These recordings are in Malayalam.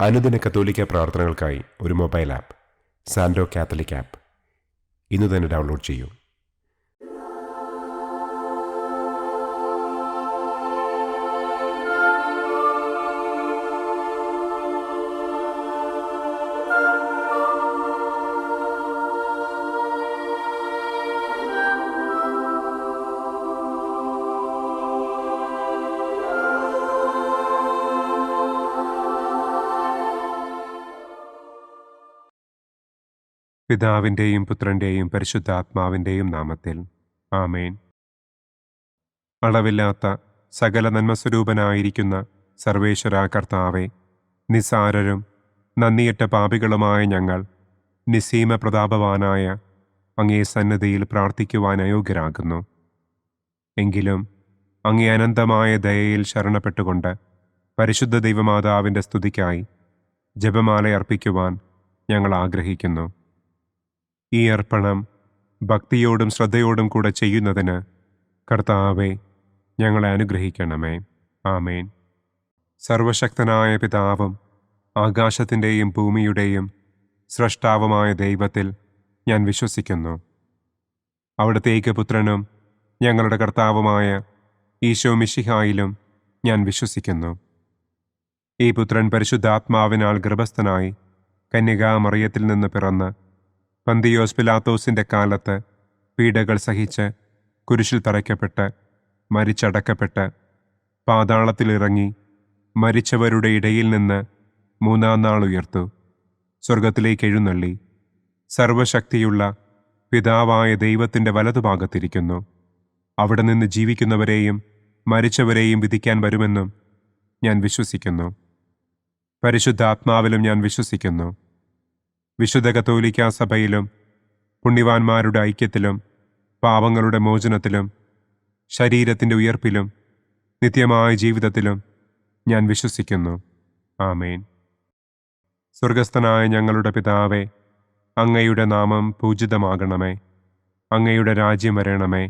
അനുദിന കത്തോലിക്ക പ്രാർത്ഥനകൾക്കായി ഒരു മൊബൈൽ ആപ്പ് സാൻഡോ കാത്തലിക് ആപ്പ് ഇന്ന് തന്നെ ഡൗൺലോഡ് ചെയ്യൂ. പിതാവിൻ്റെയും പുത്രൻ്റെയും പരിശുദ്ധാത്മാവിൻ്റെയും നാമത്തിൽ ആമേൻ. അളവില്ലാത്ത സകല നന്മസ്വരൂപനായിരിക്കുന്ന സർവേശ്വര കർത്താവെ, നിസ്സാരരും നന്ദിയറ്റ പാപികളുമായ ഞങ്ങൾ നിസ്സീമ പ്രതാപവാനായ അങ്ങേ സന്നിധിയിൽ പ്രാർത്ഥിക്കുവാൻ അയോഗ്യരാകുന്നു. എങ്കിലും അങ്ങേ അനന്തമായ ദയയിൽ ശരണപ്പെട്ടുകൊണ്ട് പരിശുദ്ധ ദൈവമാതാവിൻ്റെ സ്തുതിക്കായി ജപമാല അർപ്പിക്കുവാൻ ഞങ്ങൾ ആഗ്രഹിക്കുന്നു. ഈ അർപ്പണം ഭക്തിയോടും ശ്രദ്ധയോടും കൂടെ ചെയ്യുന്നതിന് കർത്താവെ ഞങ്ങളെ അനുഗ്രഹിക്കണമേ. ആമേൻ. സർവശക്തനായ പിതാവും ആകാശത്തിൻ്റെയും ഭൂമിയുടെയും സ്രഷ്ടാവുമായ ദൈവത്തിൽ ഞാൻ വിശ്വസിക്കുന്നു. അവിടുത്തെ ഏകപുത്രനും ഞങ്ങളുടെ കർത്താവുമായ ഈശോ മിശിഹായിലും ഞാൻ വിശ്വസിക്കുന്നു. ഈ പുത്രൻ പരിശുദ്ധാത്മാവിനാൽ ഗർഭസ്ഥനായി കന്യകാമറിയത്തിൽ നിന്ന് പിറന്ന് പന്തിയോസ് പിലാത്തോസിൻ്റെ കാലത്ത് പീഡകൾ സഹിച്ച് കുരിശിൽ തറയ്ക്കപ്പെട്ട് മരിച്ചടക്കപ്പെട്ട് പാതാളത്തിലിറങ്ങി മരിച്ചവരുടെ ഇടയിൽ നിന്ന് മൂന്നാം നാൾ ഉയർത്തു സ്വർഗത്തിലേക്ക് എഴുന്നള്ളി സർവശക്തിയുള്ള പിതാവായ ദൈവത്തിൻ്റെ വലതുഭാഗത്തിരിക്കുന്നു. അവിടെ നിന്ന് ജീവിക്കുന്നവരെയും മരിച്ചവരെയും വിധിക്കാൻ വരുമെന്നും ഞാൻ വിശ്വസിക്കുന്നു. പരിശുദ്ധാത്മാവിലും ഞാൻ വിശ്വസിക്കുന്നു. വിശുദ്ധ കത്തോലിക്കാ സഭയിലും പുണ്യവാന്മാരുടെ ഐക്യത്തിലും പാപങ്ങളുടെ മോചനത്തിലും ശരീരത്തിൻ്റെ ഉയർപ്പിലും നിത്യമായ ജീവിതത്തിലും ഞാൻ വിശ്വസിക്കുന്നു. ആമേൻ. സ്വർഗസ്ഥനായ ഞങ്ങളുടെ പിതാവേ, അങ്ങയുടെ നാമം പൂജിതമാകണമേ. അങ്ങയുടെ രാജ്യം വരണമേ.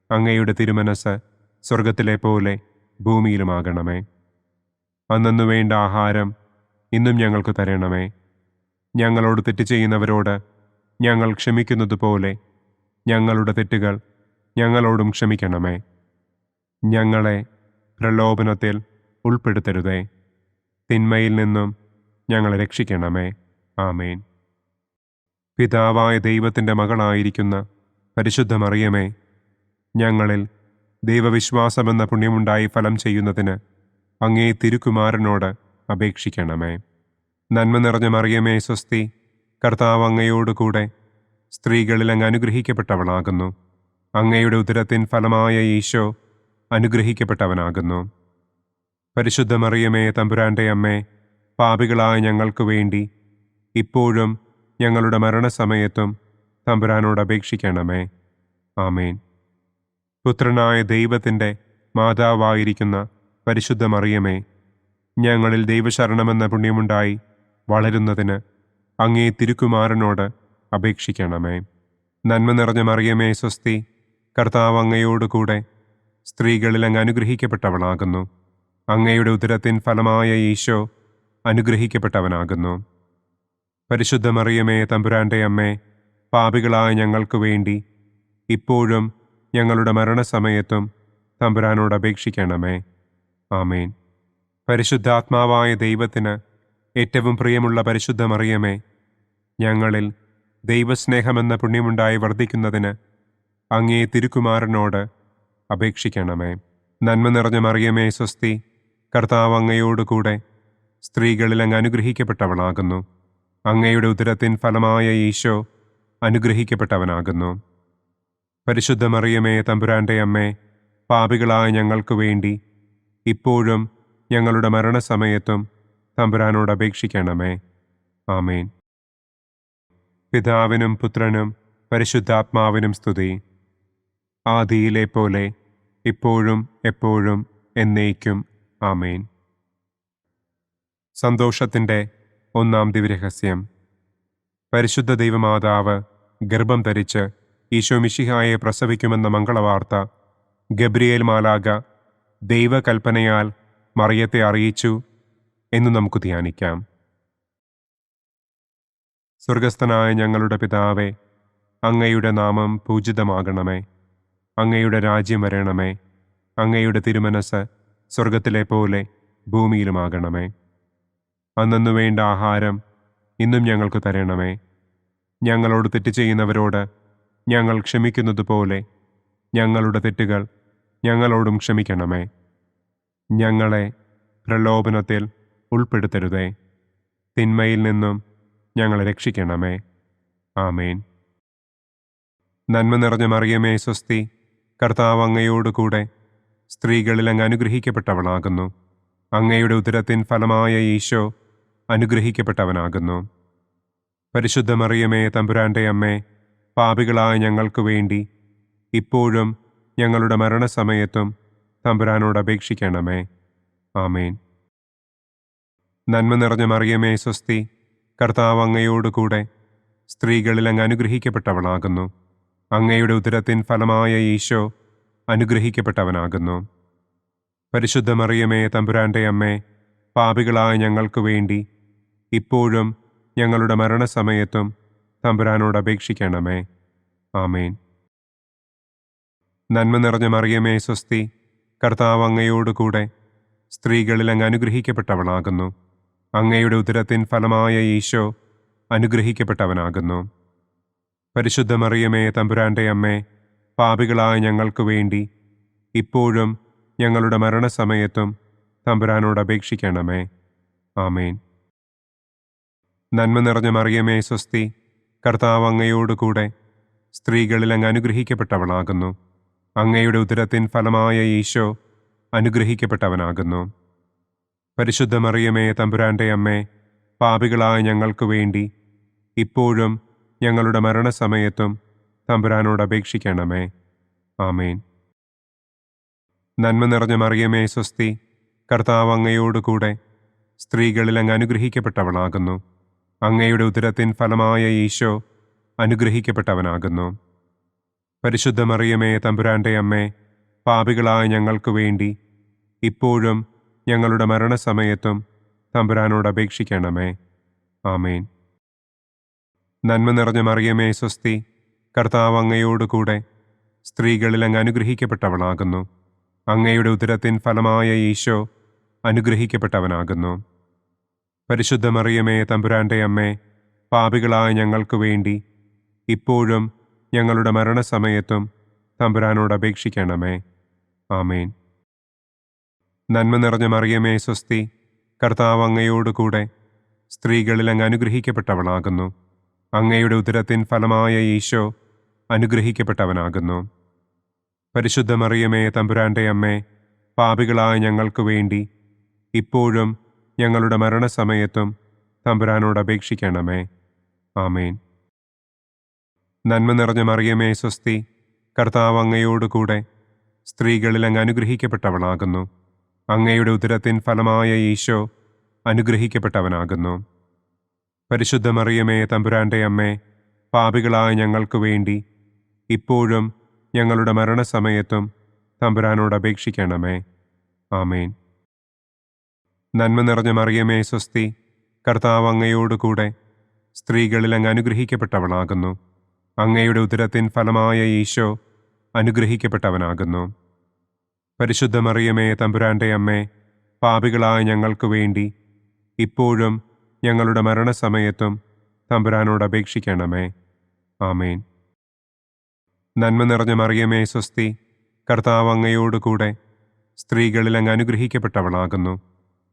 അങ്ങയുടെ തിരുമനസ് സ്വർഗത്തിലെ പോലെ ഭൂമിയിലുമാകണമേ. അന്നന്നു വേണ്ട ആഹാരം ഇന്നും ഞങ്ങൾക്ക് തരണമേ. ഞങ്ങളോട് തെറ്റ് ചെയ്യുന്നവരോട് ഞങ്ങൾ ക്ഷമിക്കുന്നത് പോലെ ഞങ്ങളുടെ തെറ്റുകൾ ഞങ്ങളോടും ക്ഷമിക്കണമേ. ഞങ്ങളെ പ്രലോഭനത്തിൽ ഉൾപ്പെടുത്തരുതേ. തിന്മയിൽ നിന്നും ഞങ്ങളെ രക്ഷിക്കണമേ. ആമേൻ. പിതാവായ ദൈവത്തിൻ്റെ മകളായിരിക്കുന്ന പരിശുദ്ധ മറിയമേ, ഞങ്ങളിൽ ദൈവവിശ്വാസമെന്ന പുണ്യമുണ്ടായി ഫലം ചെയ്യുന്നതിന് അങ്ങേ തിരുക്കുമാരനോട് അപേക്ഷിക്കണമേ. നന്മ നിറഞ്ഞ മറിയമേ സ്വസ്തി, കർത്താവ് അങ്ങയോടുകൂടെ സ്ത്രീകളിൽ അങ്ങ് അനുഗ്രഹിക്കപ്പെട്ടവളാകുന്നു. അങ്ങയുടെ ഉദരത്തിൻ ഫലമായ ഈശോ അനുഗ്രഹിക്കപ്പെട്ടവനാകുന്നു. പരിശുദ്ധ മറിയമേ തമ്പുരാൻ്റെ അമ്മേ, പാപികളായ ഞങ്ങൾക്ക് വേണ്ടി ഇപ്പോഴും ഞങ്ങളുടെ മരണസമയത്തും തമ്പുരാനോട് അപേക്ഷിക്കണമേ. ആമേൻ. പുത്രനായ ദൈവത്തിൻ്റെ മാതാവായിരിക്കുന്ന പരിശുദ്ധ മറിയമേ, ഞങ്ങളിൽ ദൈവശരണമെന്ന പുണ്യമുണ്ടായി വളരുന്നതിന് അങ്ങേ തിരുക്കുമാരനോട് അപേക്ഷിക്കണമേ. നന്മ നിറഞ്ഞ മറിയമേ സ്വസ്തി, കർത്താവ് അങ്ങയോടുകൂടെ സ്ത്രീകളിൽ അങ്ങ് അനുഗ്രഹിക്കപ്പെട്ടവളാകുന്നു. അങ്ങയുടെ ഉദരത്തിൻ ഫലമായ ഈശോ അനുഗ്രഹിക്കപ്പെട്ടവനാകുന്നു. പരിശുദ്ധ മറിയമേ തമ്പുരാൻ്റെ അമ്മേ, പാപികളായ ഞങ്ങൾക്ക് വേണ്ടി ഇപ്പോഴും ഞങ്ങളുടെ മരണസമയത്തും തമ്പുരാനോട് അപേക്ഷിക്കണമേ. ആമേൻ. പരിശുദ്ധാത്മാവായ ദൈവത്തിന് ഏറ്റവും പ്രിയമുള്ള പരിശുദ്ധ മറിയമേ, ഞങ്ങളിൽ ദൈവസ്നേഹമെന്ന പുണ്യമുണ്ടായി വർദ്ധിക്കുന്നതിന് അങ്ങേ തിരുക്കുമാരനോട് അപേക്ഷിക്കണമേ. നന്മ നിറഞ്ഞ മറിയമേ സ്വസ്തി, കർത്താവ് അങ്ങയോടുകൂടെ സ്ത്രീകളിൽ അങ്ങ് അനുഗ്രഹിക്കപ്പെട്ടവളാകുന്നു. അങ്ങയുടെ ഉദരത്തിൻ ഫലമായ ഈശോ അനുഗ്രഹിക്കപ്പെട്ടവനാകുന്നു. പരിശുദ്ധ മറിയമേ തമ്പുരാൻ്റെ അമ്മേ, പാപികളായ ഞങ്ങൾക്ക് വേണ്ടി ഇപ്പോഴും ഞങ്ങളുടെ മരണസമയത്തും തമ്പുരാനോട് അപേക്ഷിക്കണമേ. ആമേൻ. പിതാവിനും പുത്രനും പരിശുദ്ധാത്മാവിനും സ്തുതി. ആദിയിലെ പോലെ ഇപ്പോഴും എപ്പോഴും എന്നേക്കും. ആമേൻ. സന്തോഷത്തിൻ്റെ ഒന്നാം ദിവ്യരഹസ്യം. പരിശുദ്ധ ദൈവമാതാവ് ഗർഭം ധരിച്ച് ഈശോ മിശിഹായെ പ്രസവിക്കുമെന്ന മംഗളവാർത്ത ഗബ്രിയേൽ മാലാഖ ദൈവകൽപ്പനയാൽ മറിയത്തെ അറിയിച്ചു എന്ന് നമുക്ക് ധ്യാനിക്കാം. സ്വർഗസ്ഥനായ ഞങ്ങളുടെ പിതാവേ, അങ്ങയുടെ നാമം പൂജിതമാകണമേ. അങ്ങയുടെ രാജ്യം വരണമേ. അങ്ങയുടെ തിരുമനസ് സ്വർഗത്തിലെ പോലെ ഭൂമിയിലുമാകണമേ. അന്നന്നു വേണ്ട ആഹാരം ഇന്നും ഞങ്ങൾക്ക് തരണമേ. ഞങ്ങളോട് തെറ്റ് ചെയ്യുന്നവരോട് ഞങ്ങൾ ക്ഷമിക്കുന്നതുപോലെ ഞങ്ങളുടെ തെറ്റുകൾ ഞങ്ങളോടും ക്ഷമിക്കണമേ. ഞങ്ങളെ പ്രലോഭനത്തിൽ ഉൾപ്പെടുത്തരുതേ. തിന്മയിൽ നിന്നും ഞങ്ങളെ രക്ഷിക്കണമേ. ആമേൻ. നന്മ നിറഞ്ഞ മറിയമേ സ്വസ്തി, കർത്താവ് അങ്ങയോടുകൂടെ സ്ത്രീകളിൽ അങ്ങ് അനുഗ്രഹിക്കപ്പെട്ടവളാകുന്നു. അങ്ങയുടെ ഉദരത്തിൻ ഫലമായ ഈശോ അനുഗ്രഹിക്കപ്പെട്ടവനാകുന്നു. പരിശുദ്ധ മറിയമേ തമ്പുരാന്റെ അമ്മേ, പാപികളായ ഞങ്ങൾക്ക് വേണ്ടി ഇപ്പോഴും ഞങ്ങളുടെ മരണസമയത്തും തമ്പുരാനോട് അപേക്ഷിക്കണമേ. ആമേൻ. നന്മ നിറഞ്ഞ മറിയമേ സ്വസ്തി, കർത്താവ് അങ്ങയോടുകൂടെ സ്ത്രീകളിൽ അങ്ങ് അനുഗ്രഹിക്കപ്പെട്ടവളാകുന്നു. അങ്ങയുടെ ഉദരത്തിൻ ഫലമായ ഈശോ അനുഗ്രഹിക്കപ്പെട്ടവനാകുന്നു. പരിശുദ്ധ മറിയമേ തമ്പുരാന്റെ അമ്മേ, പാപികളായ ഞങ്ങൾക്ക് വേണ്ടി ഇപ്പോഴും ഞങ്ങളുടെ മരണസമയത്തും തമ്പുരാനോട് അപേക്ഷിക്കണമേ. ആമേൻ. നന്മ നിറഞ്ഞ മറിയമേ സ്വസ്തി, കർത്താവ് അങ്ങയോടുകൂടെ സ്ത്രീകളിൽ അങ്ങ് അനുഗ്രഹിക്കപ്പെട്ടവളാകുന്നു. അങ്ങയുടെ ഉദരത്തിൻ ഫലമായ ഈശോ അനുഗ്രഹിക്കപ്പെട്ടവനാകുന്നു. പരിശുദ്ധ മറിയമേ തമ്പുരാന്റെ അമ്മേ, പാപികളായ ഞങ്ങൾക്ക് വേണ്ടി ഇപ്പോഴും ഞങ്ങളുടെ മരണസമയത്തും തമ്പുരാനോട് അപേക്ഷിക്കണമേ. ആമേൻ. നന്മ നിറഞ്ഞ മറിയമേ സ്വസ്തി, കർത്താവ് അങ്ങയോടുകൂടെ സ്ത്രീകളിൽ അങ്ങ് അനുഗ്രഹിക്കപ്പെട്ടവളാകുന്നു. അങ്ങയുടെ ഉദരത്തിൻ ഫലമായ ഈശോ അനുഗ്രഹിക്കപ്പെട്ടവനാകുന്നു. പരിശുദ്ധ മറിയമേ തമ്പുരാന്റെ അമ്മേ, പാപികളായ ഞങ്ങൾക്ക് വേണ്ടി ഇപ്പോഴും ഞങ്ങളുടെ മരണസമയത്തും തമ്പുരാനോട് അപേക്ഷിക്കണമേ. ആമേൻ. നന്മ നിറഞ്ഞ മറിയമേ സ്വസ്തി, കർത്താവ് അങ്ങയോടുകൂടെ സ്ത്രീകളിൽ അങ്ങ് അനുഗ്രഹിക്കപ്പെട്ടവളാകുന്നു. അങ്ങയുടെ ഉദരത്തിൻ ഫലമായ ഈശോ അനുഗ്രഹിക്കപ്പെട്ടവനാകുന്നു. പരിശുദ്ധ മറിയമേ തമ്പുരാന്റെ അമ്മേ, പാപികളായ ഞങ്ങൾക്ക് വേണ്ടി ഇപ്പോഴും ഞങ്ങളുടെ മരണസമയത്തും തമ്പുരാനോട് അപേക്ഷിക്കണമേ. ആമേൻ. നന്മ നിറഞ്ഞ മറിയമേ സ്വസ്തി, കർത്താവ് അങ്ങയോടുകൂടെ സ്ത്രീകളിൽ അങ്ങ് അനുഗ്രഹിക്കപ്പെട്ടവളാകുന്നു. അങ്ങയുടെ ഉദരത്തിൻ ഫലമായ ഈശോ അനുഗ്രഹിക്കപ്പെട്ടവനാകുന്നു. പരിശുദ്ധ മറിയമേ തമ്പുരാന്റെ അമ്മേ, പാപികളായ ഞങ്ങൾക്ക് വേണ്ടി ഇപ്പോഴും ഞങ്ങളുടെ മരണസമയത്തും തമ്പുരാനോട് അപേക്ഷിക്കണമേ. ആമേൻ. നന്മ നിറഞ്ഞ മറിയമേ സ്വസ്തി, കർത്താവ് അങ്ങയോടുകൂടെ സ്ത്രീകളിൽ അങ്ങ് അനുഗ്രഹിക്കപ്പെട്ടവളാകുന്നു. അങ്ങയുടെ ഉദരത്തിൻ ഫലമായ ഈശോ അനുഗ്രഹിക്കപ്പെട്ടവനാകുന്നു. പരിശുദ്ധ മറിയമേ തമ്പുരാന്റെ അമ്മേ, പാപികളായ ഞങ്ങൾക്ക് വേണ്ടി ഇപ്പോഴും ഞങ്ങളുടെ മരണസമയത്തും തമ്പുരാനോട് അപേക്ഷിക്കണമേ. ആമേൻ. നന്മ നിറഞ്ഞ മറിയമേ സ്വസ്തി, കർത്താവ് അങ്ങയോടുകൂടെ സ്ത്രീകളിൽ അങ്ങ് അനുഗ്രഹിക്കപ്പെട്ടവളാകുന്നു. അങ്ങയുടെ ഉദരത്തിൻ ഫലമായ ഈശോ അനുഗ്രഹിക്കപ്പെട്ടവനാകുന്നു. പരിശുദ്ധ മറിയമേ തമ്പുരാന്റെ അമ്മേ, പാപികളായ ഞങ്ങൾക്ക് വേണ്ടി ഇപ്പോഴും ഞങ്ങളുടെ മരണസമയത്തും തമ്പുരാനോട് അപേക്ഷിക്കണമേ. ആമേൻ. നന്മ നിറഞ്ഞ മറിയമേ സ്വസ്തി, കർത്താവ് അങ്ങയോടുകൂടെ സ്ത്രീകളിൽ അങ്ങ് അനുഗ്രഹിക്കപ്പെട്ടവളാകുന്നു. അങ്ങയുടെ ഉദരത്തിൻ ഫലമായ ഈശോ അനുഗ്രഹിക്കപ്പെട്ടവനാകുന്നു. പരിശുദ്ധ മറിയമേ തമ്പുരാന്റെ അമ്മേ, പാപികളായ ഞങ്ങൾക്ക് വേണ്ടി ഇപ്പോഴും ഞങ്ങളുടെ മരണസമയത്തും തമ്പുരാനോട് അപേക്ഷിക്കണമേ. ആമേൻ. നന്മ നിറഞ്ഞ മറിയമേ സ്വസ്തി, കർത്താവ് അങ്ങയോടുകൂടെ സ്ത്രീകളിൽ അങ്ങ് അനുഗ്രഹിക്കപ്പെട്ടവളാകുന്നു.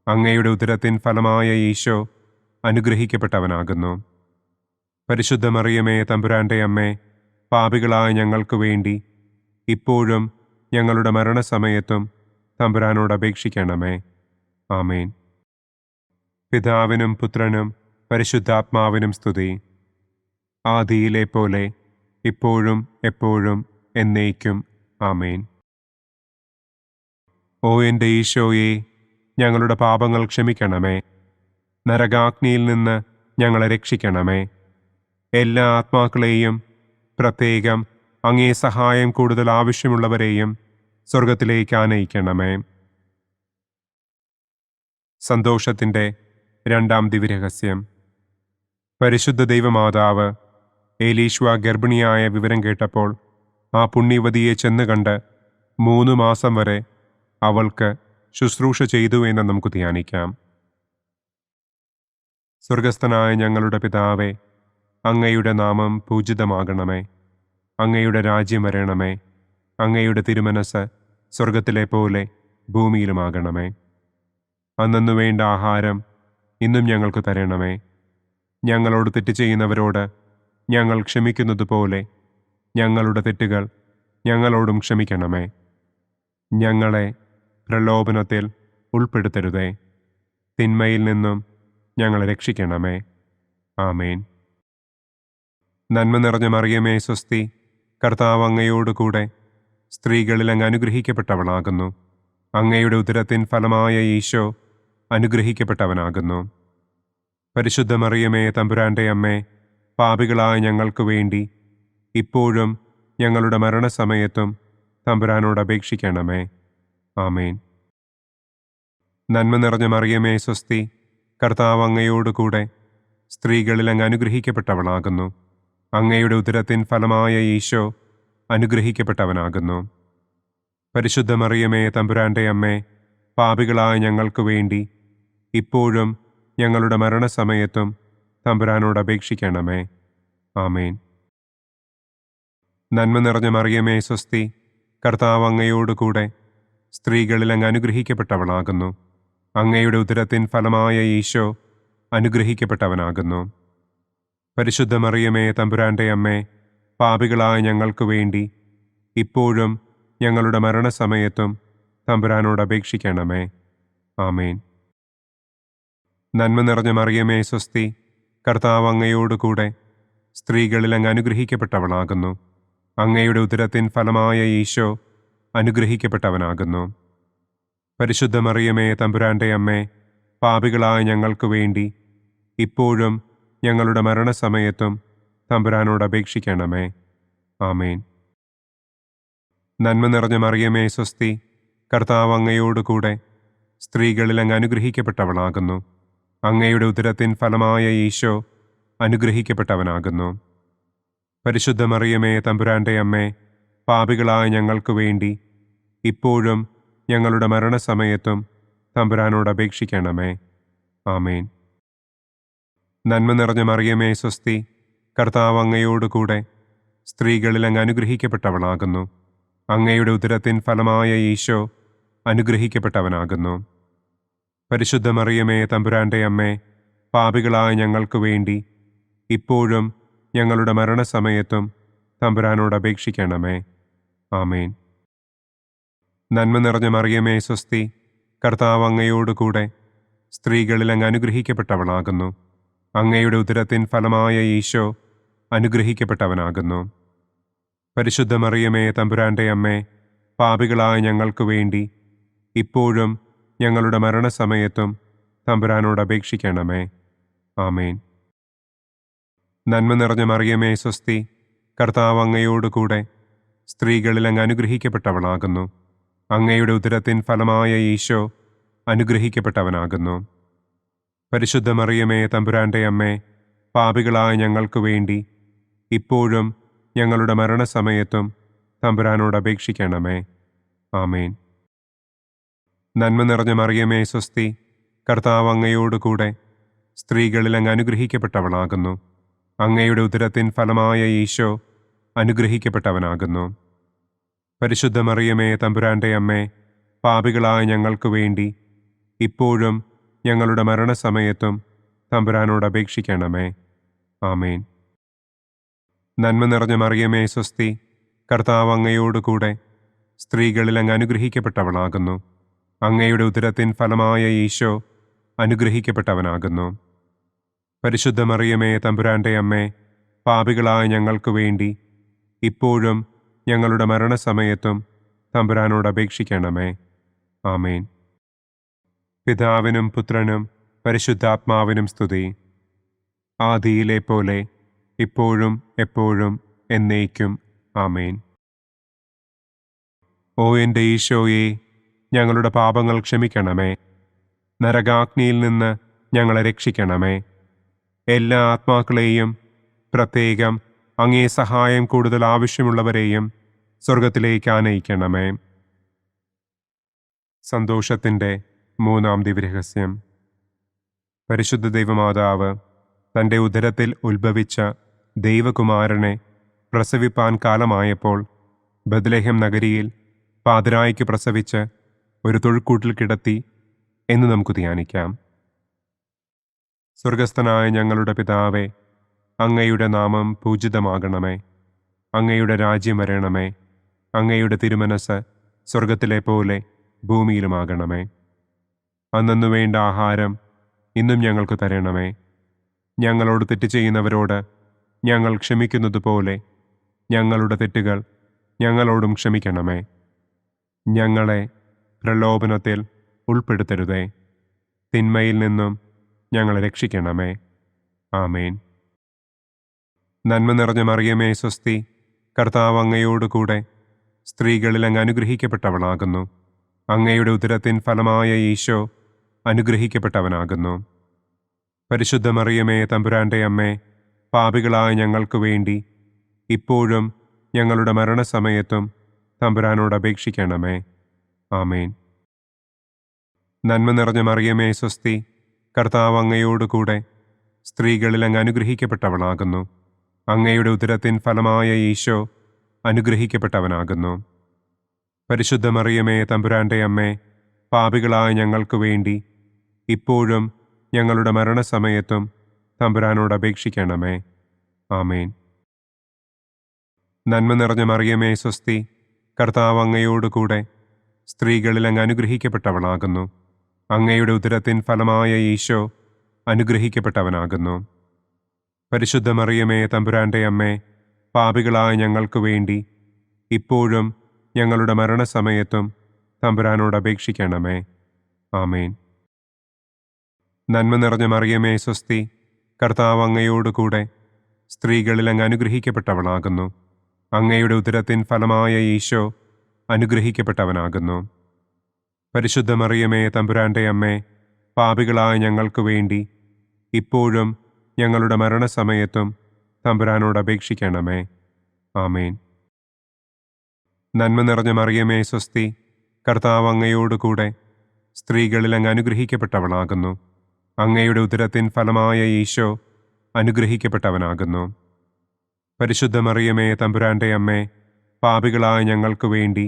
അങ്ങയുടെ ഉദരത്തിൻ ഫലമായ ഈശോ അനുഗ്രഹിക്കപ്പെട്ടവനാകുന്നു. പരിശുദ്ധ മറിയമേ തമ്പുരാന്റെ അമ്മേ, പാപികളായ ഞങ്ങൾക്ക് വേണ്ടി ഇപ്പോഴും ഞങ്ങളുടെ മരണസമയത്തും തമ്പുരാനോട് അപേക്ഷിക്കണമേ. ആമേൻ. പിതാവിനും പുത്രനും പരിശുദ്ധാത്മാവിനും സ്തുതി. ആദിയിലെ പോലെ ഇപ്പോഴും എപ്പോഴും എന്നേക്കും. ആമേൻ. ഓ എൻ്റെ ഈശോയെ, ഞങ്ങളുടെ പാപങ്ങൾ ക്ഷമിക്കണമേ. നരകാഗ്നിയിൽ നിന്ന് ഞങ്ങളെ രക്ഷിക്കണമേ. എല്ലാ ആത്മാക്കളെയും, പ്രത്യേകം അങ്ങേ സഹായം കൂടുതൽ ആവശ്യമുള്ളവരെയും സ്വർഗത്തിലേക്ക് ആനയിക്കണമേ. സന്തോഷത്തിൻ്റെ രണ്ടാം ദിവ്യരഹസ്യം. പരിശുദ്ധ ദൈവമാതാവ് ഏലീശ്വ ഗർഭിണിയായ വിവരം കേട്ടപ്പോൾ ആ പുണ്യവതിയെ ചെന്ന് കണ്ട് 3 മാസം വരെ അവൾക്ക് ശുശ്രൂഷ ചെയ്തു എന്ന് നമുക്ക് ധ്യാനിക്കാം. സ്വർഗസ്ഥനായ ഞങ്ങളുടെ പിതാവേ, അങ്ങയുടെ നാമം പൂജിതമാകണമേ. അങ്ങയുടെ രാജ്യം വരണമേ. അങ്ങയുടെ തിരുമനസ് സ്വർഗത്തിലെ പോലെ ഭൂമിയിലുമാകണമേ. അന്നന്നു വേണ്ട ആഹാരം ഇന്നും ഞങ്ങൾക്ക് തരണമേ. ഞങ്ങളോട് തെറ്റ് ചെയ്യുന്നവരോട് ഞങ്ങൾ ക്ഷമിക്കുന്നത് പോലെ ഞങ്ങളുടെ തെറ്റുകൾ ഞങ്ങളോടും ക്ഷമിക്കണമേ. ഞങ്ങളെ പ്രലോഭനത്തിൽ ഉൾപ്പെടുത്തരുതേ. തിന്മയിൽ നിന്നും ഞങ്ങളെ രക്ഷിക്കണമേ. ആമേൻ. നന്മ നിറഞ്ഞ മറിയമേ സ്വസ്തി, കർത്താവ് അങ്ങയോടുകൂടെ സ്ത്രീകളിൽ അങ്ങ് അനുഗ്രഹിക്കപ്പെട്ടവളാകുന്നു. അങ്ങയുടെ ഉദരത്തിൻ ഫലമായ ഈശോ അനുഗ്രഹിക്കപ്പെട്ടവനാകുന്നു. പരിശുദ്ധ മറിയമേ തമ്പുരാൻ്റെ അമ്മേ, പാപികളായ ഞങ്ങൾക്ക് വേണ്ടി ഇപ്പോഴും ഞങ്ങളുടെ മരണസമയത്തും തമ്പുരാനോട് അപേക്ഷിക്കണമേ. ആമേൻ. നന്മ നിറഞ്ഞ മറിയമേ സ്വസ്തി, കർത്താവ് അങ്ങയോടുകൂടെ സ്ത്രീകളിൽ അങ്ങ് അനുഗ്രഹിക്കപ്പെട്ടവളാകുന്നു. അങ്ങയുടെ ഉദരത്തിൻ ഫലമായ ഈശോ അനുഗ്രഹിക്കപ്പെട്ടവനാകുന്നു. പരിശുദ്ധ മറിയമേ തമ്പുരാൻ്റെ അമ്മേ, പാപികളായ ഞങ്ങൾക്ക് വേണ്ടി ഇപ്പോഴും ഞങ്ങളുടെ മരണസമയത്തും തമ്പുരാനോട് അപേക്ഷിക്കണമേ. ആമേൻ. നന്മ നിറഞ്ഞ മറിയമേ സ്വസ്തി, കർത്താവ് അങ്ങയോടുകൂടെ സ്ത്രീകളിൽ അങ്ങ് അനുഗ്രഹിക്കപ്പെട്ടവളാകുന്നു. അങ്ങയുടെ ഉദരത്തിൻ ഫലമായ ഈശോ അനുഗ്രഹിക്കപ്പെട്ടവനാകുന്നു. പരിശുദ്ധ മറിയമേ തമ്പുരാൻ്റെ അമ്മേ, പാപികളായ ഞങ്ങൾക്ക് വേണ്ടി ഇപ്പോഴും ഞങ്ങളുടെ മരണസമയത്തും തമ്പുരാനോട് അപേക്ഷിക്കണമേ. ആമേൻ. നന്മ നിറഞ്ഞ മറിയമേ സ്വസ്തി, കർത്താവ് അങ്ങയോടുകൂടെ സ്ത്രീകളിൽ അങ്ങ് അനുഗ്രഹിക്കപ്പെട്ടവളാകുന്നു. അങ്ങയുടെ ഉദരത്തിൻ ഫലമായ ഈശോ അനുഗ്രഹിക്കപ്പെട്ടവനാകുന്നു. പരിശുദ്ധ മറിയമേ തമ്പുരാൻ്റെ അമ്മേ, പാപികളായ ഞങ്ങൾക്ക് വേണ്ടി ഇപ്പോഴും ഞങ്ങളുടെ മരണസമയത്തും തമ്പുരാനോട് അപേക്ഷിക്കണമേ. ആമേൻ. നന്മ നിറഞ്ഞ മറിയമേ സ്വസ്തി, കർത്താവ് അങ്ങയോടുകൂടെ സ്ത്രീകളിൽ അങ്ങ് അനുഗ്രഹിക്കപ്പെട്ടവളാകുന്നു. അങ്ങയുടെ ഉദരത്തിൻ ഫലമായ ഈശോ അനുഗ്രഹിക്കപ്പെട്ടവനാകുന്നു. പരിശുദ്ധ മറിയമേ തമ്പുരാൻ്റെ അമ്മേ, പാപികളായ ഞങ്ങൾക്ക് വേണ്ടി ഇപ്പോഴും ഞങ്ങളുടെ മരണസമയത്തും തമ്പുരാനോട് അപേക്ഷിക്കണമേ. ആമേൻ. നന്മ നിറഞ്ഞ മറിയമേ സ്വസ്തി, കർത്താവ് അങ്ങയോടുകൂടെ സ്ത്രീകളിൽ അങ്ങ് അനുഗ്രഹിക്കപ്പെട്ടവളാകുന്നു. അങ്ങയുടെ ഉദരത്തിൻ ഫലമായ ഈശോ അനുഗ്രഹിക്കപ്പെട്ടവനാകുന്നു. പരിശുദ്ധ മറിയമേ തമ്പുരാൻ്റെ അമ്മേ, പാപികളായ ഞങ്ങൾക്ക് വേണ്ടി ഇപ്പോഴും ഞങ്ങളുടെ മരണസമയത്തും തമ്പുരാനോട് അപേക്ഷിക്കണമേ. ആമേൻ. നന്മ നിറഞ്ഞ മറിയമേ സ്വസ്തി, കർത്താവ് അങ്ങയോടുകൂടെ സ്ത്രീകളിൽ അങ്ങ് അനുഗ്രഹിക്കപ്പെട്ടവളാകുന്നു. അങ്ങയുടെ ഉദരത്തിൻ ഫലമായ ഈശോ അനുഗ്രഹിക്കപ്പെട്ടവനാകുന്നു. പരിശുദ്ധ മറിയമേ തമ്പുരാൻ്റെ അമ്മേ, പാപികളായ ഞങ്ങൾക്ക് വേണ്ടി ഇപ്പോഴും ഞങ്ങളുടെ മരണസമയത്തും തമ്പുരാനോട് അപേക്ഷിക്കണമേ. ആമേൻ. നന്മ നിറഞ്ഞ മറിയമേ സ്വസ്തി, കർത്താവ് അങ്ങയോടുകൂടെ സ്ത്രീകളിൽ അങ്ങ് അനുഗ്രഹിക്കപ്പെട്ടവളാകുന്നു. അങ്ങയുടെ ഉദരത്തിൻ ഫലമായ ഈശോ അനുഗ്രഹിക്കപ്പെട്ടവനാകുന്നു. പരിശുദ്ധ മറിയമേ തമ്പുരാൻ്റെ അമ്മേ, പാപികളായ ഞങ്ങൾക്ക് വേണ്ടി ഇപ്പോഴും ഞങ്ങളുടെ മരണസമയത്തും തമ്പുരാനോട് അപേക്ഷിക്കണമേ. ആമേൻ. നന്മ നിറഞ്ഞ മറിയമേ സ്വസ്തി, കർത്താവ് അങ്ങയോടുകൂടെ സ്ത്രീകളിൽ അങ്ങ് അനുഗ്രഹിക്കപ്പെട്ടവളാകുന്നു. അങ്ങയുടെ ഉദരത്തിൻ ഫലമായ ഈശോ അനുഗ്രഹിക്കപ്പെട്ടവനാകുന്നു. പരിശുദ്ധ മറിയമേ തമ്പുരാൻ്റെ അമ്മേ, പാപികളായ ഞങ്ങൾക്ക് വേണ്ടി ഇപ്പോഴും ഞങ്ങളുടെ മരണസമയത്തും തമ്പുരാനോട് അപേക്ഷിക്കണമേ. ആമേൻ. നന്മ നിറഞ്ഞ മറിയമേ സ്വസ്തി, കർത്താവ് അങ്ങയോടുകൂടെ സ്ത്രീകളിൽ അങ്ങ് അനുഗ്രഹിക്കപ്പെട്ടവളാകുന്നു. അങ്ങയുടെ ഉദരത്തിൻ ഫലമായ ഈശോ അനുഗ്രഹിക്കപ്പെട്ടവനാകുന്നു. പരിശുദ്ധ മറിയമേ തമ്പുരാൻ്റെ അമ്മേ, പാപികളായ ഞങ്ങൾക്ക് വേണ്ടി ഇപ്പോഴും ഞങ്ങളുടെ മരണസമയത്തും തമ്പുരാനോട് അപേക്ഷിക്കണമേ. ആമേൻ. പിതാവിനും പുത്രനും പരിശുദ്ധാത്മാവിനും സ്തുതി. ആദിയിലെ പോലെ ഇപ്പോഴും എപ്പോഴും എന്നേക്കും. ആമേൻ. ഓ എൻ്റെ ഈശോയെ, ഞങ്ങളുടെ പാപങ്ങൾ ക്ഷമിക്കണമേ. നരകാഗ്നിയിൽ നിന്ന് ഞങ്ങളെ രക്ഷിക്കണമേ. എല്ലാ ആത്മാക്കളെയും, പ്രത്യേകം അങ്ങേ സഹായം കൂടുതൽ ആവശ്യമുള്ളവരെയും സ്വർഗത്തിലേക്ക് ആനയിക്കണമേ. സന്തോഷത്തിൻ്റെ മൂന്നാം ദിവ്യരഹസ്യം. പരിശുദ്ധ ദൈവമാതാവ് തൻ്റെ ഉദരത്തിൽ ഉത്ഭവിച്ച ദൈവകുമാരനെ പ്രസവിപ്പാൻ കാലമായപ്പോൾ ബത്ലഹേം നഗരിയിൽ പാതിരായ്ക്ക് പ്രസവിച്ച് ഒരു തൊഴുക്കൂട്ടിൽ കിടത്തി എന്ന് നമുക്ക് ധ്യാനിക്കാം. സ്വർഗസ്ഥനായ ഞങ്ങളുടെ പിതാവേ, അങ്ങയുടെ നാമം പൂജിതമാകണമേ. അങ്ങയുടെ രാജ്യം വരണമേ. അങ്ങയുടെ തിരുമനസ് സ്വർഗത്തിലെ പോലെ ഭൂമിയിലുമാകണമേ. അന്നന്നു വേണ്ട ആഹാരം ഇന്നും ഞങ്ങൾക്ക് തരണമേ. ഞങ്ങളോട് തെറ്റ് ചെയ്യുന്നവരോട് ഞങ്ങൾ ക്ഷമിക്കുന്നത് പോലെ ഞങ്ങളുടെ തെറ്റുകൾ ഞങ്ങളോടും ക്ഷമിക്കണമേ. ഞങ്ങളെ പ്രലോഭനത്തിൽ ഉൾപ്പെടുത്തരുതേ. തിന്മയിൽ നിന്നും ഞങ്ങളെ രക്ഷിക്കണമേ. ആമേൻ. നന്മ നിറഞ്ഞ മറിയമേ സ്വസ്തി, കർത്താവ് അങ്ങയോടുകൂടെ സ്ത്രീകളിൽ അങ്ങ് അനുഗ്രഹിക്കപ്പെട്ടവളാകുന്നു. അങ്ങയുടെ ഉദരത്തിൻ ഫലമായ ഈശോ അനുഗ്രഹിക്കപ്പെട്ടവനാകുന്നു. പരിശുദ്ധ മറിയമേ തമ്പുരാൻ്റെ അമ്മേ, പാപികളായ ഞങ്ങൾക്ക് വേണ്ടി ഇപ്പോഴും ഞങ്ങളുടെ മരണസമയത്തും തമ്പുരാനോട് അപേക്ഷിക്കണമേ. ആമേൻ. നന്മ നിറഞ്ഞ മറിയമേ സ്വസ്തി, കർത്താവ് അങ്ങയോടുകൂടെ സ്ത്രീകളിൽ അങ്ങ് അനുഗ്രഹിക്കപ്പെട്ടവളാകുന്നു. അങ്ങയുടെ ഉദരത്തിൻ ഫലമായ ഈശോ അനുഗ്രഹിക്കപ്പെട്ടവനാകുന്നു. പരിശുദ്ധ മറിയമേ തമ്പുരാൻ്റെ അമ്മേ, പാപികളായ ഞങ്ങൾക്ക് വേണ്ടി ഇപ്പോഴും ഞങ്ങളുടെ മരണസമയത്തും തമ്പുരാനോട് അപേക്ഷിക്കണമേ. ആമേൻ. നന്മ നിറഞ്ഞ മറിയമേ സ്വസ്തി, കർത്താവ് അങ്ങയോടുകൂടെ സ്ത്രീകളിൽ അങ്ങ് അനുഗ്രഹിക്കപ്പെട്ടവളാകുന്നു. അങ്ങയുടെ ഉദരത്തിൻ ഫലമായ ഈശോ അനുഗ്രഹിക്കപ്പെട്ടവനാകുന്നു. പരിശുദ്ധ മറിയമേ തമ്പുരാൻ്റെ അമ്മേ, പാപികളായ ഞങ്ങൾക്ക് വേണ്ടി ഇപ്പോഴും ഞങ്ങളുടെ മരണസമയത്തും തമ്പുരാനോട് അപേക്ഷിക്കണമേ. ആമേൻ. നന്മ നിറഞ്ഞ മറിയമേ സ്വസ്തി, കർത്താവ് അങ്ങയോടുകൂടെ സ്ത്രീകളിൽ അങ്ങ് അനുഗ്രഹിക്കപ്പെട്ടവളാകുന്നു. അങ്ങയുടെ ഉദരത്തിൻ ഫലമായ ഈശോ അനുഗ്രഹിക്കപ്പെട്ടവനാകുന്നു. പരിശുദ്ധ മറിയമേ തമ്പുരാൻ്റെ അമ്മേ, പാപികളായ ഞങ്ങൾക്ക് വേണ്ടി ഇപ്പോഴും ഞങ്ങളുടെ മരണസമയത്തും തമ്പുരാനോട് അപേക്ഷിക്കണമേ. ആമേൻ. നന്മ നിറഞ്ഞ മറിയമേ സ്വസ്തി, കർത്താവ് അങ്ങയോടുകൂടെ സ്ത്രീകളിൽ അങ്ങ് അനുഗ്രഹിക്കപ്പെട്ടവളാകുന്നു. അങ്ങയുടെ ഉദരത്തിൻ ഫലമായ ഈശോ അനുഗ്രഹിക്കപ്പെട്ടവനാകുന്നു. പരിശുദ്ധ മറിയമേ തമ്പുരാൻ്റെ അമ്മേ, പാപികളായ ഞങ്ങൾക്ക് വേണ്ടി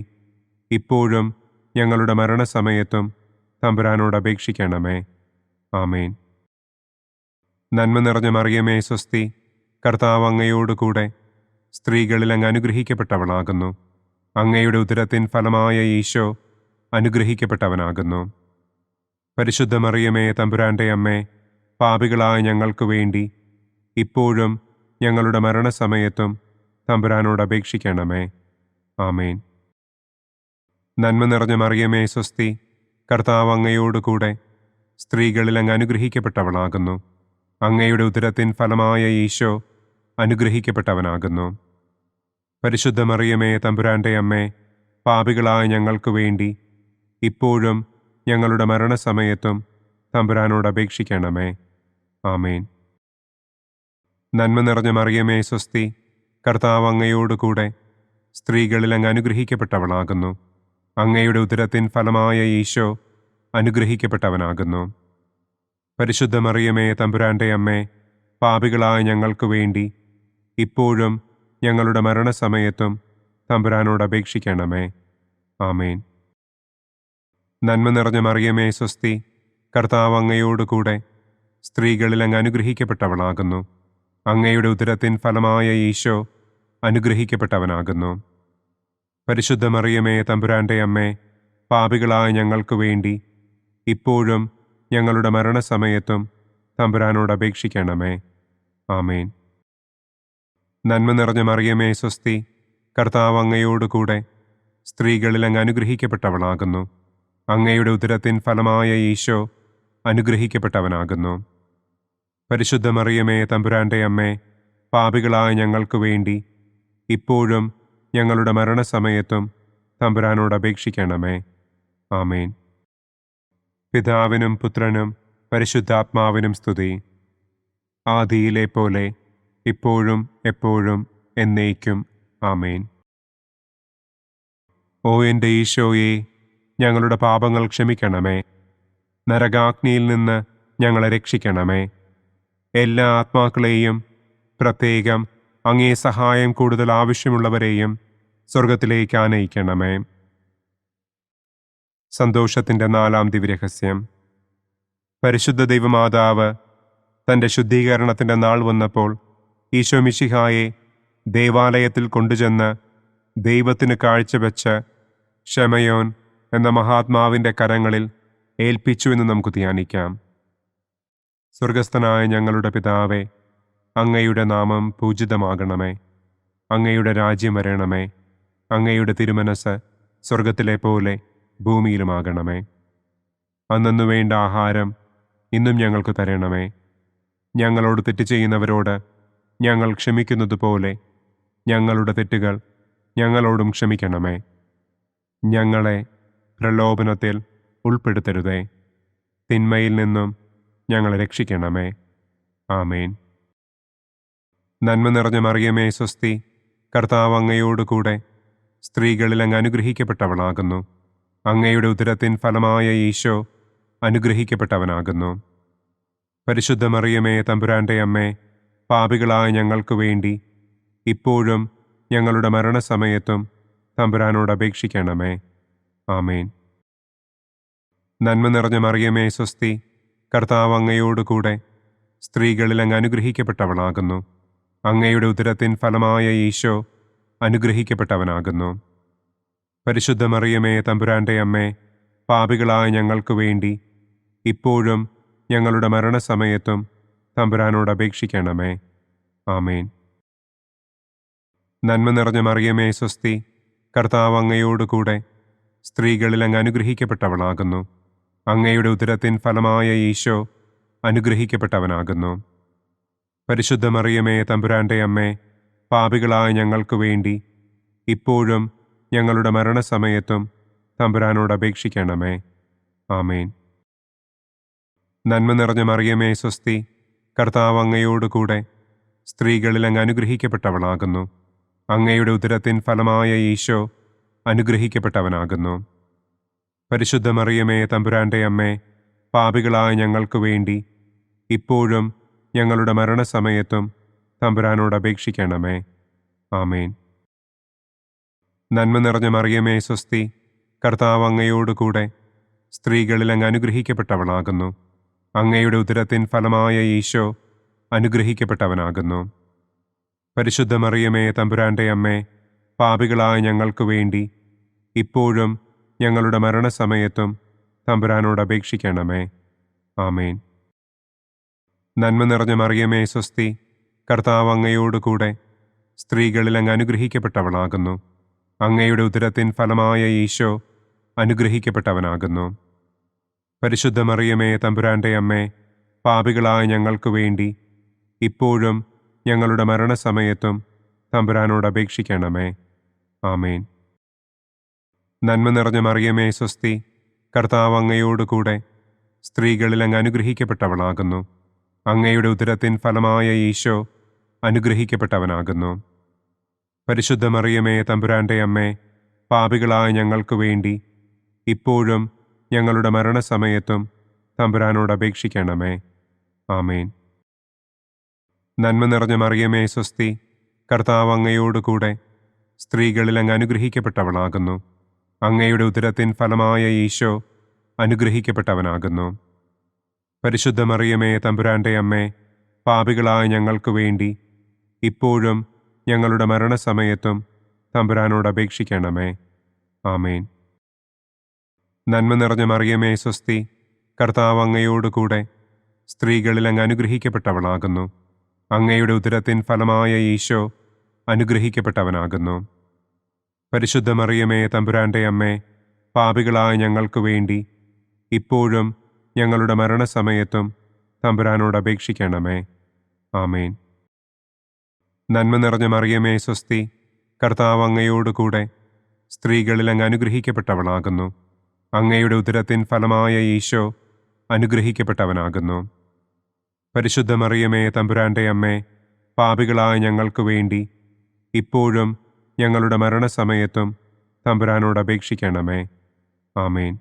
ഇപ്പോഴും ഞങ്ങളുടെ മരണസമയത്തും തമ്പുരാനോട് അപേക്ഷിക്കണമേ. ആമേൻ. നന്മ നിറഞ്ഞ മറിയമേ സ്വസ്തി, കർത്താവ് അങ്ങയോടുകൂടെ സ്ത്രീകളിൽ അങ്ങ് അനുഗ്രഹിക്കപ്പെട്ടവളാകുന്നു. അങ്ങയുടെ ഉദരത്തിൻ ഫലമായ ഈശോ അനുഗ്രഹിക്കപ്പെട്ടവനാകുന്നു. പരിശുദ്ധ മറിയമേ തമ്പുരാൻ്റെ അമ്മേ, പാപികളായ ഞങ്ങൾക്ക് വേണ്ടി ഇപ്പോഴും ഞങ്ങളുടെ മരണസമയത്തും തമ്പുരാനോട് അപേക്ഷിക്കണമേ. ആമേൻ. നന്മ നിറഞ്ഞ മറിയമേ സ്വസ്തി, കർത്താവ് അങ്ങയോടുകൂടെ സ്ത്രീകളിൽ അങ്ങ് അനുഗ്രഹിക്കപ്പെട്ടവളാകുന്നു. അങ്ങയുടെ ഉദരത്തിൻ ഫലമായ ഈശോ അനുഗ്രഹിക്കപ്പെട്ടവനാകുന്നു. പരിശുദ്ധ മറിയമേ തമ്പുരാൻ്റെ അമ്മേ, പാപികളായ ഞങ്ങൾക്ക് വേണ്ടി ഇപ്പോഴും ഞങ്ങളുടെ മരണസമയത്തും തമ്പുരാനോട് അപേക്ഷിക്കണമേ. ആമേൻ. നന്മ നിറഞ്ഞ മറിയമേ സ്വസ്തി, കർത്താവ് അങ്ങയോടുകൂടെ സ്ത്രീകളിൽ അങ്ങ് അനുഗ്രഹിക്കപ്പെട്ടവളാകുന്നു. അങ്ങയുടെ ഉദരത്തിൻ ഫലമായ ഈശോ അനുഗ്രഹിക്കപ്പെട്ടവനാകുന്നു. പരിശുദ്ധ മറിയമേ തമ്പുരാൻ്റെ അമ്മേ, പാപികളായ ഞങ്ങൾക്ക് വേണ്ടി ഇപ്പോഴും ഞങ്ങളുടെ മരണസമയത്തും തമ്പുരാനോട് അപേക്ഷിക്കണമേ. ആമേൻ. നന്മ നിറഞ്ഞ മറിയമേ സ്വസ്തി, കർത്താവ് അങ്ങയോടുകൂടെ സ്ത്രീകളിൽ അങ്ങ് അനുഗ്രഹിക്കപ്പെട്ടവളാകുന്നു. അങ്ങയുടെ ഉദരത്തിൻ ഫലമായ ഈശോ അനുഗ്രഹിക്കപ്പെട്ടവനാകുന്നു. പരിശുദ്ധ മറിയമേ തമ്പുരാൻ്റെ അമ്മേ, പാപികളായ ഞങ്ങൾക്ക് വേണ്ടി ഇപ്പോഴും ഞങ്ങളുടെ മരണസമയത്തും തമ്പുരാനോട് അപേക്ഷിക്കണമേ. ആമേൻ. നന്മ നിറഞ്ഞ മറിയമേ സ്വസ്തി, കർത്താവ് അങ്ങയോടുകൂടെ സ്ത്രീകളിൽ അങ്ങ് അനുഗ്രഹിക്കപ്പെട്ടവളാകുന്നു. അങ്ങയുടെ ഉദരത്തിൻ ഫലമായ ഈശോ അനുഗ്രഹിക്കപ്പെട്ടവനാകുന്നു. പരിശുദ്ധ മറിയമേ തമ്പുരാൻ്റെ അമ്മേ, പാപികളായ ഞങ്ങൾക്ക് വേണ്ടി ഇപ്പോഴും ഞങ്ങളുടെ മരണസമയത്തും തമ്പുരാനോട് അപേക്ഷിക്കണമേ. ആമേൻ. പിതാവിനും പുത്രനും പരിശുദ്ധാത്മാവിനും സ്തുതി. ആദിയിലെ പോലെ ഇപ്പോഴും എപ്പോഴും എന്നേക്കും. ആമേൻ. ഓ എൻ്റെ ഈശോയെ, ഞങ്ങളുടെ പാപങ്ങൾ ക്ഷമിക്കണമേ. നരകാഗ്നിയിൽ നിന്ന് ഞങ്ങളെ രക്ഷിക്കണമേ. എല്ലാ ആത്മാക്കളെയും, പ്രത്യേകം അങ്ങേ സഹായം കൂടുതൽ ആവശ്യമുള്ളവരെയും സ്വർഗത്തിലേക്ക് ആനയിക്കണമേ. സന്തോഷത്തിൻ്റെ 4-ാം ദിവ്യരഹസ്യം. പരിശുദ്ധ ദൈവമാതാവ് തൻ്റെ ശുദ്ധീകരണത്തിൻ്റെ നാൾ വന്നപ്പോൾ ഈശോ മിശിഹായെ ദേവാലയത്തിൽ കൊണ്ടുചെന്ന് ദൈവത്തിന് കാഴ്ചവെച്ച് ശമയോൻ എന്ന മഹാത്മാവിൻ്റെ കരങ്ങളിൽ ഏൽപ്പിച്ചു എന്ന് നമുക്ക് ധ്യാനിക്കാം. സ്വർഗസ്ഥനായ ഞങ്ങളുടെ പിതാവേ, അങ്ങയുടെ നാമം പൂജിതമാകണമേ. അങ്ങയുടെ രാജ്യം വരണമേ. അങ്ങയുടെ തിരുമനസ് സ്വർഗത്തിലെ പോലെ ഭൂമിയിലുമാകണമേ. അന്നന്നു വേണ്ട ആഹാരം ഇന്നും ഞങ്ങൾക്ക് തരണമേ. ഞങ്ങളോട് തെറ്റ് ചെയ്യുന്നവരോട് ഞങ്ങൾ ക്ഷമിക്കുന്നത് പോലെ ഞങ്ങളുടെ തെറ്റുകൾ ഞങ്ങളോടും ക്ഷമിക്കണമേ. ഞങ്ങളെ പ്രലോഭനത്തിൽ ഉൾപ്പെടുത്തരുതേ. തിന്മയിൽ നിന്നും ഞങ്ങളെ രക്ഷിക്കണമേ. ആമേൻ. നന്മ നിറഞ്ഞ മറിയമേ സ്വസ്തി, കർത്താവ് അങ്ങയോടുകൂടെ സ്ത്രീകളിൽ അങ്ങ് അനുഗ്രഹിക്കപ്പെട്ടവളാകുന്നു. അങ്ങയുടെ ഉദരത്തിൻ ഫലമായ ഈശോ അനുഗ്രഹിക്കപ്പെട്ടവനാകുന്നു. പരിശുദ്ധ മറിയമേ തമ്പുരാൻ്റെ അമ്മേ, പാപികളായ ഞങ്ങൾക്ക് വേണ്ടി ഇപ്പോഴും ഞങ്ങളുടെ മരണസമയത്തും തമ്പുരാനോട് അപേക്ഷിക്കണമേ. ആമേൻ. നന്മ നിറഞ്ഞ മറിയമേ സ്വസ്തി, കർത്താവ് അങ്ങയോടുകൂടെ സ്ത്രീകളിൽ അങ്ങ് അനുഗ്രഹിക്കപ്പെട്ടവളാകുന്നു. അങ്ങയുടെ ഉദരത്തിൻ ഫലമായ ഈശോ അനുഗ്രഹിക്കപ്പെട്ടവനാകുന്നു. പരിശുദ്ധ മറിയമേ തമ്പുരാൻ്റെ അമ്മേ, പാപികളായ ഞങ്ങൾക്ക് വേണ്ടി ഇപ്പോഴും ഞങ്ങളുടെ മരണസമയത്തും തമ്പുരാനോട് അപേക്ഷിക്കണമേ. ആമേൻ. നന്മ നിറഞ്ഞ മറിയമേ സ്വസ്തി, കർത്താവ് അങ്ങയോടുകൂടെ സ്ത്രീകളിൽ അങ്ങ് അനുഗ്രഹിക്കപ്പെട്ടവളാകുന്നു. അങ്ങയുടെ ഉദരത്തിൻ ഫലമായ ഈശോ അനുഗ്രഹിക്കപ്പെട്ടവനാകുന്നു. പരിശുദ്ധ മറിയമേ തമ്പുരാൻ്റെ അമ്മേ, പാപികളായ ഞങ്ങൾക്ക് വേണ്ടി ഇപ്പോഴും ഞങ്ങളുടെ മരണസമയത്തും തമ്പുരാനോട് അപേക്ഷിക്കണമേ. ആമേൻ. നന്മ നിറഞ്ഞ മറിയമേ സ്വസ്തി, കർത്താവ് അങ്ങയോടുകൂടെ സ്ത്രീകളിൽ അങ്ങ് അനുഗ്രഹിക്കപ്പെട്ടവളാകുന്നു. അങ്ങയുടെ ഉദരത്തിൻ ഫലമായ ഈശോ അനുഗ്രഹിക്കപ്പെട്ടവനാകുന്നു. പരിശുദ്ധ മറിയമേ തമ്പുരാൻ്റെ അമ്മേ, പാപികളായ ഞങ്ങൾക്ക് വേണ്ടി ഇപ്പോഴും ഞങ്ങളുടെ മരണസമയത്തും തമ്പുരാനോട് അപേക്ഷിക്കണമേ. ആമേൻ. നന്മ നിറഞ്ഞ മറിയമേ സ്വസ്തി, കർത്താവ് അങ്ങയോടുകൂടെ സ്ത്രീകളിൽ അങ്ങ് അനുഗ്രഹിക്കപ്പെട്ടവളാകുന്നു. അങ്ങയുടെ ഉദരത്തിൻ ഫലമായ ഈശോ അനുഗ്രഹിക്കപ്പെട്ടവനാകുന്നു. പരിശുദ്ധ മറിയമേ തമ്പുരാൻ്റെ അമ്മേ, പാപികളായ ഞങ്ങൾക്ക് വേണ്ടി ഇപ്പോഴും ഞങ്ങളുടെ മരണസമയത്തും തമ്പുരാനോട് അപേക്ഷിക്കണമേ. ആമേൻ. നന്മ നിറഞ്ഞ മറിയമേ സ്വസ്തി, കർത്താവ് അങ്ങയോടുകൂടെ സ്ത്രീകളിൽ അങ്ങ് അനുഗ്രഹിക്കപ്പെട്ടവളാകുന്നു. അങ്ങയുടെ ഉദരത്തിൻ ഫലമായ ഈശോ അനുഗ്രഹിക്കപ്പെട്ടവനാകുന്നു. പരിശുദ്ധ മറിയമേ തമ്പുരാൻ്റെ അമ്മേ, പാപികളായ ഞങ്ങൾക്ക് വേണ്ടി ഇപ്പോഴും ഞങ്ങളുടെ മരണസമയത്തും തമ്പുരാനോട് അപേക്ഷിക്കണമേ. ആമേൻ. നന്മ നിറഞ്ഞ മറിയമേ സ്വസ്തി, കർത്താവ് അങ്ങയോടുകൂടെ സ്ത്രീകളിൽ അങ്ങ് അനുഗ്രഹിക്കപ്പെട്ടവളാകുന്നു. അങ്ങയുടെ ഉദരത്തിൻ ഫലമായ ഈശോ അനുഗ്രഹിക്കപ്പെട്ടവനാകുന്നു. പരിശുദ്ധ മറിയമേ തമ്പുരാൻ്റെ അമ്മേ, പാപികളായ ഞങ്ങൾക്ക് വേണ്ടി ഇപ്പോഴും ഞങ്ങളുടെ മരണസമയത്തും തമ്പുരാനോട് അപേക്ഷിക്കണമേ. ആമേൻ. നന്മ നിറഞ്ഞ മറിയമേ സ്വസ്തി, കർത്താവ് അങ്ങയോടുകൂടെ സ്ത്രീകളിൽ അങ്ങ് അനുഗ്രഹിക്കപ്പെട്ടവളാകുന്നു. അങ്ങയുടെ ഉദരത്തിൻ ഫലമായ ഈശോ അനുഗ്രഹിക്കപ്പെട്ടവനാകുന്നു. പരിശുദ്ധ മറിയമേ തമ്പുരാൻ്റെ അമ്മേ, പാപികളായ ഞങ്ങൾക്ക് വേണ്ടി ഇപ്പോഴും ഞങ്ങളുടെ മരണസമയത്തും തമ്പുരാനോട് അപേക്ഷിക്കണമേ. ആമേൻ. നന്മ നിറഞ്ഞ മറിയമേ സ്വസ്തി, കർത്താവ് അങ്ങയോടുകൂടെ സ്ത്രീകളിൽ അങ്ങ് അനുഗ്രഹിക്കപ്പെട്ടവളാകുന്നു. അങ്ങയുടെ ഉദരത്തിൻ ഫലമായ ഈശോ അനുഗ്രഹിക്കപ്പെട്ടവനാകുന്നു. പരിശുദ്ധ മറിയമേ തമ്പുരാൻ്റെ അമ്മേ, പാപികളായ ഞങ്ങൾക്ക് വേണ്ടി ഇപ്പോഴും ഞങ്ങളുടെ മരണസമയത്തും തമ്പുരാനോട് അപേക്ഷിക്കണമേ. ആമേൻ. നന്മ നിറഞ്ഞ മറിയമേ സ്വസ്തി, കർത്താവ് അങ്ങയോടുകൂടെ സ്ത്രീകളിൽ അങ്ങ് അനുഗ്രഹിക്കപ്പെട്ടവളാകുന്നു. അങ്ങയുടെ ഉദരത്തിൻ ഫലമായ ഈശോ അനുഗ്രഹിക്കപ്പെട്ടവനാകുന്നു. പരിശുദ്ധ മറിയമേ തമ്പുരാന്റെ അമ്മേ, പാപികളായ ഞങ്ങൾക്ക് വേണ്ടി ഇപ്പോഴും ഞങ്ങളുടെ മരണസമയത്തും തമ്പുരാനോട് അപേക്ഷിക്കണമേ. ആമേൻ.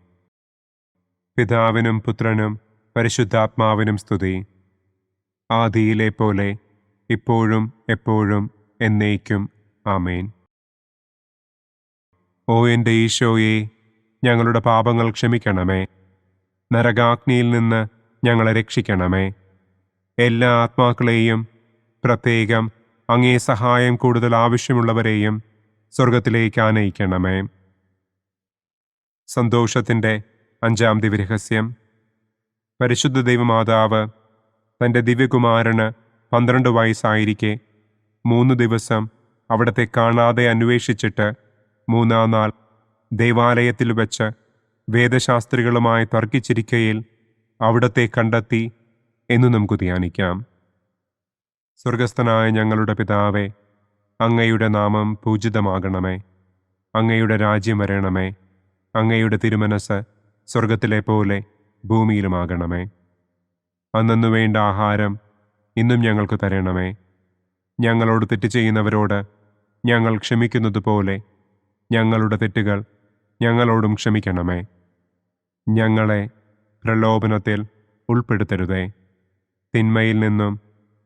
പിതാവിനും പുത്രനും പരിശുദ്ധാത്മാവിനും സ്തുതി. ആദിയിലെ പോലെ ഇപ്പോഴും എപ്പോഴും എന്നേക്കും. ആമേൻ. ഓ എൻ്റെ ഈശോയെ, ഞങ്ങളുടെ പാപങ്ങൾ ക്ഷമിക്കണമേ. നരകാഗ്നിയിൽ നിന്ന് ഞങ്ങളെ രക്ഷിക്കണമേ. എല്ലാ ആത്മാക്കളെയും, പ്രത്യേകം അങ്ങേ സഹായം കൂടുതൽ ആവശ്യമുള്ളവരെയും സ്വർഗത്തിലേക്ക് ആനയിക്കണമേ. സന്തോഷത്തിൻ്റെ 5-ാം ദിവ്യരഹസ്യം. പരിശുദ്ധ ദൈവമാതാവ് തൻ്റെ ദിവ്യകുമാരന് 12 വയസ്സായിരിക്കെ 3 ദിവസം അവിടത്തെ കാണാതെ അന്വേഷിച്ചിട്ട് 3-ാം നാൾ ദേവാലയത്തിൽ വെച്ച് വേദശാസ്ത്രികളുമായി തർക്കിച്ചിരിക്കയിൽ അവിടത്തെ കണ്ടെത്തി എന്ന് നമുക്ക് ധ്യാനിക്കാം. സ്വർഗസ്ഥനായ ഞങ്ങളുടെ പിതാവേ, അങ്ങയുടെ നാമം പൂജിതമാകണമേ. അങ്ങയുടെ രാജ്യം വരണമേ. അങ്ങയുടെ തിരുമനസ് സ്വർഗത്തിലെ പോലെ ഭൂമിയിലുമാകണമേ. അന്നു വേണ്ട ആഹാരം ഇന്നും ഞങ്ങൾക്ക് തരണമേ. ഞങ്ങളോട് തെറ്റ് ചെയ്യുന്നവരോട് ഞങ്ങൾ ക്ഷമിക്കുന്നത് പോലെ ഞങ്ങളുടെ തെറ്റുകൾ ഞങ്ങളോടും ക്ഷമിക്കണമേ. ഞങ്ങളെ പ്രലോഭനത്തിൽ ഉൾപ്പെടുത്തരുതേ. തിന്മയിൽ നിന്നും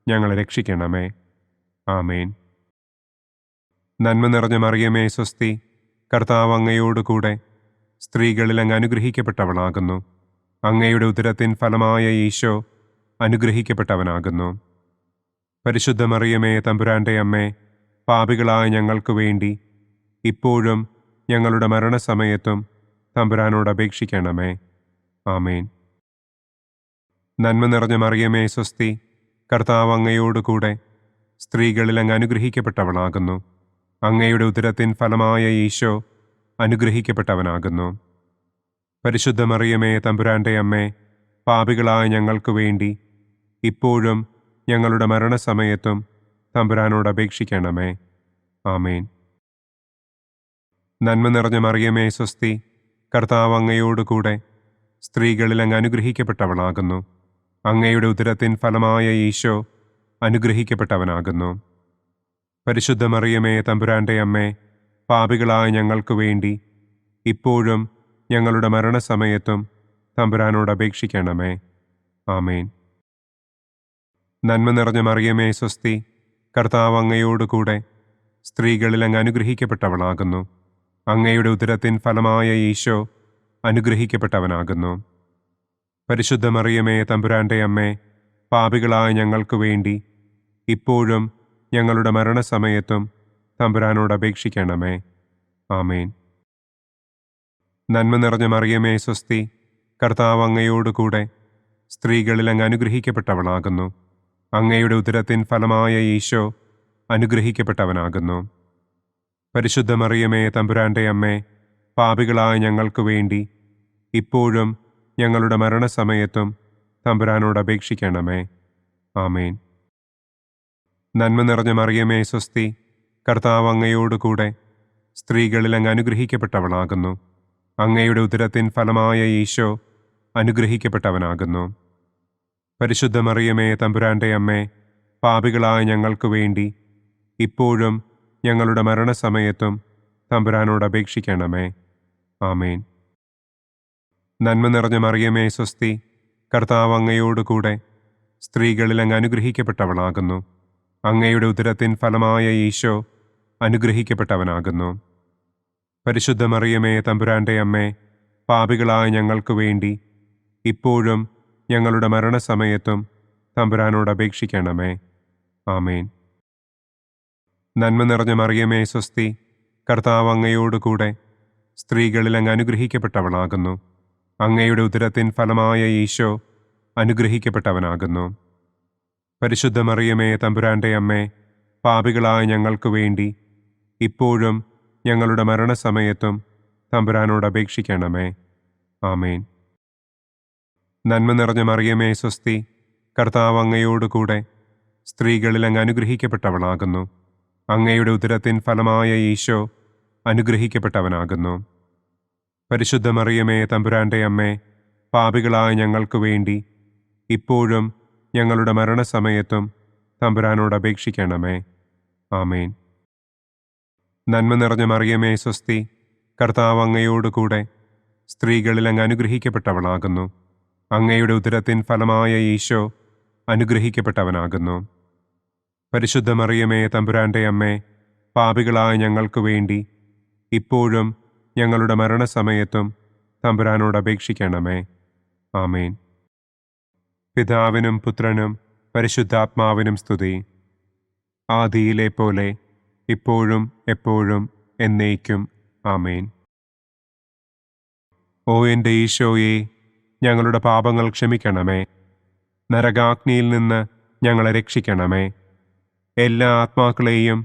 ഞങ്ങളെ രക്ഷിക്കണമേ. ആമേൻ. നന്മ നിറഞ്ഞ മറിയമേ സ്വസ്തി, കർത്താവ് അങ്ങയോടുകൂടെ സ്ത്രീകളിൽ അങ്ങ് അനുഗ്രഹിക്കപ്പെട്ടവളാകുന്നു. അങ്ങയുടെ ഉദരത്തിൻ ഫലമായ ഈശോ അനുഗ്രഹിക്കപ്പെട്ടവനാകുന്നു. പരിശുദ്ധ മറിയമേ തമ്പുരാന്റെ അമ്മേ, പാപികളായ ഞങ്ങൾക്ക് വേണ്ടി ഇപ്പോഴും ഞങ്ങളുടെ മരണസമയത്തും തമ്പുരാനോട് അപേക്ഷിക്കണമേ. ആമേൻ. നന്മ നിറഞ്ഞ മറിയമേ സ്വസ്തി, കർത്താവ് അങ്ങയോടുകൂടെ സ്ത്രീകളിൽ അങ്ങ് അനുഗ്രഹിക്കപ്പെട്ടവളാകുന്നു. അങ്ങയുടെ ഉദരത്തിൻ ഫലമായ ഈശോ അനുഗ്രഹിക്കപ്പെട്ടവനാകുന്നു. പരിശുദ്ധ മറിയമേ തമ്പുരാന്റെ അമ്മേ, പാപികളായ ഞങ്ങൾക്ക് വേണ്ടി ഇപ്പോഴും ഞങ്ങളുടെ മരണസമയത്തും തമ്പുരാനോട് അപേക്ഷിക്കണമേ. ആമേൻ. നന്മ നിറഞ്ഞ മറിയമേ സ്വസ്തി, കർത്താവ് അങ്ങയോടുകൂടെ സ്ത്രീകളിൽ അങ്ങ് അനുഗ്രഹിക്കപ്പെട്ടവളാകുന്നു. അങ്ങയുടെ ഉദരത്തിൻ ഫലമായ ഈശോ അനുഗ്രഹിക്കപ്പെട്ടവനാകുന്നു. പരിശുദ്ധ മറിയമേ തമ്പുരാന്റെ അമ്മേ, പാപികളായ ഞങ്ങൾക്ക് വേണ്ടി ഇപ്പോഴും ഞങ്ങളുടെ മരണസമയത്തും തമ്പുരാനോട് അപേക്ഷിക്കണമേ. ആമേൻ. നന്മ നിറഞ്ഞ മറിയമേ സ്വസ്തി, കർത്താവ് അങ്ങയോടുകൂടെ സ്ത്രീകളിൽ അങ്ങ് അനുഗ്രഹിക്കപ്പെട്ടവളാകുന്നു. അങ്ങയുടെ ഉദരത്തിൻ ഫലമായ ഈശോ അനുഗ്രഹിക്കപ്പെട്ടവനാകുന്നു. പരിശുദ്ധ മറിയമേ തമ്പുരാന്റെ അമ്മേ, പാപികളായ ഞങ്ങൾക്ക് വേണ്ടി ഇപ്പോഴും ഞങ്ങളുടെ മരണസമയത്തും തമ്പുരാനോട് അപേക്ഷിക്കണമേ. ആമേൻ. നന്മ നിറഞ്ഞ മറിയമേ സ്വസ്തി, കർത്താവ് അങ്ങയോടുകൂടെ സ്ത്രീകളിൽ അങ്ങ് അനുഗ്രഹിക്കപ്പെട്ടവളാകുന്നു. അങ്ങയുടെ ഉദരത്തിൻ ഫലമായ ഈശോ അനുഗ്രഹിക്കപ്പെട്ടവനാകുന്നു. പരിശുദ്ധ മറിയമേ തമ്പുരാന്റെ അമ്മേ, പാപികളായ ഞങ്ങൾക്ക് വേണ്ടി ഇപ്പോഴും ഞങ്ങളുടെ മരണസമയത്തും തമ്പുരാനോട് അപേക്ഷിക്കണമേ. ആമേൻ. നന്മ നിറഞ്ഞ മറിയമേ സ്വസ്തി, കർത്താവ് അങ്ങയോടുകൂടെ സ്ത്രീകളിൽ അങ്ങ് അനുഗ്രഹിക്കപ്പെട്ടവളാകുന്നു. അങ്ങയുടെ ഉദരത്തിൻ ഫലമായ ഈശോ അനുഗ്രഹിക്കപ്പെട്ടവനാകുന്നു. പരിശുദ്ധ മറിയമേ തമ്പുരാന്റെ അമ്മേ, പാപികളായ ഞങ്ങൾക്ക് വേണ്ടി ഇപ്പോഴും ഞങ്ങളുടെ മരണസമയത്തും തമ്പുരാനോട് അപേക്ഷിക്കണമേ. ആമേൻ. നന്മ നിറഞ്ഞ മറിയമേ സ്വസ്തി, കർത്താവ് അങ്ങയോടുകൂടെ സ്ത്രീകളിൽ അങ്ങ് അനുഗ്രഹിക്കപ്പെട്ടവളാകുന്നു. അങ്ങയുടെ ഉദരത്തിൻ ഫലമായ ഈശോ അനുഗ്രഹിക്കപ്പെട്ടവനാകുന്നു. പരിശുദ്ധ മറിയമേ തമ്പുരാന്റെ അമ്മേ, പാപികളായ ഞങ്ങൾക്ക് വേണ്ടി ഇപ്പോഴും ഞങ്ങളുടെ മരണസമയത്തും തമ്പുരാനോട് അപേക്ഷിക്കണമേ. ആമേൻ. നന്മ നിറഞ്ഞ മറിയമേ സ്വസ്തി, കർത്താവ് അങ്ങയോടുകൂടെ സ്ത്രീകളിൽ അങ്ങ് അനുഗ്രഹിക്കപ്പെട്ടവളാകുന്നു. അങ്ങയുടെ ഉദരത്തിൻ ഫലമായ ഈശോ അനുഗ്രഹിക്കപ്പെട്ടവനാകുന്നു. പരിശുദ്ധ മറിയമേ തമ്പുരാന്റെ അമ്മേ, പാപികളായ ഞങ്ങൾക്ക് വേണ്ടി ഇപ്പോഴും ഞങ്ങളുടെ മരണസമയത്തും തമ്പുരാനോട് അപേക്ഷിക്കണമേ. ആമേൻ. നന്മ നിറഞ്ഞ മറിയമേ സ്വസ്തി, കർത്താവ് അങ്ങയോടുകൂടെ സ്ത്രീകളിൽ അങ്ങ് അനുഗ്രഹിക്കപ്പെട്ടവളാകുന്നു. അങ്ങയുടെ ഉദരത്തിൻ ഫലമായ ഈശോ അനുഗ്രഹിക്കപ്പെട്ടവനാകുന്നു. പരിശുദ്ധ മറിയമേ തമ്പുരാന്റെ അമ്മേ, പാപികളായ ഞങ്ങൾക്ക് വേണ്ടി ഇപ്പോഴും ഞങ്ങളുടെ മരണസമയത്തും തമ്പുരാനോട് അപേക്ഷിക്കണമേ. ആമേൻ. നന്മ നിറഞ്ഞ മറിയമേ സ്വസ്തി, കർത്താവ് അങ്ങയോടുകൂടെ സ്ത്രീകളിൽ അങ്ങ് അനുഗ്രഹിക്കപ്പെട്ടവളാകുന്നു. അങ്ങയുടെ ഉദരത്തിൻ ഫലമായ ഈശോ അനുഗ്രഹിക്കപ്പെട്ടവനാകുന്നു. പരിശുദ്ധ മറിയമേ തമ്പുരാൻ്റെ അമ്മേ, പാപികളായ ഞങ്ങൾക്ക് വേണ്ടി ഇപ്പോഴും ഞങ്ങളുടെ മരണസമയത്തും തമ്പുരാനോട് അപേക്ഷിക്കണമേ. ആമേൻ. പിതാവിനും പുത്രനും പരിശുദ്ധാത്മാവിനും സ്തുതി. ആദിയിലെ പോലെ ഇപ്പോഴും എപ്പോഴും എന്നേക്കും. ആമേൻ. ഓ എൻ്റെ ഈശോയെ, ഞങ്ങളുടെ പാപങ്ങൾ ക്ഷമിക്കണമേ. നരകാഗ്നിയിൽ നിന്ന് ഞങ്ങളെ രക്ഷിക്കണമേ. എല്ലാ ആത്മാക്കളെയും,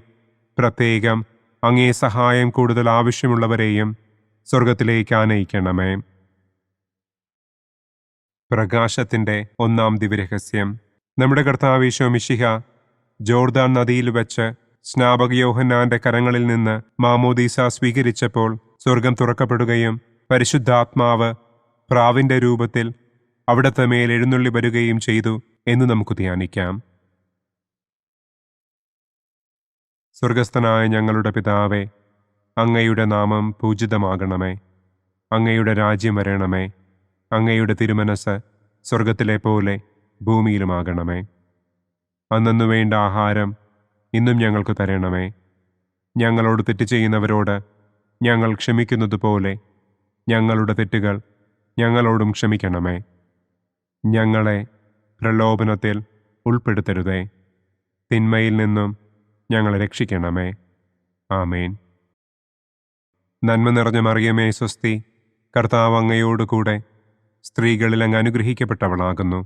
പ്രത്യേകം അങ്ങേ സഹായം കൂടുതൽ ആവശ്യമുള്ളവരെയും സ്വർഗത്തിലേക്ക് ആനയിക്കണമേ. പ്രകാശത്തിൻ്റെ ഒന്നാം ദിവ്യരഹസ്യം. നമ്മുടെ കർത്താവ് ഈശോ മിശിഹ ജോർദാൻ നദിയിൽ വെച്ച് സ്നാപക യോഹന്നാന്റെ കരങ്ങളിൽ നിന്ന് മാമോദീസ സ്വീകരിച്ചപ്പോൾ സ്വർഗം തുറക്കപ്പെടുകയും പരിശുദ്ധാത്മാവ് പ്രാവിന്റെ രൂപത്തിൽ അവിടത്തെ മേൽ എഴുന്നള്ളി വരികയും ചെയ്തു എന്ന് നമുക്ക് ധ്യാനിക്കാം. സ്വർഗസ്ഥനായ ഞങ്ങളുടെ പിതാവേ, അങ്ങയുടെ നാമം പൂജിതമാകണമേ. അങ്ങയുടെ രാജ്യം വരണമേ. അങ്ങയുടെ തിരുമനസ് സ്വർഗത്തിലെ പോലെ ഭൂമിയിലുമാകണമേ. അന്നന്നു വേണ്ട ആഹാരം ഇന്നും ഞങ്ങൾക്ക് തരണമേ. ഞങ്ങളോട് തെറ്റ് ചെയ്യുന്നവരോട് ഞങ്ങൾ ക്ഷമിക്കുന്നത് പോലെ ഞങ്ങളുടെ തെറ്റുകൾ ഞങ്ങളോടും ക്ഷമിക്കണമേ. ഞങ്ങളെ പ്രലോഭനത്തിൽ ഉൾപ്പെടുത്തരുതേ, തിന്മയിൽ നിന്നും ഞങ്ങളെ രക്ഷിക്കണമേ. ആമേൻ. നന്മ നിറഞ്ഞ മറിയമേ സ്വസ്തി, കർത്താവ് അങ്ങയോടുകൂടെ സ്ത്രീകളിൽ അങ്ങ് അനുഗ്രഹിക്കപ്പെട്ടവളാകുന്നു.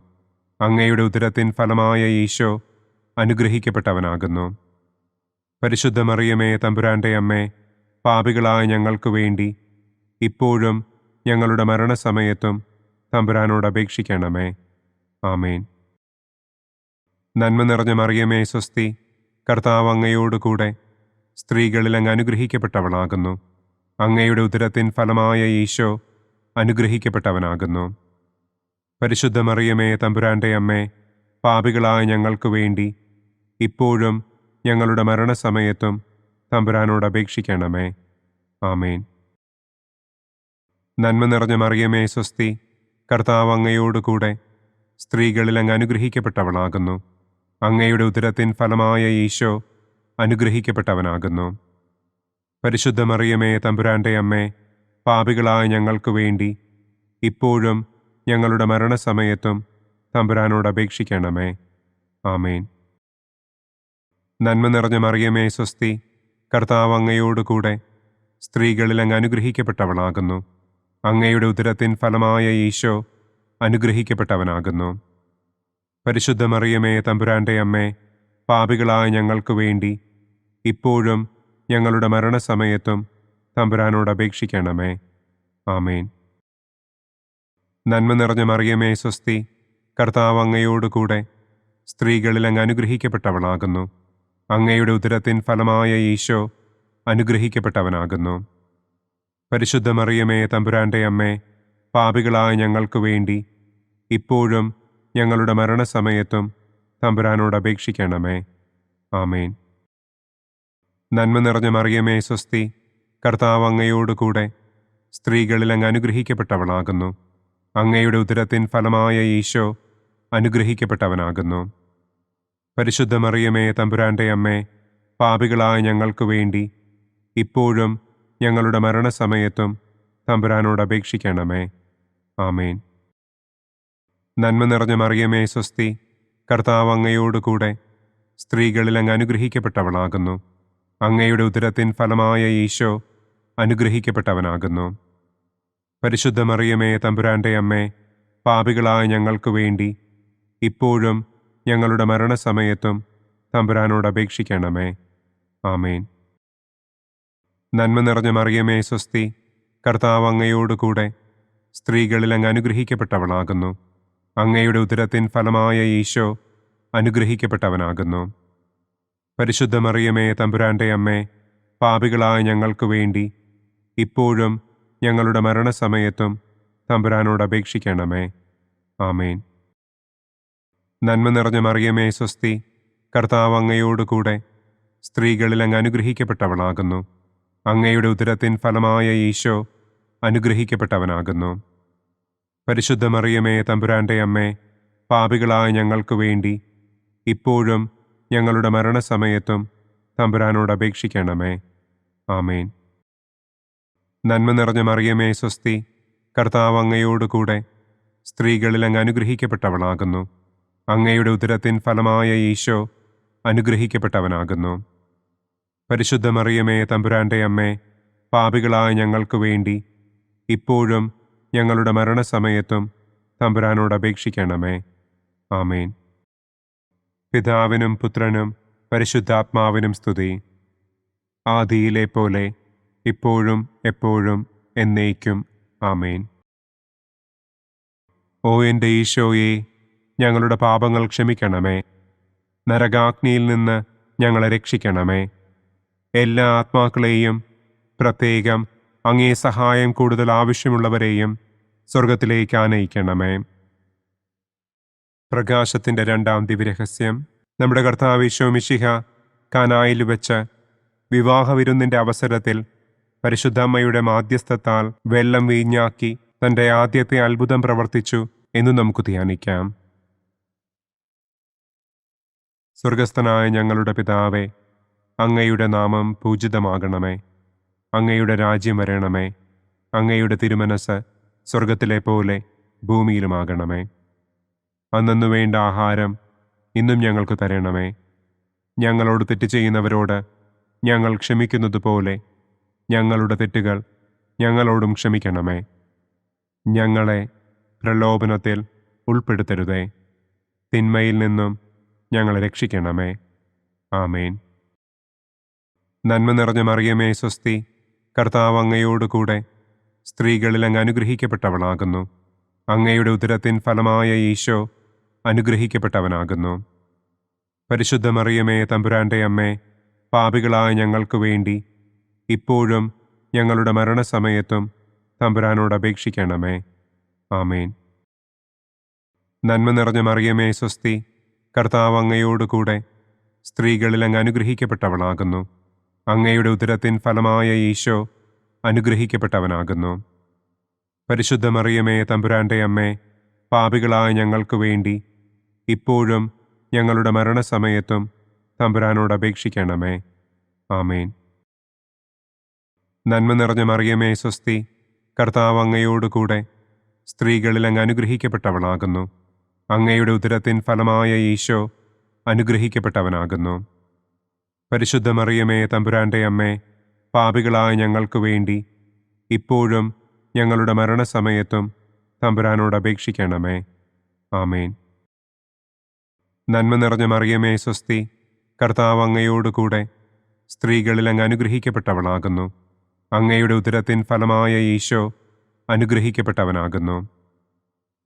അങ്ങയുടെ ഉദരത്തിൻ ഫലമായ ഈശോ അനുഗ്രഹിക്കപ്പെട്ടവനാകുന്നു. പരിശുദ്ധ മറിയമേ തമ്പുരാൻ്റെ അമ്മേ, പാപികളായ ഞങ്ങൾക്ക് വേണ്ടി ഇപ്പോഴും ഞങ്ങളുടെ മരണസമയത്തും തമ്പുരാനോട് അപേക്ഷിക്കണമേ. ആമേൻ. നന്മ നിറഞ്ഞ മറിയമേ സ്വസ്തി, കർത്താവ് അങ്ങയോടുകൂടെ സ്ത്രീകളിൽ അങ്ങ് അനുഗ്രഹിക്കപ്പെട്ടവളാകുന്നു. അങ്ങയുടെ ഉദരത്തിൻ ഫലമായ ഈശോ അനുഗ്രഹിക്കപ്പെട്ടവനാകുന്നു. പരിശുദ്ധ മറിയമേ തമ്പുരാൻ്റെ അമ്മേ, പാപികളായ ഞങ്ങൾക്ക് വേണ്ടി ഇപ്പോഴും ഞങ്ങളുടെ മരണസമയത്തും തമ്പുരാനോട് അപേക്ഷിക്കണമേ. ആമേൻ. നന്മ നിറഞ്ഞ മറിയമേ സ്വസ്തി, കർത്താവ് അങ്ങയോടുകൂടെ സ്ത്രീകളിൽ അങ്ങ് അനുഗ്രഹിക്കപ്പെട്ടവളാകുന്നു. അങ്ങയുടെ ഉദരത്തിൻ ഫലമായ ഈശോ അനുഗ്രഹിക്കപ്പെട്ടവനാകുന്നു. പരിശുദ്ധ മറിയമേ തമ്പുരാൻ്റെ അമ്മേ, പാപികളായ ഞങ്ങൾക്ക് വേണ്ടി ഇപ്പോഴും ഞങ്ങളുടെ മരണസമയത്തും തമ്പുരാനോട് അപേക്ഷിക്കണമേ. ആമേൻ. നന്മ നിറഞ്ഞ മറിയമേ സ്വസ്തി, കർത്താവ് അങ്ങയോടുകൂടെ സ്ത്രീകളിൽ അങ്ങ് അനുഗ്രഹിക്കപ്പെട്ടവളാകുന്നു. അങ്ങയുടെ ഉദരത്തിൻ ഫലമായ ഈശോ അനുഗ്രഹിക്കപ്പെട്ടവനാകുന്നു. പരിശുദ്ധ മറിയമേ തമ്പുരാൻ്റെ അമ്മേ, പാപികളായ ഞങ്ങൾക്ക് വേണ്ടി ഇപ്പോഴും ഞങ്ങളുടെ മരണസമയത്തും തമ്പുരാനോട് അപേക്ഷിക്കണമേ. ആമേൻ. നന്മ നിറഞ്ഞ മറിയമേ സ്വസ്തി, കർത്താവ് അങ്ങയോടുകൂടെ സ്ത്രീകളിൽ അങ്ങ് അനുഗ്രഹിക്കപ്പെട്ടവളാകുന്നു. അങ്ങയുടെ ഉദരത്തിൻ ഫലമായ ഈശോ അനുഗ്രഹിക്കപ്പെട്ടവനാകുന്നു. പരിശുദ്ധ മറിയമേ തമ്പുരാൻ്റെ അമ്മേ, പാപികളായ ഞങ്ങൾക്ക് വേണ്ടി ഇപ്പോഴും ഞങ്ങളുടെ മരണസമയത്തും തമ്പുരാനോട് അപേക്ഷിക്കണമേ. ആമേൻ. നന്മ നിറഞ്ഞ മറിയമേ സ്വസ്തി, കർത്താവ് അങ്ങയോടുകൂടെ സ്ത്രീകളിൽ അങ്ങ് അനുഗ്രഹിക്കപ്പെട്ടവളാകുന്നു. അങ്ങയുടെ ഉദരത്തിൻ ഫലമായ ഈശോ അനുഗ്രഹിക്കപ്പെട്ടവനാകുന്നു. പരിശുദ്ധ മറിയമേ തമ്പുരാൻ്റെ അമ്മേ, പാപികളായ ഞങ്ങൾക്ക് വേണ്ടി ഇപ്പോഴും ഞങ്ങളുടെ മരണസമയത്തും തമ്പുരാനോട് അപേക്ഷിക്കണമേ. ആമേൻ. നന്മ നിറഞ്ഞ മറിയമേ സ്വസ്തി, കർത്താവ് അങ്ങയോടുകൂടെ സ്ത്രീകളിൽ അങ്ങ് അനുഗ്രഹിക്കപ്പെട്ടവളാകുന്നു. അങ്ങയുടെ ഉദരത്തിൻ ഫലമായ ഈശോ അനുഗ്രഹിക്കപ്പെട്ടവനാകുന്നു. പരിശുദ്ധ മറിയമേ തമ്പുരാൻ്റെ അമ്മേ, പാപികളായ ഞങ്ങൾക്ക് വേണ്ടി ഇപ്പോഴും ഞങ്ങളുടെ മരണസമയത്തും തമ്പുരാനോട് അപേക്ഷിക്കണമേ. ആമേൻ. നന്മ നിറഞ്ഞ മറിയമേ സ്വസ്തി, കർത്താവ് അങ്ങയോടുകൂടെ സ്ത്രീകളിൽ അങ്ങ് അനുഗ്രഹിക്കപ്പെട്ടവളാകുന്നു. അങ്ങയുടെ ഉദരത്തിൻ ഫലമായ ഈശോ അനുഗ്രഹിക്കപ്പെട്ടവനാകുന്നു. പരിശുദ്ധ മറിയമേ തമ്പുരാൻ്റെ അമ്മേ, പാപികളായ ഞങ്ങൾക്ക് വേണ്ടി ഇപ്പോഴും ഞങ്ങളുടെ മരണസമയത്തും തമ്പുരാനോട് അപേക്ഷിക്കണമേ. ആമേൻ. നന്മ നിറഞ്ഞ മറിയമേ സ്വസ്തി, കർത്താവ് അങ്ങയോടുകൂടെ സ്ത്രീകളിൽ അങ്ങ് അനുഗ്രഹിക്കപ്പെട്ടവളാകുന്നു. അങ്ങയുടെ ഉദരത്തിൻ ഫലമായ ഈശോ അനുഗ്രഹിക്കപ്പെട്ടവനാകുന്നു. പരിശുദ്ധ മറിയമേ തമ്പുരാന്റെ അമ്മേ, പാപികളായ ഞങ്ങൾക്ക് വേണ്ടി ഇപ്പോഴും ഞങ്ങളുടെ മരണസമയത്തും തമ്പുരാനോട് അപേക്ഷിക്കണമേ. ആമേൻ. നന്മ നിറഞ്ഞ മറിയമേ സ്വസ്തി, കർത്താവ് അങ്ങയോടുകൂടെ സ്ത്രീകളിൽ അങ്ങ് അനുഗ്രഹിക്കപ്പെട്ടവളാകുന്നു. അങ്ങയുടെ ഉദരത്തിൻ ഫലമായ ഈശോ അനുഗ്രഹിക്കപ്പെട്ടവനാകുന്നു. പരിശുദ്ധ മറിയമേ തമ്പുരാന്റെ അമ്മേ, പാപികളായ ഞങ്ങൾക്ക് വേണ്ടി ഇപ്പോഴും ഞങ്ങളുടെ മരണസമയത്തും തമ്പുരാനോട് അപേക്ഷിക്കണമേ. ആമേൻ. പിതാവിനും പുത്രനും പരിശുദ്ധാത്മാവിനും സ്തുതി. ആദിയിലെ പോലെ ഇപ്പോഴും എപ്പോഴും എന്നേക്കും. ആമേൻ. ഓ എൻ്റെ ഈശോയെ, ഞങ്ങളുടെ പാപങ്ങൾ ക്ഷമിക്കണമേ. നരകാഗ്നിയിൽ നിന്ന് ഞങ്ങളെ രക്ഷിക്കണമേ. എല്ലാ ആത്മാക്കളെയും, പ്രത്യേകം അങ്ങേ സഹായം കൂടുതൽ ആവശ്യമുള്ളവരെയും സ്വർഗത്തിലേക്ക് ആനയിക്കണമേ. പ്രകാശത്തിൻ്റെ രണ്ടാം ദിവ്യരഹസ്യം. നമ്മുടെ കർത്താവ് ഈശോ മിശിഹ കാനായിൽ വെച്ച് വിവാഹവിരുന്നിൻ്റെ അവസരത്തിൽ പരിശുദ്ധമ്മയുടെ മാധ്യസ്ഥത്താൽ വെള്ളം വീഞ്ഞാക്കി തൻ്റെ ആദ്യത്തെ അത്ഭുതം പ്രവർത്തിച്ചു എന്ന് നമുക്ക് ധ്യാനിക്കാം. സ്വർഗസ്ഥനായ ഞങ്ങളുടെ പിതാവേ, അങ്ങയുടെ നാമം പൂജിതമാകണമേ. അങ്ങയുടെ രാജ്യം വരണമേ. അങ്ങയുടെ തിരുമനസ് സ്വർഗത്തിലെ പോലെ ഭൂമിയിലുമാകണമേ. അന്നു വേണ്ട ആഹാരം ഇന്നും ഞങ്ങൾക്ക് തരണമേ. ഞങ്ങളോട് തെറ്റ് ചെയ്യുന്നവരോട് ഞങ്ങൾ ക്ഷമിക്കുന്നത് പോലെ ഞങ്ങളുടെ തെറ്റുകൾ ഞങ്ങളോടും ക്ഷമിക്കണമേ. ഞങ്ങളെ പ്രലോഭനത്തിൽ ഉൾപ്പെടുത്തരുതേ. തിന്മയിൽ നിന്നും ഞങ്ങളെ രക്ഷിക്കണമേ. ആമേൻ. നന്മ നിറഞ്ഞ മറിയമേ സ്വസ്തി, കർത്താവ് അങ്ങയോടുകൂടെ സ്ത്രീകളിൽ അങ്ങ് അനുഗ്രഹിക്കപ്പെട്ടവളാകുന്നു. അങ്ങയുടെ ഉദരത്തിൻ ഫലമായ ഈശോ അനുഗ്രഹിക്കപ്പെട്ടവനാകുന്നു. പരിശുദ്ധ മറിയമേ തമ്പുരാന്റെ അമ്മേ, പാപികളായ ഞങ്ങൾക്ക് വേണ്ടി ഇപ്പോഴും ഞങ്ങളുടെ മരണസമയത്തും തമ്പുരാനോട് അപേക്ഷിക്കണമേ. ആമേൻ. നന്മ നിറഞ്ഞ മറിയമേ സ്വസ്തി, കർത്താവ് അങ്ങയോടുകൂടെ സ്ത്രീകളിൽ അങ്ങ് അനുഗ്രഹിക്കപ്പെട്ടവളാകുന്നു. അങ്ങയുടെ ഉദരത്തിൻ ഫലമായ ഈശോ അനുഗ്രഹിക്കപ്പെട്ടവനാകുന്നു. പരിശുദ്ധ മറിയമേ തമ്പുരാന്റെ അമ്മേ, പാപികളായ ഞങ്ങൾക്ക് വേണ്ടി ഇപ്പോഴും ഞങ്ങളുടെ മരണസമയത്തും തമ്പുരാനോട് അപേക്ഷിക്കണമേ. ആമേൻ. നന്മ നിറഞ്ഞ മറിയമേ സ്വസ്തി, കർത്താവ് അങ്ങയോടുകൂടെ സ്ത്രീകളിൽ അങ്ങ് അനുഗ്രഹിക്കപ്പെട്ടവളാകുന്നു. അങ്ങയുടെ ഉദരത്തിൻ ഫലമായ ഈശോ അനുഗ്രഹിക്കപ്പെട്ടവനാകുന്നു. പരിശുദ്ധ മറിയമേ തമ്പുരാന്റെ അമ്മേ, പാപികളായ ഞങ്ങൾക്ക് വേണ്ടി ഇപ്പോഴും ഞങ്ങളുടെ മരണസമയത്തും തമ്പുരാനോട് അപേക്ഷിക്കണമേ. ആമേൻ. നന്മ നിറഞ്ഞ മറിയമേ സ്വസ്തി, കർത്താവ് അങ്ങയോടുകൂടെ സ്ത്രീകളിൽ അങ്ങ് അനുഗ്രഹിക്കപ്പെട്ടവളാകുന്നു. അങ്ങയുടെ ഉദരത്തിൻ ഫലമായ ഈശോ അനുഗ്രഹിക്കപ്പെട്ടവനാകുന്നു.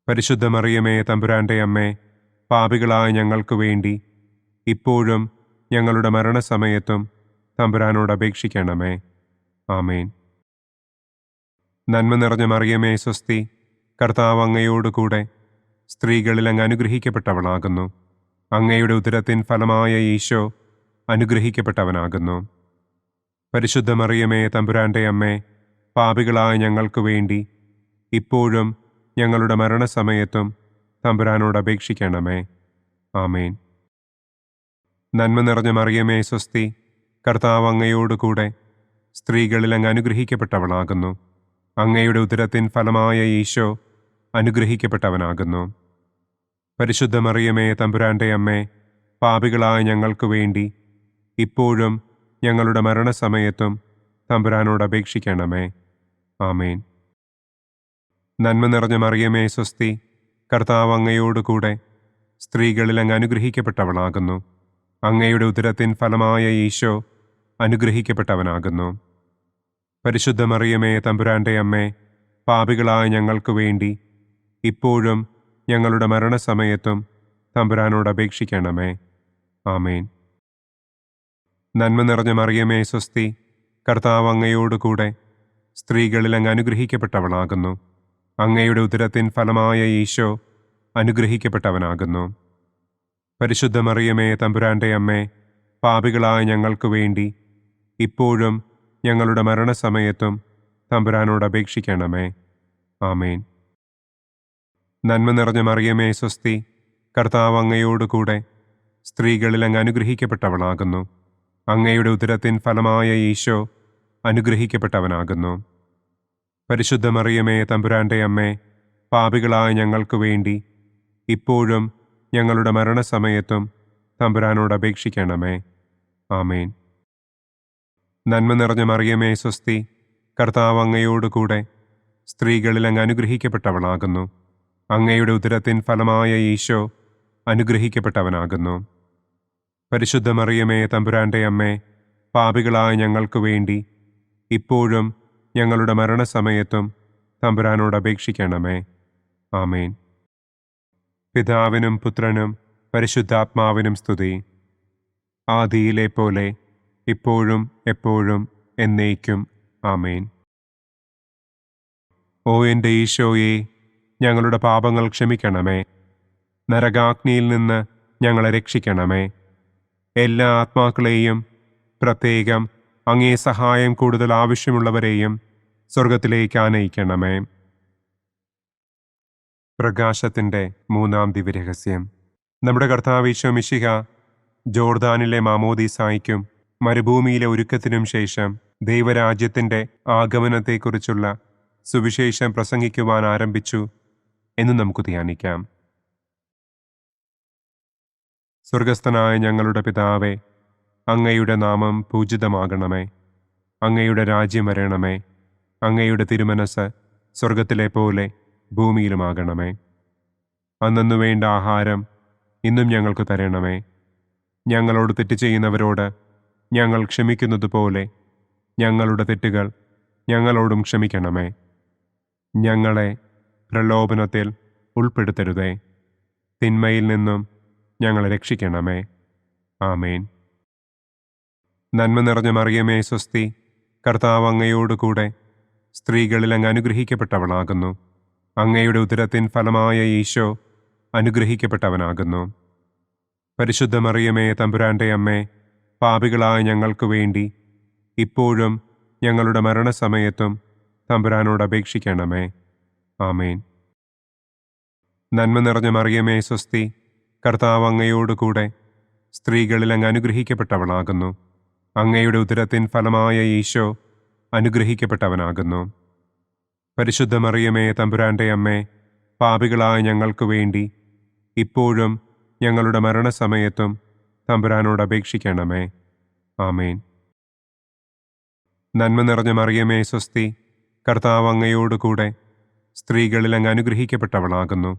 പരിശുദ്ധ മറിയമേ തമ്പുരാന്റെ അമ്മേ, പാപികളായ ഞങ്ങൾക്ക് വേണ്ടി ഇപ്പോഴും ഞങ്ങളുടെ മരണസമയത്തും തമ്പുരാനോട് അപേക്ഷിക്കണമേ. ആമേൻ. നന്മ നിറഞ്ഞ മറിയമേ സ്വസ്തി, കർത്താവ് അങ്ങയോടുകൂടെ സ്ത്രീകളിൽ അങ്ങ് അനുഗ്രഹിക്കപ്പെട്ടവളാകുന്നു. അങ്ങയുടെ ഉദരത്തിൻ ഫലമായ ഈശോ അനുഗ്രഹിക്കപ്പെട്ടവനാകുന്നു. പരിശുദ്ധ മറിയമേ തമ്പുരാന്റെ അമ്മേ, പാപികളായ ഞങ്ങൾക്ക് വേണ്ടി ഇപ്പോഴും ഞങ്ങളുടെ മരണസമയത്തും തമ്പുരാനോട് അപേക്ഷിക്കണമേ. ആമേൻ. നന്മ നിറഞ്ഞ മറിയമേ സ്വസ്തി, കർത്താവ് അങ്ങയോടുകൂടെ സ്ത്രീകളിൽ അങ്ങ് അനുഗ്രഹിക്കപ്പെട്ടവളാകുന്നു. അങ്ങയുടെ ഉദരത്തിൻ ഫലമായ ഈശോ അനുഗ്രഹിക്കപ്പെട്ടവനാകുന്നു. പരിശുദ്ധ മറിയമേ തമ്പുരാന്റെ അമ്മേ, പാപികളായ ഞങ്ങൾക്ക് വേണ്ടി ഇപ്പോഴും ഞങ്ങളുടെ മരണസമയത്തും തമ്പുരാനോട് അപേക്ഷിക്കണമേ. ആമേൻ. നന്മ നിറഞ്ഞ മറിയമേ സ്വസ്തി, കർത്താവ് അങ്ങയോടുകൂടെ സ്ത്രീകളിൽ അങ്ങ് അനുഗ്രഹിക്കപ്പെട്ടവളാകുന്നു. അങ്ങയുടെ ഉദരത്തിൻ ഫലമായ ഈശോ അനുഗ്രഹിക്കപ്പെട്ടവനാകുന്നു. പരിശുദ്ധ മറിയമേ തമ്പുരാന്റെ അമ്മേ, പാപികളായ ഞങ്ങൾക്ക് വേണ്ടി ഇപ്പോഴും ഞങ്ങളുടെ മരണസമയത്തും തമ്പുരാനോട് അപേക്ഷിക്കണമേ. ആമേൻ. നന്മ നിറഞ്ഞ മറിയമേ സ്വസ്തി, കർത്താവ് അങ്ങയോടുകൂടെ സ്ത്രീകളിൽ അങ്ങ് അനുഗ്രഹിക്കപ്പെട്ടവളാകുന്നു. അങ്ങയുടെ ഉദരത്തിൻ ഫലമായ ഈശോ അനുഗ്രഹിക്കപ്പെട്ടവനാകുന്നു. പരിശുദ്ധ മറിയമേ തമ്പുരാന്റെ അമ്മേ, പാപികളായ ഞങ്ങൾക്ക് വേണ്ടി ഇപ്പോഴും ഞങ്ങളുടെ മരണസമയത്തും തമ്പുരാനോട് അപേക്ഷിക്കണമേ. ആമേൻ. നന്മ നിറഞ്ഞ മറിയമേ സ്വസ്തി, കർത്താവ് അങ്ങയോടുകൂടെ സ്ത്രീകളിൽ അങ്ങ് അനുഗ്രഹിക്കപ്പെട്ടവളാകുന്നു. അങ്ങയുടെ ഉദരത്തിൻ ഫലമായ ഈശോ അനുഗ്രഹിക്കപ്പെട്ടവനാകുന്നു. പരിശുദ്ധ മറിയമേ തമ്പുരാന്റെ അമ്മേ, പാപികളായ ഞങ്ങൾക്ക് വേണ്ടി ഇപ്പോഴും ഞങ്ങളുടെ മരണസമയത്തും തമ്പുരാനോട് അപേക്ഷിക്കണമേ. ആമേൻ. നന്മ നിറഞ്ഞ മറിയമേ സ്വസ്തി, കർത്താവ് അങ്ങയോടുകൂടെ സ്ത്രീകളിൽ അങ്ങ് അനുഗ്രഹിക്കപ്പെട്ടവളാകുന്നു. അങ്ങയുടെ ഉദരത്തിൻ ഫലമായ ഈശോ അനുഗ്രഹിക്കപ്പെട്ടവനാകുന്നു. പരിശുദ്ധ മറിയമേ തമ്പുരാന്റെ അമ്മേ, പാപികളായ ഞങ്ങൾക്ക് വേണ്ടി ഇപ്പോഴും ഞങ്ങളുടെ മരണസമയത്തും തമ്പുരാനോട് അപേക്ഷിക്കണമേ. ആമേൻ. പിതാവിനും പുത്രനും പരിശുദ്ധാത്മാവിനും സ്തുതി. ആദിയിലെ പോലെ ഇപ്പോഴും എപ്പോഴും എന്നേക്കും. ആമേൻ. ഓ എൻ്റെ ഈശോയെ, ഞങ്ങളുടെ പാപങ്ങൾ ക്ഷമിക്കണമേ. നരകാഗ്നിയിൽ നിന്ന് ഞങ്ങളെ രക്ഷിക്കണമേ. എല്ലാ ആത്മാക്കളെയും, പ്രത്യേകം അങ്ങേ സഹായം കൂടുതൽ ആവശ്യമുള്ളവരെയും സ്വർഗത്തിലേക്ക് ആനയിക്കണമേ. പ്രകാശത്തിൻ്റെ മൂന്നാം ദിവ്യരഹസ്യം. നമ്മുടെ കർത്താവ് ഈശോ മിശിഹ ജോർദാനിലെ മാമോദീസായ്ക്കും മരുഭൂമിയിലെ ഒരുക്കത്തിനും ശേഷം ദൈവരാജ്യത്തിൻ്റെ ആഗമനത്തെക്കുറിച്ചുള്ള സുവിശേഷം പ്രസംഗിക്കുവാൻ ആരംഭിച്ചു എന്ന് നമുക്ക് ധ്യാനിക്കാം. സ്വർഗസ്ഥനായ ഞങ്ങളുടെ പിതാവേ, അങ്ങയുടെ നാമം പൂജിതമാകണമേ. അങ്ങയുടെ രാജ്യം വരണമേ. അങ്ങയുടെ തിരുമനസ് സ്വർഗത്തിലെ പോലെ ഭൂമിയിലുമാകണമേ. അന്നന്നു വേണ്ട ആഹാരം ഇന്നും ഞങ്ങൾക്ക് തരണമേ. ഞങ്ങളോട് തെറ്റ് ചെയ്യുന്നവരോട് ഞങ്ങൾ ക്ഷമിക്കുന്നതുപോലെ ഞങ്ങളുടെ തെറ്റുകൾ ഞങ്ങളോടും ക്ഷമിക്കണമേ. ഞങ്ങളെ പ്രലോഭനത്തിൽ ഉൾപ്പെടുത്തരുതേ. തിന്മയിൽ നിന്നും ഞങ്ങളെ രക്ഷിക്കണമേ. ആമേൻ. നന്മ നിറഞ്ഞ മറിയമേ സ്വസ്തി, കർത്താവ് അങ്ങയോടുകൂടെ സ്ത്രീകളിൽ അങ്ങ് അനുഗ്രഹിക്കപ്പെട്ടവളാകുന്നു. അങ്ങയുടെ ഉദരത്തിൻ ഫലമായ ഈശോ അനുഗ്രഹിക്കപ്പെട്ടവനാകുന്നു. പരിശുദ്ധ മറിയമേ തമ്പുരാന്റെ അമ്മേ, പാപികളായ ഞങ്ങൾക്ക് വേണ്ടി ഇപ്പോഴും ഞങ്ങളുടെ മരണസമയത്തും തമ്പുരാനോട് അപേക്ഷിക്കണമേ. ആമേൻ. നന്മ നിറഞ്ഞ മറിയമേ സ്വസ്തി, കർത്താവ് അങ്ങയോടുകൂടെ സ്ത്രീകളിൽ അങ്ങ് അനുഗ്രഹിക്കപ്പെട്ടവളാകുന്നു. അങ്ങയുടെ ഉദരത്തിൻ ഫലമായ ഈശോ അനുഗ്രഹിക്കപ്പെട്ടവനാകുന്നു. പരിശുദ്ധ മറിയമേ തമ്പുരാന്റെ അമ്മേ, പാപികളായ ഞങ്ങൾക്ക് വേണ്ടി ഇപ്പോഴും ഞങ്ങളുടെ മരണസമയത്തും തമ്പുരാനോട് അപേക്ഷിക്കണമേ. ആമേൻ. നന്മ നിറഞ്ഞ മറിയമേ സ്വസ്തി, കർത്താവ് അങ്ങയോടുകൂടെ സ്ത്രീകളിൽ അങ്ങ് അനുഗ്രഹിക്കപ്പെട്ടവളാകുന്നു.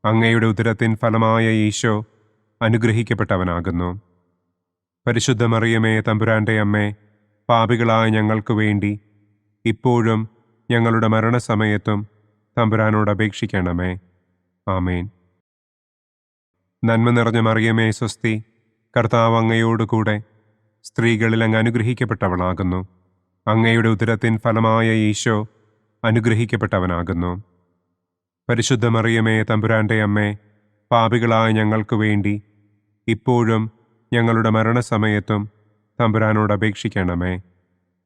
അങ്ങയുടെ ഉദരത്തിൻ ഫലമായ ഈശോ അനുഗ്രഹിക്കപ്പെട്ടവനാകുന്നു. പരിശുദ്ധ മറിയമേ തമ്പുരാന്റെ അമ്മേ, പാപികളായ ഞങ്ങൾക്ക് വേണ്ടി ഇപ്പോഴും ഞങ്ങളുടെ മരണസമയത്തും തമ്പുരാനോട് അപേക്ഷിക്കണമേ. ആമേൻ. നന്മ നിറഞ്ഞ മറിയമേ സ്വസ്തി, കർത്താവ് അങ്ങയോടുകൂടെ സ്ത്രീകളിൽ അങ്ങ് അനുഗ്രഹിക്കപ്പെട്ടവളാകുന്നു. അങ്ങയുടെ ഉദരത്തിൻ ഫലമായ ഈശോ അനുഗ്രഹിക്കപ്പെട്ടവനാകുന്നു. പരിശുദ്ധ മറിയമേ തമ്പുരാന്റെ അമ്മേ, പാപികളായ ഞങ്ങൾക്ക് വേണ്ടി ഇപ്പോഴും ഞങ്ങളുടെ മരണസമയത്തും തമ്പുരാനോട് അപേക്ഷിക്കണമേ.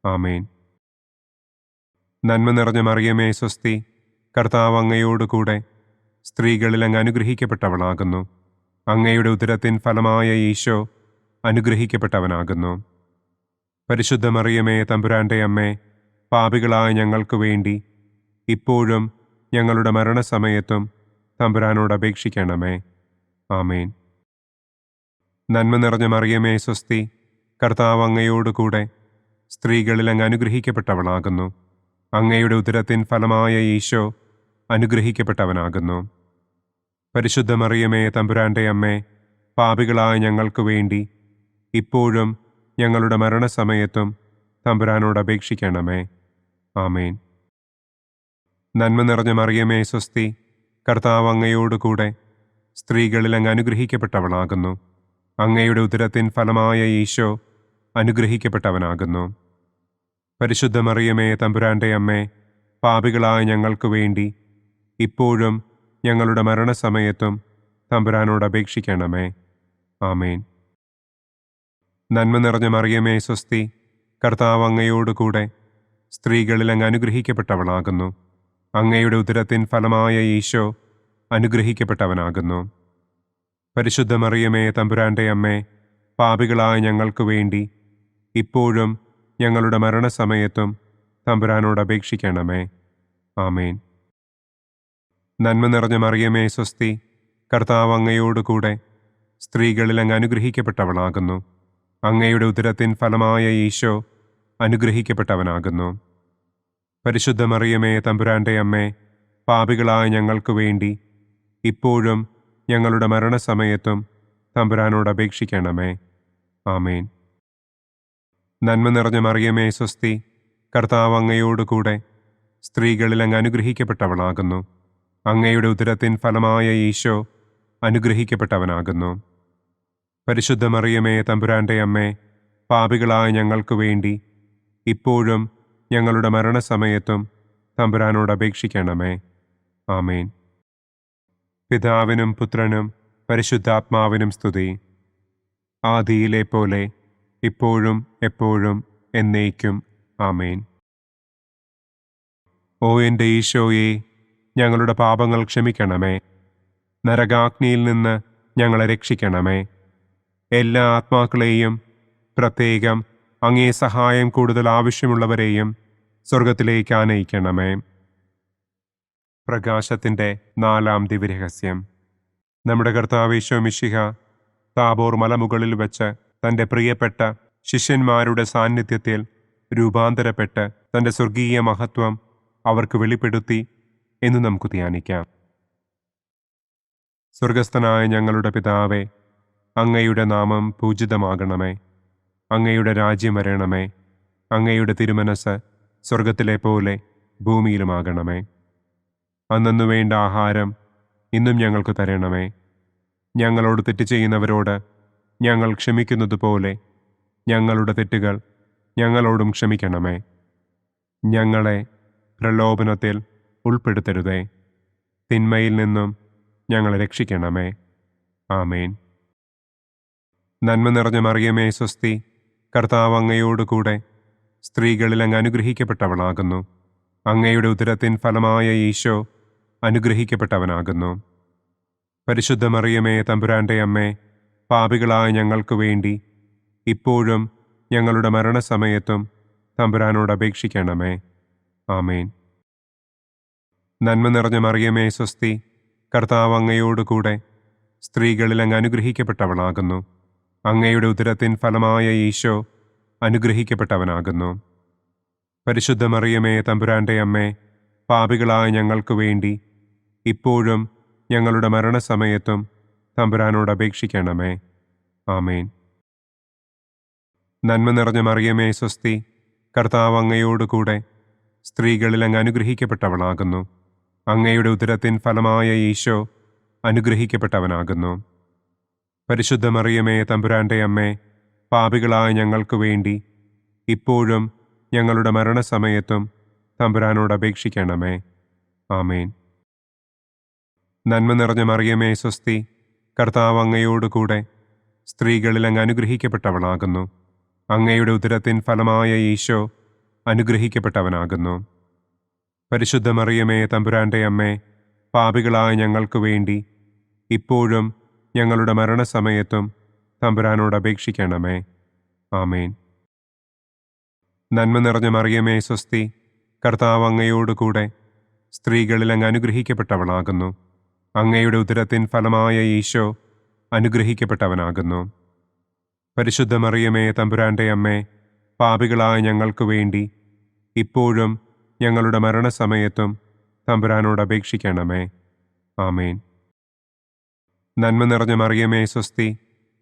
ആമേൻ. നന്മ നിറഞ്ഞ മറിയമേ സ്വസ്തി, കർത്താവ് അങ്ങയോടുകൂടെ സ്ത്രീകളിൽ അങ്ങ് അനുഗ്രഹിക്കപ്പെട്ടവളാകുന്നു. അങ്ങയുടെ ഉദരത്തിൻ ഫലമായ ഈശോ അനുഗ്രഹിക്കപ്പെട്ടവനാകുന്നു. പരിശുദ്ധ മറിയമേ തമ്പുരാന്റെ അമ്മേ, പാപികളായ ഞങ്ങൾക്ക് വേണ്ടി ഇപ്പോഴും ഞങ്ങളുടെ മരണസമയത്തും തമ്പുരാനോട് അപേക്ഷിക്കണമേ. ആമേൻ. നന്മ നിറഞ്ഞ മറിയമേ സ്വസ്തി, കർത്താവ് അങ്ങയോടുകൂടെ സ്ത്രീകളിൽ അങ്ങ് അനുഗ്രഹിക്കപ്പെട്ടവളാകുന്നു. അങ്ങയുടെ ഉദരത്തിൻ ഫലമായ ഈശോ അനുഗ്രഹിക്കപ്പെട്ടവനാകുന്നു. പരിശുദ്ധ മറിയമേ തമ്പുരാന്റെ അമ്മേ, പാപികളായ ഞങ്ങൾക്ക് വേണ്ടി ഇപ്പോഴും ഞങ്ങളുടെ മരണസമയത്തും തമ്പുരാനോട് അപേക്ഷിക്കണമേ. ആമേൻ. നന്മ നിറഞ്ഞ മറിയമേ സ്വസ്തി, കർത്താവ് അങ്ങയോടുകൂടെ സ്ത്രീകളിൽ അങ്ങ് അനുഗ്രഹിക്കപ്പെട്ടവളാകുന്നു. അങ്ങയുടെ ഉദരത്തിൻ ഫലമായ ഈശോ അനുഗ്രഹിക്കപ്പെട്ടവനാകുന്നു. പരിശുദ്ധ മറിയമേ തമ്പുരാന്റെ അമ്മേ, പാപികളായ ഞങ്ങൾക്ക് വേണ്ടി ഇപ്പോഴും ഞങ്ങളുടെ മരണസമയത്തും തമ്പുരാനോട് അപേക്ഷിക്കണമേ. ആമേൻ. നന്മ നിറഞ്ഞ മറിയമേ സ്വസ്തി, കർത്താവ് അങ്ങയോടുകൂടെ സ്ത്രീകളിൽ അങ്ങ് അനുഗ്രഹിക്കപ്പെട്ടവളാകുന്നു. അങ്ങയുടെ ഉദരത്തിൻ ഫലമായ ഈശോ അനുഗ്രഹിക്കപ്പെട്ടവനാകുന്നു. പരിശുദ്ധ മറിയമേ തമ്പുരാന്റെ അമ്മേ, പാപികളായ ഞങ്ങൾക്ക് വേണ്ടി ഇപ്പോഴും ഞങ്ങളുടെ മരണസമയത്തും തമ്പുരാനോട് അപേക്ഷിക്കണമേ. ആമേൻ. നന്മ നിറഞ്ഞ മറിയമേ സ്വസ്തി, കർത്താവ് അങ്ങയോടുകൂടെ സ്ത്രീകളിൽ അങ്ങ് അനുഗ്രഹിക്കപ്പെട്ടവളാകുന്നു. അങ്ങയുടെ ഉദരത്തിൻ ഫലമായ ഈശോ അനുഗ്രഹിക്കപ്പെട്ടവനാകുന്നു. പരിശുദ്ധ മറിയമേ തമ്പുരാന്റെ അമ്മേ, പാപികളായ ഞങ്ങൾക്ക് വേണ്ടി ഇപ്പോഴും ഞങ്ങളുടെ മരണസമയത്തും തമ്പുരാനോട് അപേക്ഷിക്കണമേ. ആമേൻ. നന്മ നിറഞ്ഞ മറിയമേ സ്വസ്തി, കർത്താവ് അങ്ങയോടുകൂടെ സ്ത്രീകളിൽ അങ്ങ് അനുഗ്രഹിക്കപ്പെട്ടവളാകുന്നു. അങ്ങയുടെ ഉദരത്തിൻ ഫലമായ ഈശോ അനുഗ്രഹിക്കപ്പെട്ടവനാകുന്നു. പരിശുദ്ധ മറിയമേ തമ്പുരാന്റെ അമ്മേ, പാപികളായ ഞങ്ങൾക്ക് വേണ്ടി ഇപ്പോഴും ഞങ്ങളുടെ മരണസമയത്തും തമ്പുരാനോട് അപേക്ഷിക്കണമേ. ആമേൻ. പിതാവിനും പുത്രനും പരിശുദ്ധാത്മാവിനും സ്തുതി. ആദിയിലെ പോലെ ഇപ്പോഴും എപ്പോഴും എന്നേക്കും. ആമേൻ. ഓ എൻ്റെ ഈശോയെ, ഞങ്ങളുടെ പാപങ്ങൾ ക്ഷമിക്കണമേ. നരകാഗ്നിയിൽ നിന്ന് ഞങ്ങളെ രക്ഷിക്കണമേ. എല്ലാ ആത്മാക്കളെയും, പ്രത്യേകം അങ്ങേ സഹായം കൂടുതൽ ആവശ്യമുള്ളവരെയും സ്വർഗത്തിലേക്ക് ആനയിക്കണമേ. പ്രകാശത്തിൻ്റെ 4-ാം ദിവ്യരഹസ്യം. നമ്മുടെ കർത്താവ് ഈശോ മിശിഹ താബോർ മലമുകളിൽ വെച്ച് തൻ്റെ പ്രിയപ്പെട്ട ശിഷ്യന്മാരുടെ സാന്നിധ്യത്തിൽ രൂപാന്തരപ്പെട്ട് തൻ്റെ സ്വർഗീയ മഹത്വം അവർക്ക് വെളിപ്പെടുത്തി എന്ന് നമുക്ക് ധ്യാനിക്കാം. സ്വർഗസ്ഥനായ ഞങ്ങളുടെ പിതാവേ, അങ്ങയുടെ നാമം പൂജിതമാകണമേ. അങ്ങയുടെ രാജ്യം വരണമേ. അങ്ങയുടെ തിരുമനസ് സ്വർഗത്തിലെ പോലെ ഭൂമിയിലുമാകണമേ. അന്നു വേണ്ട ആഹാരം ഇന്നും ഞങ്ങൾക്ക് തരണമേ. ഞങ്ങളോട് തെറ്റ് ചെയ്യുന്നവരോട് ഞങ്ങൾ ക്ഷമിക്കുന്നത് പോലെ ഞങ്ങളുടെ തെറ്റുകൾ ഞങ്ങളോടും ക്ഷമിക്കണമേ. ഞങ്ങളെ പ്രലോഭനത്തിൽ ഉൾപ്പെടുത്തരുതേ. തിന്മയിൽ നിന്നും ഞങ്ങളെ രക്ഷിക്കണമേ. ആമേൻ. നന്മ നിറഞ്ഞ മറിയമേ സ്വസ്തി, കർത്താവ് അങ്ങയോടുകൂടെ സ്ത്രീകളിൽ അങ്ങ് അനുഗ്രഹിക്കപ്പെട്ടവളാകുന്നു. അങ്ങയുടെ ഉദരത്തിൻ ഫലമായ ഈശോ അനുഗ്രഹിക്കപ്പെട്ടവനാകുന്നു. പരിശുദ്ധ മറിയമേ തമ്പുരാന്റെ അമ്മേ, പാപികളായ ഞങ്ങൾക്ക് വേണ്ടി ഇപ്പോഴും ഞങ്ങളുടെ മരണസമയത്തും തമ്പുരാനോട് അപേക്ഷിക്കണമേ. ആമേൻ. നന്മ നിറഞ്ഞ മറിയമേ സ്വസ്തി, കർത്താവ് അങ്ങയോടുകൂടെ സ്ത്രീകളിൽ അങ്ങ് അനുഗ്രഹിക്കപ്പെട്ടവളാകുന്നു. അങ്ങയുടെ ഉദരത്തിൻ ഫലമായ ഈശോ അനുഗ്രഹിക്കപ്പെട്ടവനാകുന്നു. പരിശുദ്ധ മറിയമേ തമ്പുരാന്റെ അമ്മേ, പാപികളായ ഞങ്ങൾക്ക് വേണ്ടി ഇപ്പോഴും ഞങ്ങളുടെ മരണസമയത്തും തമ്പുരാനോട് അപേക്ഷിക്കണമേ. ആമേൻ. നന്മ നിറഞ്ഞ മറിയമേ സ്വസ്തി, കർത്താവ് അങ്ങയോടുകൂടെ സ്ത്രീകളിൽ അങ്ങ് അനുഗ്രഹിക്കപ്പെട്ടവളാകുന്നു. അങ്ങയുടെ ഉദരത്തിൻ ഫലമായ ഈശോ അനുഗ്രഹിക്കപ്പെട്ടവനാകുന്നു. പരിശുദ്ധ മറിയമേ തമ്പുരാന്റെ അമ്മേ, പാപികളായ ഞങ്ങൾക്ക് വേണ്ടി ഇപ്പോഴും ഞങ്ങളുടെ മരണസമയത്തും തമ്പുരാനോട് അപേക്ഷിക്കണമേ. ആമേൻ. നന്മ നിറഞ്ഞ മറിയമേ സ്വസ്തി, കർത്താവ് അങ്ങയോടുകൂടെ സ്ത്രീകളിൽ അങ്ങ് അനുഗ്രഹിക്കപ്പെട്ടവളാകുന്നു. അങ്ങയുടെ ഉദരത്തിൻ ഫലമായ ഈശോ അനുഗ്രഹിക്കപ്പെട്ടവനാകുന്നു. പരിശുദ്ധ മറിയമേ തമ്പുരാന്റെ അമ്മേ, പാപികളായ ഞങ്ങൾക്ക് വേണ്ടി ഇപ്പോഴും ഞങ്ങളുടെ മരണസമയത്തും തമ്പുരാനോട് അപേക്ഷിക്കണമേ. ആമേൻ. നന്മ നിറഞ്ഞ മറിയമേ സ്വസ്തി, കർത്താവ് അങ്ങയോടുകൂടെ സ്ത്രീകളിൽ അങ്ങ് അനുഗ്രഹിക്കപ്പെട്ടവളാകുന്നു. അങ്ങയുടെ ഉദരത്തിൻ ഫലമായ ഈശോ അനുഗ്രഹിക്കപ്പെട്ടവനാകുന്നു. പരിശുദ്ധ മറിയമേ തമ്പുരാന്റെ അമ്മേ, പാപികളായ ഞങ്ങൾക്ക് വേണ്ടി ഇപ്പോഴും ഞങ്ങളുടെ മരണസമയത്തും തമ്പുരാനോട് അപേക്ഷിക്കണമേ. ആമേൻ. നന്മ നിറഞ്ഞ മറിയമേ സ്വസ്തി,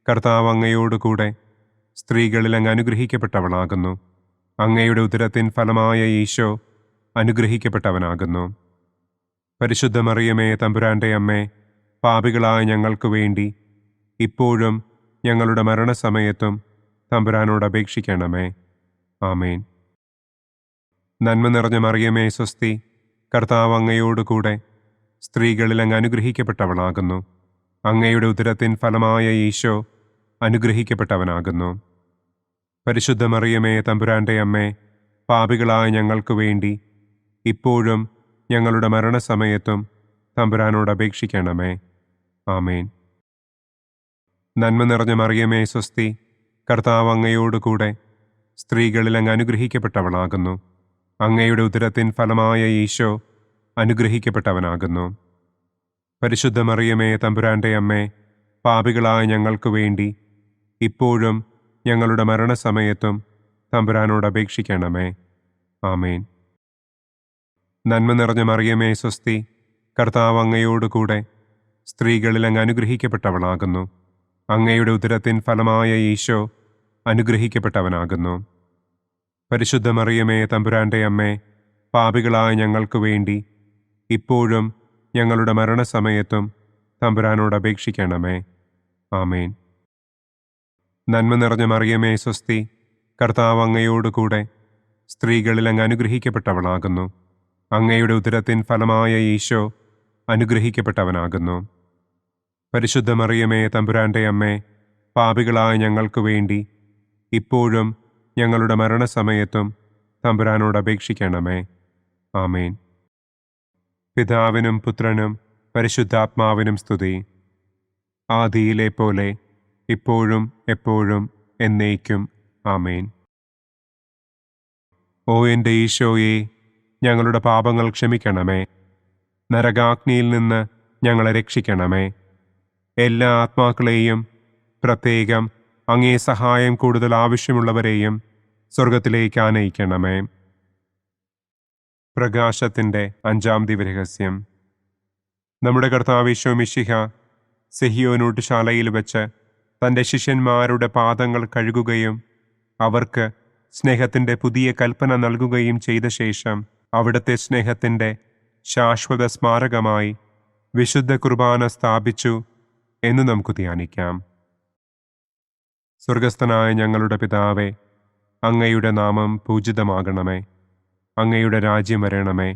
കർത്താവ് അങ്ങയോടുകൂടെ സ്ത്രീകളിൽ അങ്ങ് അനുഗ്രഹിക്കപ്പെട്ടവളാകുന്നു. അങ്ങയുടെ ഉദരത്തിൻ ഫലമായ ഈശോ അനുഗ്രഹിക്കപ്പെട്ടവനാകുന്നു. പരിശുദ്ധ മറിയമേ തമ്പുരാന്റെ അമ്മേ, പാപികളായ ഞങ്ങൾക്ക് വേണ്ടി ഇപ്പോഴും ഞങ്ങളുടെ മരണസമയത്തും തമ്പുരാനോട് അപേക്ഷിക്കണമേ. ആമേൻ. നന്മ നിറഞ്ഞ മറിയമേ സ്വസ്തി, കർത്താവ് അങ്ങയോടുകൂടെ സ്ത്രീകളിൽ അങ്ങ് അനുഗ്രഹിക്കപ്പെട്ടവളാകുന്നു. അങ്ങയുടെ ഉദരത്തിൻ ഫലമായ ഈശോ അനുഗ്രഹിക്കപ്പെട്ടവനാകുന്നു. പരിശുദ്ധ മറിയമേ, തമ്പുരാന്റെ അമ്മേ, പാപികളായ ഞങ്ങൾക്ക് വേണ്ടി ഇപ്പോഴും ഞങ്ങളുടെ മരണസമയത്തും തമ്പുരാനോട് അപേക്ഷിക്കണമേ. ആമേൻ. നന്മ നിറഞ്ഞ മറിയമേ, സ്വസ്തി, കർത്താവ് അങ്ങയോടുകൂടെ സ്ത്രീകളിൽ അങ്ങ് അനുഗ്രഹിക്കപ്പെട്ടവളാകുന്നു. അങ്ങയുടെ ഉദരത്തിൻ ഫലമായ ഈശോ അനുഗ്രഹിക്കപ്പെട്ടവനാകുന്നു. പരിശുദ്ധ മറിയമേ, തമ്പുരാന്റെ അമ്മേ, പാപികളായ ഞങ്ങൾക്ക് വേണ്ടി ഇപ്പോഴും ഞങ്ങളുടെ മരണസമയത്തും തമ്പുരാനോട് അപേക്ഷിക്കണമേ. ആമേൻ. നന്മ നിറഞ്ഞ മറിയമേ, സ്വസ്തി, കർത്താവ് അങ്ങയോടുകൂടെ സ്ത്രീകളിൽ അങ്ങ് അനുഗ്രഹിക്കപ്പെട്ടവളാകുന്നു. അങ്ങയുടെ ഉദരത്തിൻ ഫലമായ ഈശോ അനുഗ്രഹിക്കപ്പെട്ടവനാകുന്നു. പരിശുദ്ധ മറിയമേ, തമ്പുരാന്റെ അമ്മേ, പാപികളായ ഞങ്ങൾക്ക് വേണ്ടി ഇപ്പോഴും ഞങ്ങളുടെ മരണസമയത്തും തമ്പുരാനോട് അപേക്ഷിക്കണമേ. ആമേൻ. നന്മ നിറഞ്ഞ മറിയമേ, സ്വസ്തി, കർത്താവ് അങ്ങയോടുകൂടെ സ്ത്രീകളിൽ അങ്ങ് അനുഗ്രഹിക്കപ്പെട്ടവളാകുന്നു. അങ്ങയുടെ ഉദരത്തിൻ ഫലമായ ഈശോ അനുഗ്രഹിക്കപ്പെട്ടവനാകുന്നു. പരിശുദ്ധ മറിയമേ, തമ്പുരാന്റെ അമ്മേ, പാപികളായ ഞങ്ങൾക്ക് വേണ്ടി ഇപ്പോഴും ഞങ്ങളുടെ മരണസമയത്തും തമ്പുരാനോട് അപേക്ഷിക്കണമേ. ആമേൻ. പിതാവിനും പുത്രനും പരിശുദ്ധാത്മാവിനും സ്തുതി. ആദിയിലെ പോലെ ഇപ്പോഴും എപ്പോഴും എന്നേക്കും. ആമേൻ. ഓ എൻ്റെ ഈശോയെ, ഞങ്ങളുടെ പാപങ്ങൾ ക്ഷമിക്കണമേ. നരകാഗ്നിയിൽ നിന്ന് ഞങ്ങളെ രക്ഷിക്കണമേ. എല്ലാ ആത്മാക്കളെയും, പ്രത്യേകം അങ്ങേ സഹായം കൂടുതൽ ആവശ്യമുള്ളവരെയും സ്വർഗത്തിലേക്ക് ആനയിക്കണമേ. പ്രകാശത്തിൻ്റെ 5-ാം ദിവ്യരഹസ്യം. നമ്മുടെ കർത്താവ് ഈശോ മിശിഹ സെഹിയോനൂട്ടുശാലയിൽ വെച്ച് തൻ്റെ ശിഷ്യന്മാരുടെ പാദങ്ങൾ കഴുകുകയും അവർക്ക് സ്നേഹത്തിൻ്റെ പുതിയ കൽപ്പന നൽകുകയും ചെയ്ത ശേഷം അവിടുത്തെ സ്നേഹത്തിൻ്റെ ശാശ്വത സ്മാരകമായി വിശുദ്ധ കുർബാന സ്ഥാപിച്ചു എന്ന് നമുക്ക് ധ്യാനിക്കാം. സ്വർഗസ്ഥനായ ഞങ്ങളുടെ പിതാവേ, അങ്ങയുടെ നാമം പൂജിതമാകണമേ. അങ്ങയുടെ രാജ്യം വരണമേ.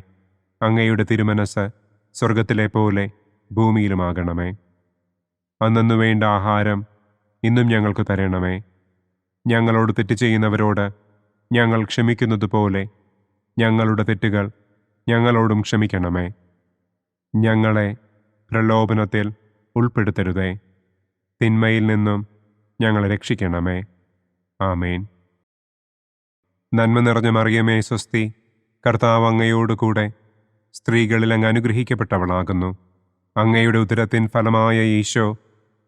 അങ്ങയുടെ തിരുമനസ് സ്വർഗത്തിലെ പോലെ ഭൂമിയിലുമാകണമേ. അന്നന്നു വേണ്ട ആഹാരം ഇന്നും ഞങ്ങൾക്ക് തരണമേ. ഞങ്ങളോട് തെറ്റ് ചെയ്യുന്നവരോട് ഞങ്ങൾ ക്ഷമിക്കുന്നത് പോലെ ഞങ്ങളുടെ തെറ്റുകൾ ഞങ്ങളോടും ക്ഷമിക്കണമേ. ഞങ്ങളെ പ്രലോഭനത്തിൽ ഉൾപ്പെടുത്തരുതേ. തിന്മയിൽ നിന്നും ഞങ്ങളെ രക്ഷിക്കണമേ. ആമേൻ. നന്മ നിറഞ്ഞ മറിയമേ, സ്വസ്തി, കർത്താവ് അങ്ങയോടുകൂടെ സ്ത്രീകളിൽ അങ്ങ് അനുഗ്രഹിക്കപ്പെട്ടവളാകുന്നു. അങ്ങയുടെ ഉദരത്തിൻ ഫലമായ ഈശോ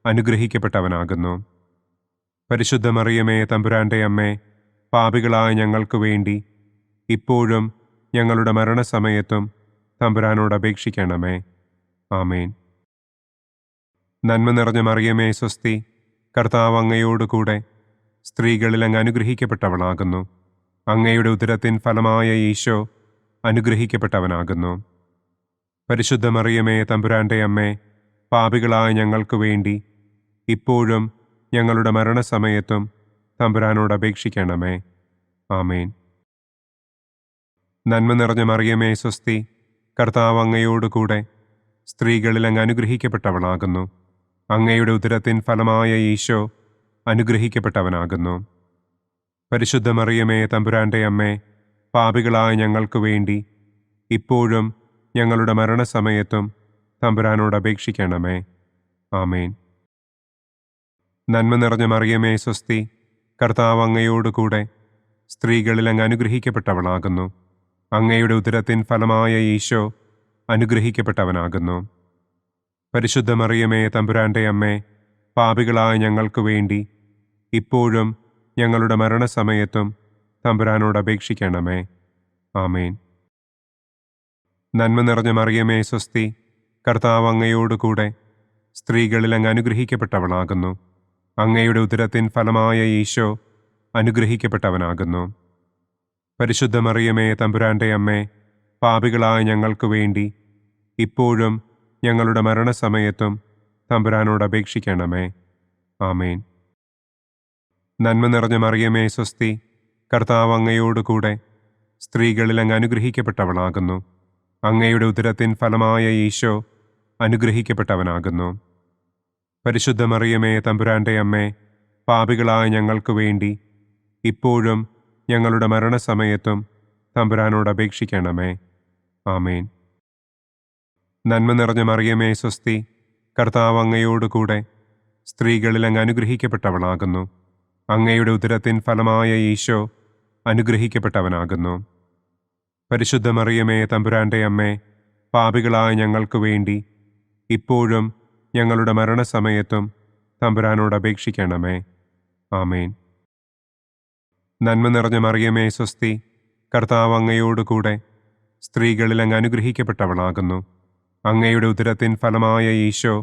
അനുഗ്രഹിക്കപ്പെട്ടവനാകുന്നു. പരിശുദ്ധ മറിയമേ, തമ്പുരാന്റെ അമ്മേ, പാപികളായ ഞങ്ങൾക്ക് വേണ്ടി ഇപ്പോഴും ഞങ്ങളുടെ മരണസമയത്തും തമ്പുരാനോട് അപേക്ഷിക്കണമേ. ആമേൻ. നന്മ നിറഞ്ഞ മറിയമേ, സ്വസ്തി, കർത്താവ് അങ്ങയോടുകൂടെ സ്ത്രീകളിൽ അങ്ങ് അനുഗ്രഹിക്കപ്പെട്ടവളാകുന്നു. അങ്ങയുടെ ഉദരത്തിൻ ഫലമായ ഈശോ അനുഗ്രഹിക്കപ്പെട്ടവനാകുന്നു. പരിശുദ്ധ മറിയമേ, തമ്പുരാന്റെ അമ്മേ, പാപികളായ ഞങ്ങൾക്ക് വേണ്ടി ഇപ്പോഴും ഞങ്ങളുടെ മരണസമയത്തും തമ്പുരാനോട് അപേക്ഷിക്കണമേ. ആമേൻ. നന്മ നിറഞ്ഞ മറിയമേ, സ്വസ്തി, കർത്താവ് അങ്ങയോടുകൂടെ സ്ത്രീകളിൽ അങ്ങ് അനുഗ്രഹിക്കപ്പെട്ടവളാകുന്നു. അങ്ങയുടെ ഉദരത്തിൻ ഫലമായ ഈശോ അനുഗ്രഹിക്കപ്പെട്ടവനാകുന്നു. പരിശുദ്ധ മറിയമേ, തമ്പുരാന്റെ അമ്മേ, പാപികളായ ഞങ്ങൾക്ക് വേണ്ടി ഇപ്പോഴും ഞങ്ങളുടെ മരണസമയത്തും തമ്പുരാനോട് അപേക്ഷിക്കണമേ. ആമേൻ. നന്മ നിറഞ്ഞ മറിയമേ, സ്വസ്തി, കർത്താവ് അങ്ങയോടുകൂടെ സ്ത്രീകളിൽ അങ്ങ് അനുഗ്രഹിക്കപ്പെട്ടവളാകുന്നു. അങ്ങയുടെ ഉദരത്തിൻ ഫലമായ ഈശോ അനുഗ്രഹിക്കപ്പെട്ടവനാകുന്നു. പരിശുദ്ധ മറിയമേ, തമ്പുരാന്റെ അമ്മേ, പാപികളായ ഞങ്ങൾക്ക് വേണ്ടി ഇപ്പോഴും ഞങ്ങളുടെ മരണസമയത്തും തമ്പുരാനോട് അപേക്ഷിക്കണമേ. ആമേൻ. നന്മ നിറഞ്ഞ മറിയമേ, സ്വസ്തി, കർത്താവ് അങ്ങയോടുകൂടെ സ്ത്രീകളിൽ അങ്ങ് അനുഗ്രഹിക്കപ്പെട്ടവളാകുന്നു. അങ്ങയുടെ ഉദരത്തിൻ ഫലമായ ഈശോ അനുഗ്രഹിക്കപ്പെട്ടവനാകുന്നു. പരിശുദ്ധ മറിയമേ, തമ്പുരാന്റെ അമ്മേ, പാപികളായ ഞങ്ങൾക്ക് വേണ്ടി ഇപ്പോഴും ഞങ്ങളുടെ മരണസമയത്തും തമ്പുരാനോട് അപേക്ഷിക്കണമേ. ആമേൻ. നന്മ നിറഞ്ഞ മറിയമേ, സ്വസ്തി, കർത്താവ് അങ്ങയോടുകൂടെ സ്ത്രീകളിൽ അങ്ങ് അനുഗ്രഹിക്കപ്പെട്ടവളാകുന്നു. അങ്ങയുടെ ഉദരത്തിൻ ഫലമായ ഈശോ അനുഗ്രഹിക്കപ്പെട്ടവനാകുന്നു. പരിശുദ്ധ മറിയമേ, തമ്പുരാന്റെ അമ്മേ, പാപികളായ ഞങ്ങൾക്ക് വേണ്ടി ഇപ്പോഴും ഞങ്ങളുടെ മരണസമയത്തും തമ്പുരാനോട് അപേക്ഷിക്കണമേ. ആമേൻ. നന്മ നിറഞ്ഞ മറിയമേ സ്വസ്തി, കർത്താവ് അങ്ങയോട് കൂടെ സ്ത്രീകളിൽ അങ്ങ് അനുഗ്രഹിക്കപ്പെട്ടവളാകുന്നു. അങ്ങയുടെ ഉദരത്തിൻ ഫലമായ ഈശോ അനുഗ്രഹിക്കപ്പെട്ടവനാകുന്നു. പരിശുദ്ധ മറിയമേ തമ്പുരാൻ്റെ അമ്മേ, പാപികളായ ഞങ്ങൾക്ക് വേണ്ടി ഇപ്പോഴും ഞങ്ങളുടെ മരണസമയത്തും തമ്പുരാനോട് അപേക്ഷിക്കണമേ. ആമേൻ. നന്മ നിറഞ്ഞ മറിയമേ സ്വസ്തി, കർത്താവ് അങ്ങയോട് കൂടെ സ്ത്രീകളിൽ അങ്ങ് അനുഗ്രഹിക്കപ്പെട്ടവളാകുന്നു. അങ്ങയുടെ ഉദരത്തിൻ ഫലമായ ഈശോ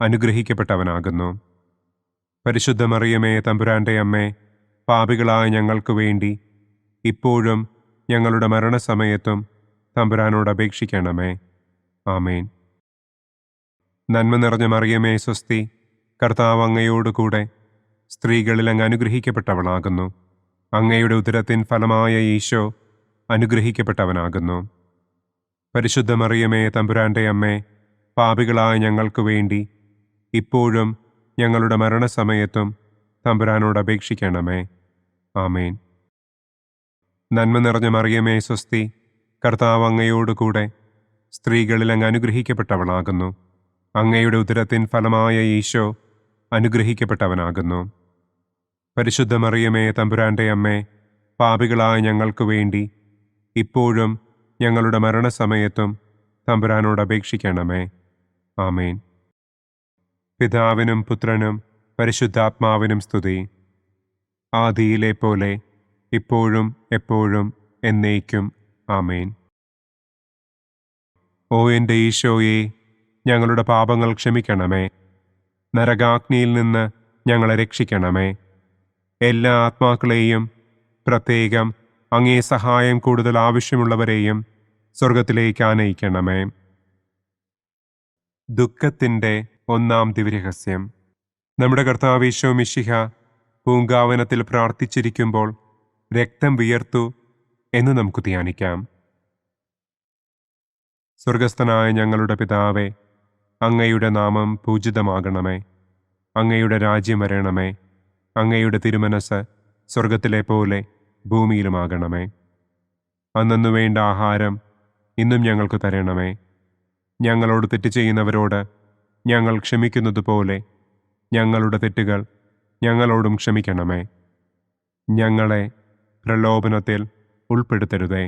അനുഗ്രഹിക്കപ്പെട്ടവനാകുന്നു. പരിശുദ്ധ മറിയമേ തമ്പുരാൻ്റെ അമ്മേ, പാപികളായ ഞങ്ങൾക്ക് വേണ്ടി ഇപ്പോഴും ഞങ്ങളുടെ മരണസമയത്തും തമ്പുരാനോട് അപേക്ഷിക്കണമേ. ആമേൻ. നന്മ നിറഞ്ഞ മറിയമേ സ്വസ്തി, കർത്താവ് അങ്ങയോട് കൂടെ സ്ത്രീകളിൽ അങ്ങ് അനുഗ്രഹിക്കപ്പെട്ടവളാകുന്നു. അങ്ങയുടെ ഉദരത്തിൻ ഫലമായ ഈശോ അനുഗ്രഹിക്കപ്പെട്ടവനാകുന്നു. പരിശുദ്ധ മറിയമേ തമ്പുരാൻ്റെ അമ്മേ, പാപികളായ ഞങ്ങൾക്ക് വേണ്ടി ഇപ്പോഴും ഞങ്ങളുടെ മരണസമയത്തും തമ്പുരാനോട് അപേക്ഷിക്കണമേ. ആമേൻ. നന്മ നിറഞ്ഞ മറിയമേ സ്വസ്തി, കർത്താവ് അങ്ങയോട് കൂടെ സ്ത്രീകളിൽ അങ്ങ് അനുഗ്രഹിക്കപ്പെട്ടവളാകുന്നു. അങ്ങയുടെ ഉദരത്തിൻ ഫലമായ ഈശോ അനുഗ്രഹിക്കപ്പെട്ടവനാകുന്നു. പരിശുദ്ധ മറിയമേ തമ്പുരാൻ്റെ അമ്മേ, പാപികളായ ഞങ്ങൾക്ക് വേണ്ടി ഇപ്പോഴും ഞങ്ങളുടെ മരണസമയത്തും തമ്പുരാനോട് അപേക്ഷിക്കണമേ. ആമേൻ. പിതാവിനും പുത്രനും പരിശുദ്ധാത്മാവിനും സ്തുതി. ആദിയിലെ പോലെ ഇപ്പോഴും എപ്പോഴും എന്നേക്കും. ആമേൻ. ഓ എൻ്റെ ഈശോയെ, ഞങ്ങളുടെ പാപങ്ങൾ ക്ഷമിക്കണമേ. നരകാഗ്നിയിൽ നിന്ന് ഞങ്ങളെ രക്ഷിക്കണമേ. എല്ലാ ആത്മാക്കളെയും, പ്രത്യേകം അങ്ങേ സഹായം കൂടുതൽ ആവശ്യമുള്ളവരെയും സ്വർഗത്തിലേക്ക് ആനയിക്കണമേ. ദുഃഖത്തിൻ്റെ ഒന്നാം ദിവ്യരഹസ്യം. നമ്മുടെ കർത്താവ് ഈശോ മിശിഹ പൂങ്കാവനത്തിൽ പ്രാർത്ഥിച്ചിരിക്കുമ്പോൾ രക്തം വിയർത്തു എന്ന് നമുക്ക് ധ്യാനിക്കാം. സ്വർഗസ്ഥനായ ഞങ്ങളുടെ പിതാവേ, അങ്ങയുടെ നാമം പൂജിതമാകണമേ. അങ്ങയുടെ രാജ്യം വരണമേ. അങ്ങയുടെ തിരുമനസ് സ്വർഗത്തിലെ പോലെ ഭൂമിയിലുമാകണമേ. അന്നു വേണ്ട ആഹാരം ഇന്നും ഞങ്ങൾക്ക് തരണമേ. ഞങ്ങളോട് തെറ്റ് ചെയ്യുന്നവരോട് ഞങ്ങൾ ക്ഷമിക്കുന്നതുപോലെ ഞങ്ങളുടെ തെറ്റുകൾ ഞങ്ങളോടും ക്ഷമിക്കണമേ. ഞങ്ങളെ പ്രലോഭനത്തിൽ ഉൾപ്പെടുത്തരുതേ.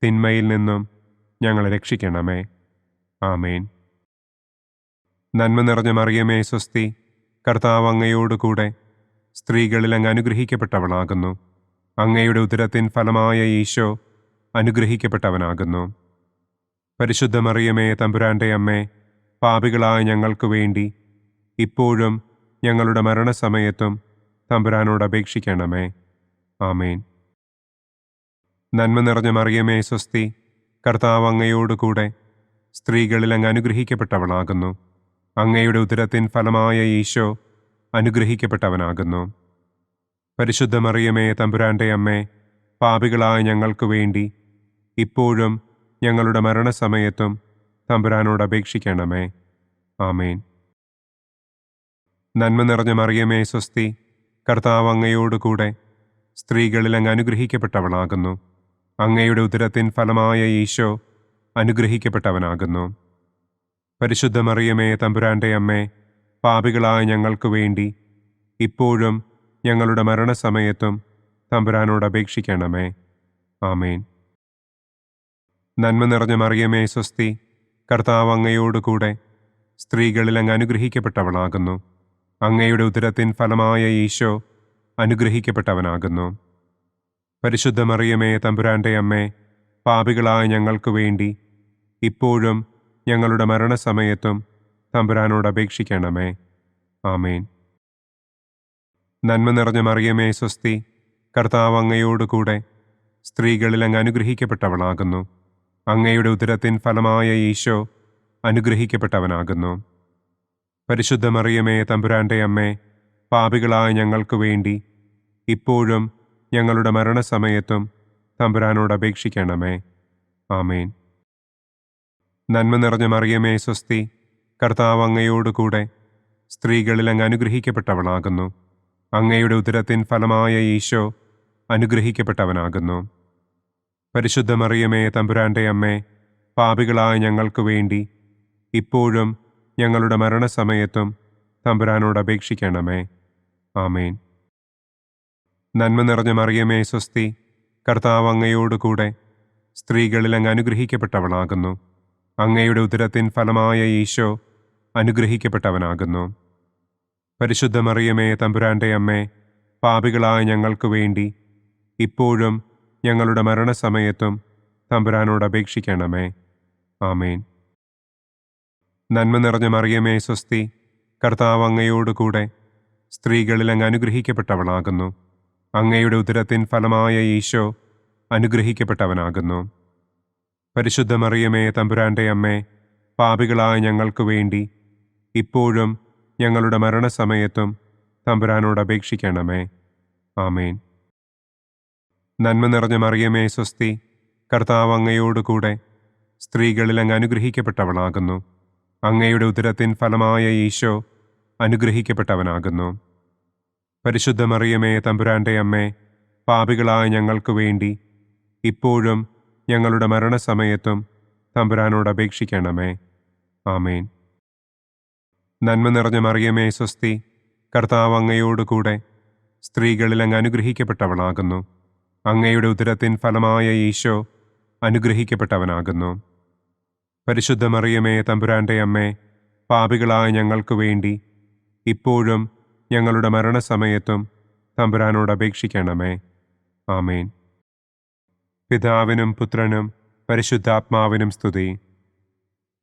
തിന്മയിൽ നിന്നും ഞങ്ങളെ രക്ഷിക്കണമേ. ആമേൻ. നന്മ നിറഞ്ഞ മറിയമേ സ്വസ്തി, കർത്താവ് അങ്ങയോട് കൂടെ സ്ത്രീകളിൽ അങ്ങ് അനുഗ്രഹിക്കപ്പെട്ടവളാകുന്നു. അങ്ങയുടെ ഉദരത്തിൻ ഫലമായ ഈശോ അനുഗ്രഹിക്കപ്പെട്ടവനാകുന്നു. പരിശുദ്ധ മറിയമേ തമ്പുരാൻ്റെ അമ്മേ, പാപികളായ ഞങ്ങൾക്ക് വേണ്ടി ഇപ്പോഴും ഞങ്ങളുടെ മരണസമയത്തും തമ്പുരാനോട് അപേക്ഷിക്കണമേ. ആമേൻ. നന്മ നിറഞ്ഞ മറിയമേ സ്വസ്തി, കർത്താവ് അങ്ങയോട് കൂടെ സ്ത്രീകളിൽ അങ്ങ് അനുഗ്രഹിക്കപ്പെട്ടവളാകുന്നു. അങ്ങയുടെ ഉദരത്തിൻ ഫലമായ ഈശോ അനുഗ്രഹിക്കപ്പെട്ടവനാകുന്നു. പരിശുദ്ധ മറിയമേ തമ്പുരാൻ്റെ അമ്മേ, പാപികളായ ഞങ്ങൾക്ക് വേണ്ടി ഇപ്പോഴും ഞങ്ങളുടെ മരണസമയത്തും തമ്പുരാനോട് അപേക്ഷിക്കണമേ. ആമേൻ. നന്മ നിറഞ്ഞ മറിയമേ സ്വസ്തി, കർത്താവ് അങ്ങയോട് കൂടെ സ്ത്രീകളിൽ അങ്ങ് അനുഗ്രഹിക്കപ്പെട്ടവളാകുന്നു. അങ്ങയുടെ ഉദരത്തിൻ ഫലമായ ഈശോ അനുഗ്രഹിക്കപ്പെട്ടവനാകുന്നു. പരിശുദ്ധ മറിയമേ തമ്പുരാൻ്റെ അമ്മേ, പാപികളായ ഞങ്ങൾക്ക് വേണ്ടി ഇപ്പോഴും ഞങ്ങളുടെ മരണസമയത്തും തമ്പുരാനോട് അപേക്ഷിക്കണമേ. ആമേൻ. നന്മ നിറഞ്ഞ മറിയമേ സ്വസ്തി, കർത്താവ് അങ്ങയോട് കൂടെ സ്ത്രീകളിൽ അങ്ങ് അനുഗ്രഹിക്കപ്പെട്ടവളാകുന്നു. അങ്ങയുടെ ഉദരത്തിൻ ഫലമായ ഈശോ അനുഗ്രഹിക്കപ്പെട്ടവനാകുന്നു. പരിശുദ്ധ മറിയമേ തമ്പുരാൻ്റെ അമ്മേ, പാപികളായ ഞങ്ങൾക്ക് വേണ്ടി ഇപ്പോഴും ഞങ്ങളുടെ മരണസമയത്തും തമ്പുരാനോട് അപേക്ഷിക്കണമേ. ആമേൻ. നന്മ നിറഞ്ഞ മറിയമേ സ്വസ്തി, കർത്താവ് അങ്ങയോട് കൂടെ സ്ത്രീകളിൽ അങ്ങ് അനുഗ്രഹിക്കപ്പെട്ടവളാകുന്നു. അങ്ങയുടെ ഉദരത്തിൻ ഫലമായ ഈശോ അനുഗ്രഹിക്കപ്പെട്ടവനാകുന്നു. പരിശുദ്ധ മറിയമേ തമ്പുരാൻ്റെ അമ്മേ, പാപികളായ ഞങ്ങൾക്ക് വേണ്ടി ഇപ്പോഴും ഞങ്ങളുടെ മരണസമയത്തും തമ്പുരാനോട് അപേക്ഷിക്കണമേ. ആമേൻ. നന്മ നിറഞ്ഞ മറിയമേ സ്വസ്തി, കർത്താവ് അങ്ങയോട് കൂടെ സ്ത്രീകളിൽ അങ്ങ് അനുഗ്രഹിക്കപ്പെട്ടവളാകുന്നു. അങ്ങയുടെ ഉദരത്തിൻ ഫലമായ ഈശോ അനുഗ്രഹിക്കപ്പെട്ടവനാകുന്നു. പരിശുദ്ധ മറിയമേ, തമ്പുരാന്റെ അമ്മേ, പാപികളായ ഞങ്ങൾക്ക് വേണ്ടി ഇപ്പോഴും ഞങ്ങളുടെ മരണസമയത്തും തമ്പുരാനോട് അപേക്ഷിക്കണമേ. ആമേൻ. നന്മ നിറഞ്ഞ മറിയമേ, സ്വസ്തി, കർത്താവ് അങ്ങയോടുകൂടെ സ്ത്രീകളിൽ അങ്ങ് അനുഗ്രഹിക്കപ്പെട്ടവളാകുന്നു. അങ്ങയുടെ ഉദരത്തിൻ ഫലമായ ഈശോ അനുഗ്രഹിക്കപ്പെട്ടവനാകുന്നു. പരിശുദ്ധ മറിയമേ, തമ്പുരാന്റെ അമ്മേ, പാപികളായ ഞങ്ങൾക്ക് വേണ്ടി ഇപ്പോഴും ഞങ്ങളുടെ മരണസമയത്തും തമ്പുരാനോട് അപേക്ഷിക്കണമേ. ആമേൻ. നന്മ നിറഞ്ഞ മറിയമേ, സ്വസ്തി, കർത്താവ് അങ്ങയോടുകൂടെ സ്ത്രീകളിൽ അങ്ങ് അനുഗ്രഹിക്കപ്പെട്ടവളാകുന്നു. അങ്ങയുടെ ഉദരത്തിൻ ഫലമായ ഈശോ അനുഗ്രഹിക്കപ്പെട്ടവനാകുന്നു. പരിശുദ്ധ മറിയമേ, തമ്പുരാന്റെ അമ്മേ, പാപികളായ ഞങ്ങൾക്ക് വേണ്ടി ഇപ്പോഴും ഞങ്ങളുടെ മരണസമയത്തും തമ്പുരാനോട് അപേക്ഷിക്കണമേ. ആമേൻ. നന്മ നിറഞ്ഞ മറിയമേ, സ്വസ്തി, കർത്താവ് അങ്ങയോടുകൂടെ സ്ത്രീകളിൽ അങ്ങ് അനുഗ്രഹിക്കപ്പെട്ടവളാകുന്നു. അങ്ങയുടെ ഉദരത്തിൻ ഫലമായ ഈശോ അനുഗ്രഹിക്കപ്പെട്ടവനാകുന്നു. പരിശുദ്ധ മറിയമേ, തമ്പുരാന്റെ അമ്മേ, പാപികളായ ഞങ്ങൾക്ക് വേണ്ടി ഇപ്പോഴും ഞങ്ങളുടെ മരണസമയത്തും തമ്പുരാനോട് അപേക്ഷിക്കണമേ. ആമേൻ. നന്മ നിറഞ്ഞ മറിയമേ, സ്വസ്തി, കർത്താവ് അങ്ങയോടുകൂടെ സ്ത്രീകളിൽ അങ്ങ് അനുഗ്രഹിക്കപ്പെട്ടവളാകുന്നു. അങ്ങയുടെ ഉദരത്തിൻ ഫലമായ ഈശോ അനുഗ്രഹിക്കപ്പെട്ടവനാകുന്നു. പരിശുദ്ധ മറിയമേ, തമ്പുരാന്റെ അമ്മേ, പാപികളായ ഞങ്ങൾക്ക് വേണ്ടി ഇപ്പോഴും ഞങ്ങളുടെ മരണസമയത്തും തമ്പുരാനോട് അപേക്ഷിക്കണമേ. ആമേൻ. പിതാവിനും പുത്രനും പരിശുദ്ധാത്മാവിനും സ്തുതി.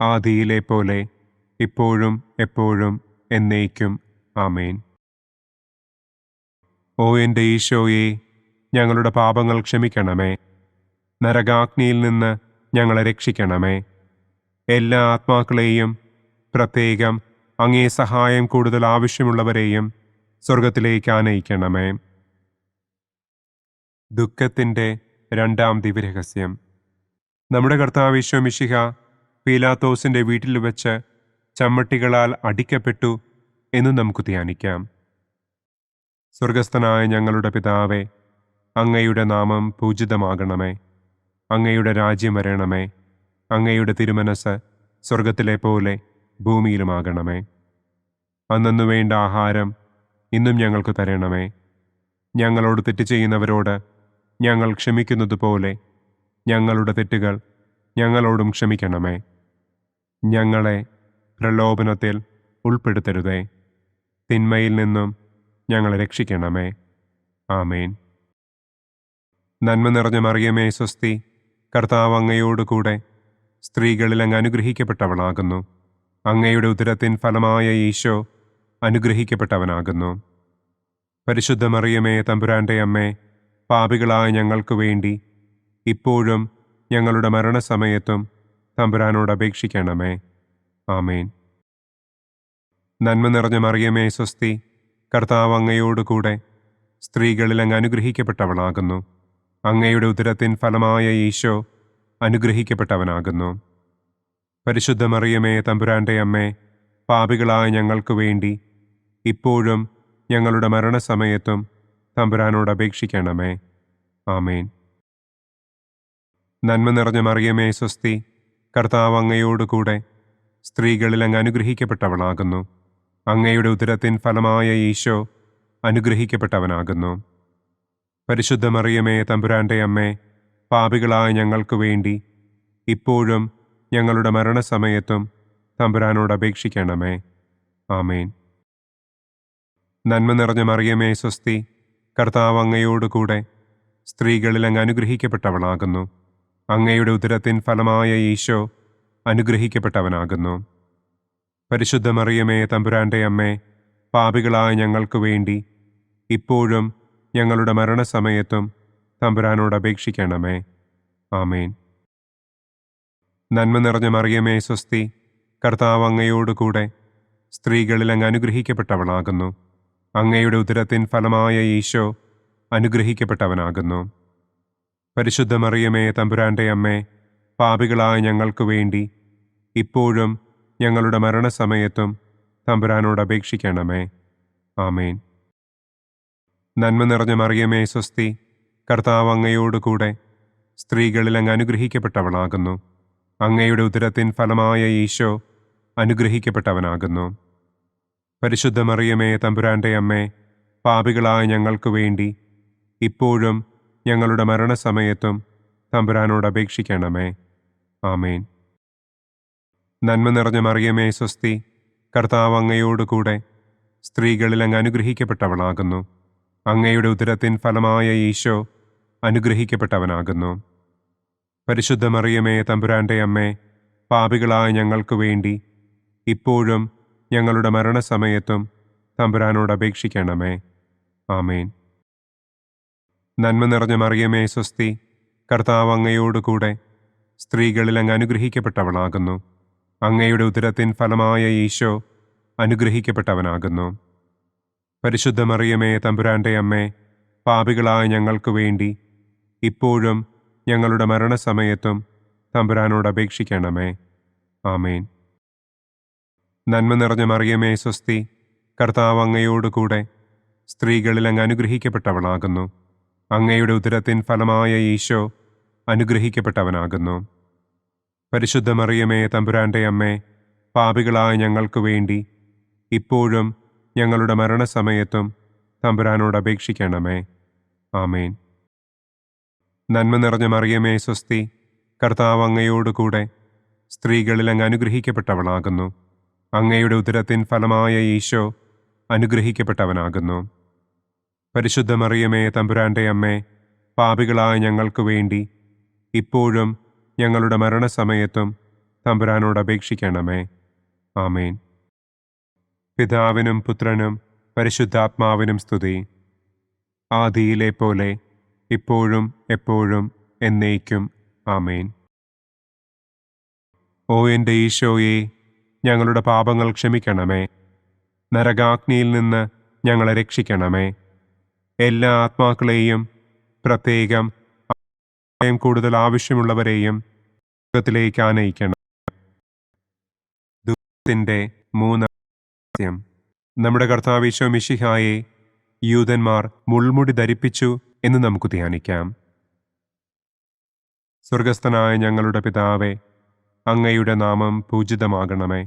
ആദിയിലെ പോലെ ഇപ്പോഴും എപ്പോഴും എന്നേക്കും. ആമേൻ. ഓ എൻ്റെ ഈശോയെ, ഞങ്ങളുടെ പാപങ്ങൾ ക്ഷമിക്കണമേ. നരകാഗ്നിയിൽ നിന്ന് ഞങ്ങളെ രക്ഷിക്കണമേ. എല്ലാ ആത്മാക്കളെയും, പ്രത്യേകം അങ്ങേ സഹായം കൂടുതൽ ആവശ്യമുള്ളവരെയും സ്വർഗത്തിലേക്ക് ആനയിക്കണമേ. ദുഃഖത്തിൻ്റെ രണ്ടാം ദിവ്യരഹസ്യം. നമ്മുടെ കർത്താവ് ഈശോ മിശിഹ പീലാത്തോസിൻ്റെ വീട്ടിൽ വെച്ച് ചമ്മട്ടികളാൽ അടിക്കപ്പെട്ടു എന്ന് നമുക്ക് ധ്യാനിക്കാം. സ്വർഗസ്ഥനായ ഞങ്ങളുടെ പിതാവേ, അങ്ങയുടെ നാമം പൂജിതമാകണമേ. അങ്ങയുടെ രാജ്യം വരണമേ. അങ്ങയുടെ തിരുമനസ് സ്വർഗത്തിലെ പോലെ ഭൂമിയിലുമാകണമേ. അന്നന്നു വേണ്ട ആഹാരം ഇന്നും ഞങ്ങൾക്ക് തരണമേ. ഞങ്ങളോട് തെറ്റ് ചെയ്യുന്നവരോട് ഞങ്ങൾ ക്ഷമിക്കുന്നത് പോലെ ഞങ്ങളുടെ തെറ്റുകൾ ഞങ്ങളോടും ക്ഷമിക്കണമേ. ഞങ്ങളെ പ്രലോഭനത്തിൽ ഉൾപ്പെടുത്തരുതേ. തിന്മയിൽ നിന്നും ഞങ്ങളെ രക്ഷിക്കണമേ. ആമേൻ. നന്മ നിറഞ്ഞ മറിയമേ, സ്വസ്തി, കർത്താവ് അങ്ങയോടുകൂടെ സ്ത്രീകളിൽ അങ്ങ് അനുഗ്രഹിക്കപ്പെട്ടവളാകുന്നു. അങ്ങയുടെ ഉദരത്തിൻ ഫലമായ ഈശോ അനുഗ്രഹിക്കപ്പെട്ടവനാകുന്നു. പരിശുദ്ധ മറിയമേ, തമ്പുരാന്റെ അമ്മേ, പാപികളായ ഞങ്ങൾക്ക് വേണ്ടി ഇപ്പോഴും ഞങ്ങളുടെ മരണസമയത്തും തമ്പുരാനോട് അപേക്ഷിക്കണമേ. ആമേൻ. നന്മ നിറഞ്ഞ മറിയമേ, സ്വസ്തി, കർത്താവ് അങ്ങയോടുകൂടെ സ്ത്രീകളിൽ അങ്ങ് അനുഗ്രഹിക്കപ്പെട്ടവളാകുന്നു. അങ്ങയുടെ ഉദരത്തിൻ ഫലമായ ഈശോ അനുഗ്രഹിക്കപ്പെട്ടവനാകുന്നു. പരിശുദ്ധ മറിയമേ, തമ്പുരാന്റെ അമ്മേ, പാപികളായ ഞങ്ങൾക്ക് വേണ്ടി ഇപ്പോഴും ഞങ്ങളുടെ മരണസമയത്തും തമ്പുരാനോട് അപേക്ഷിക്കണമേ. ആമേൻ. നന്മ നിറഞ്ഞ മറിയമേ, സ്വസ്തി, കർത്താവ് അങ്ങയോടുകൂടെ സ്ത്രീകളിൽ അങ്ങ് അനുഗ്രഹിക്കപ്പെട്ടവളാകുന്നു. അങ്ങയുടെ ഉദരത്തിൻ ഫലമായ ഈശോ അനുഗ്രഹിക്കപ്പെട്ടവനാകുന്നു. പരിശുദ്ധ മറിയമേ, തമ്പുരാന്റെ അമ്മേ, പാപികളായ ഞങ്ങൾക്ക് വേണ്ടി ഇപ്പോഴും ഞങ്ങളുടെ മരണസമയത്തും തമ്പുരാനോട് അപേക്ഷിക്കണമേ. ആമേൻ. നന്മ നിറഞ്ഞ മറിയമേ, സ്വസ്തി, കർത്താവ് അങ്ങയോടുകൂടെ സ്ത്രീകളിൽ അങ്ങ് അനുഗ്രഹിക്കപ്പെട്ടവളാകുന്നു. അങ്ങയുടെ ഉദരത്തിൻ ഫലമായ ഈശോ അനുഗ്രഹിക്കപ്പെട്ടവനാകുന്നു. പരിശുദ്ധ മറിയമേ, തമ്പുരാന്റെ അമ്മേ, പാപികളായ ഞങ്ങൾക്ക് വേണ്ടി ഇപ്പോഴും ഞങ്ങളുടെ മരണസമയത്തും തമ്പുരാനോട് അപേക്ഷിക്കണമേ. ആമേൻ. നന്മ നിറഞ്ഞ മറിയമേ, സ്വസ്തി, കർത്താവ് അങ്ങയോടുകൂടെ സ്ത്രീകളിൽ അങ്ങ് അനുഗ്രഹിക്കപ്പെട്ടവളാകുന്നു. അങ്ങയുടെ ഉദരത്തിൻ ഫലമായ ഈശോ അനുഗ്രഹിക്കപ്പെട്ടവനാകുന്നു. പരിശുദ്ധ മറിയമേ, തമ്പുരാന്റെ അമ്മേ, പാപികളായ ഞങ്ങൾക്ക് വേണ്ടി ഇപ്പോഴും ഞങ്ങളുടെ മരണസമയത്തും തമ്പുരാനോട് അപേക്ഷിക്കണമേ. ആമേൻ. നന്മ നിറഞ്ഞ മറിയമേ സ്വസ്തി, കർത്താവ് അങ്ങയോട് കൂടെ സ്ത്രീകളിൽ അങ്ങ് അനുഗ്രഹിക്കപ്പെട്ടവളാകുന്നു. അങ്ങയുടെ ഉദരത്തിൻ ഫലമായ ഈശോ അനുഗ്രഹിക്കപ്പെട്ടവനാകുന്നു. പരിശുദ്ധ മറിയമേ തമ്പുരാന്റെ അമ്മേ, പാപികളായ ഞങ്ങൾക്ക് വേണ്ടി ഇപ്പോഴും ഞങ്ങളുടെ മരണസമയത്തും തമ്പുരാനോട് അപേക്ഷിക്കണമേ. ആമേൻ. നന്മ നിറഞ്ഞ മറിയമേ സ്വസ്തി, കർത്താവ് അങ്ങയോട് കൂടെ സ്ത്രീകളിൽ അങ്ങ് അനുഗ്രഹിക്കപ്പെട്ടവളാകുന്നു. അങ്ങയുടെ ഉദരത്തിൻ ഫലമായ ഈശോ അനുഗ്രഹിക്കപ്പെട്ടവനാകുന്നു. പരിശുദ്ധ മറിയമേ തമ്പുരാന്റെ അമ്മേ, പാപികളായ ഞങ്ങൾക്ക് വേണ്ടി ഇപ്പോഴും ഞങ്ങളുടെ മരണസമയത്തും തമ്പുരാനോട് അപേക്ഷിക്കണമേ. ആമേൻ. നന്മ നിറഞ്ഞ മറിയമേ സ്വസ്തി, കർത്താവ് അങ്ങയോട് കൂടെ സ്ത്രീകളിൽ അങ്ങ് അനുഗ്രഹിക്കപ്പെട്ടവളാകുന്നു. അങ്ങയുടെ ഉദരത്തിൻ ഫലമായ ഈശോ അനുഗ്രഹിക്കപ്പെട്ടവനാകുന്നു. പരിശുദ്ധ മറിയമേ തമ്പുരാന്റെ അമ്മേ, പാപികളായ ഞങ്ങൾക്ക് വേണ്ടി ഇപ്പോഴും ഞങ്ങളുടെ മരണസമയത്തും തമ്പുരാനോട് അപേക്ഷിക്കണമേ. ആമേൻ. നന്മ നിറഞ്ഞ മറിയമേ സ്വസ്തി, കർത്താവ് അങ്ങയോട് കൂടെ സ്ത്രീകളിൽ അങ്ങ് അനുഗ്രഹിക്കപ്പെട്ടവളാകുന്നു. അങ്ങയുടെ ഉദരത്തിൻ ഫലമായ ഈശോ അനുഗ്രഹിക്കപ്പെട്ടവനാകുന്നു. പരിശുദ്ധ മറിയമേ തമ്പുരാന്റെ അമ്മേ, പാപികളായ ഞങ്ങൾക്ക് വേണ്ടി ഇപ്പോഴും ഞങ്ങളുടെ മരണസമയത്തും തമ്പുരാനോട് അപേക്ഷിക്കണമേ. ആമേൻ. നന്മ നിറഞ്ഞ മറിയമേ സ്വസ്തി, കർത്താവ് അങ്ങയോട് കൂടെ സ്ത്രീകളിൽ അങ്ങ് അനുഗ്രഹിക്കപ്പെട്ടവളാകുന്നു. അങ്ങയുടെ ഉദരത്തിൻ ഫലമായ ഈശോ അനുഗ്രഹിക്കപ്പെട്ടവനാകുന്നു. പരിശുദ്ധ മറിയമേ തമ്പുരാന്റെ അമ്മേ, പാപികളായ ഞങ്ങൾക്ക് വേണ്ടി ഇപ്പോഴും ഞങ്ങളുടെ മരണസമയത്തും തമ്പുരാനോട് അപേക്ഷിക്കണമേ. ആമേൻ. പിതാവിനും പുത്രനും പരിശുദ്ധാത്മാവിനും സ്തുതി. ആദിയിലെ പോലെ ഇപ്പോഴും എപ്പോഴും എന്നേക്കും. ആമേൻ. ഓ എൻ്റെ ഈശോയെ, ഞങ്ങളുടെ പാപങ്ങൾ ക്ഷമിക്കണമേ. നരകാഗ്നിയിൽ നിന്ന് ഞങ്ങളെ രക്ഷിക്കണമേ. എല്ലാ ആത്മാക്കളെയും, പ്രത്യേകം കൂടുതൽ ആവശ്യമുള്ളവരെയും സ്വർഗ്ഗത്തിലേക്ക് ആനയിക്കണം. ദുഃഖത്തിൻ്റെ മൂന്നാം രഹസ്യം. നമ്മുടെ കർത്താവ് ഈശോ മിശിഹായെ യൂദന്മാർ മുൾമുടി ധരിപ്പിച്ചു എന്ന് നമുക്ക് ധ്യാനിക്കാം. സ്വർഗസ്ഥനായ ഞങ്ങളുടെ പിതാവേ, അങ്ങയുടെ നാമം പൂജിതമാകണമേ.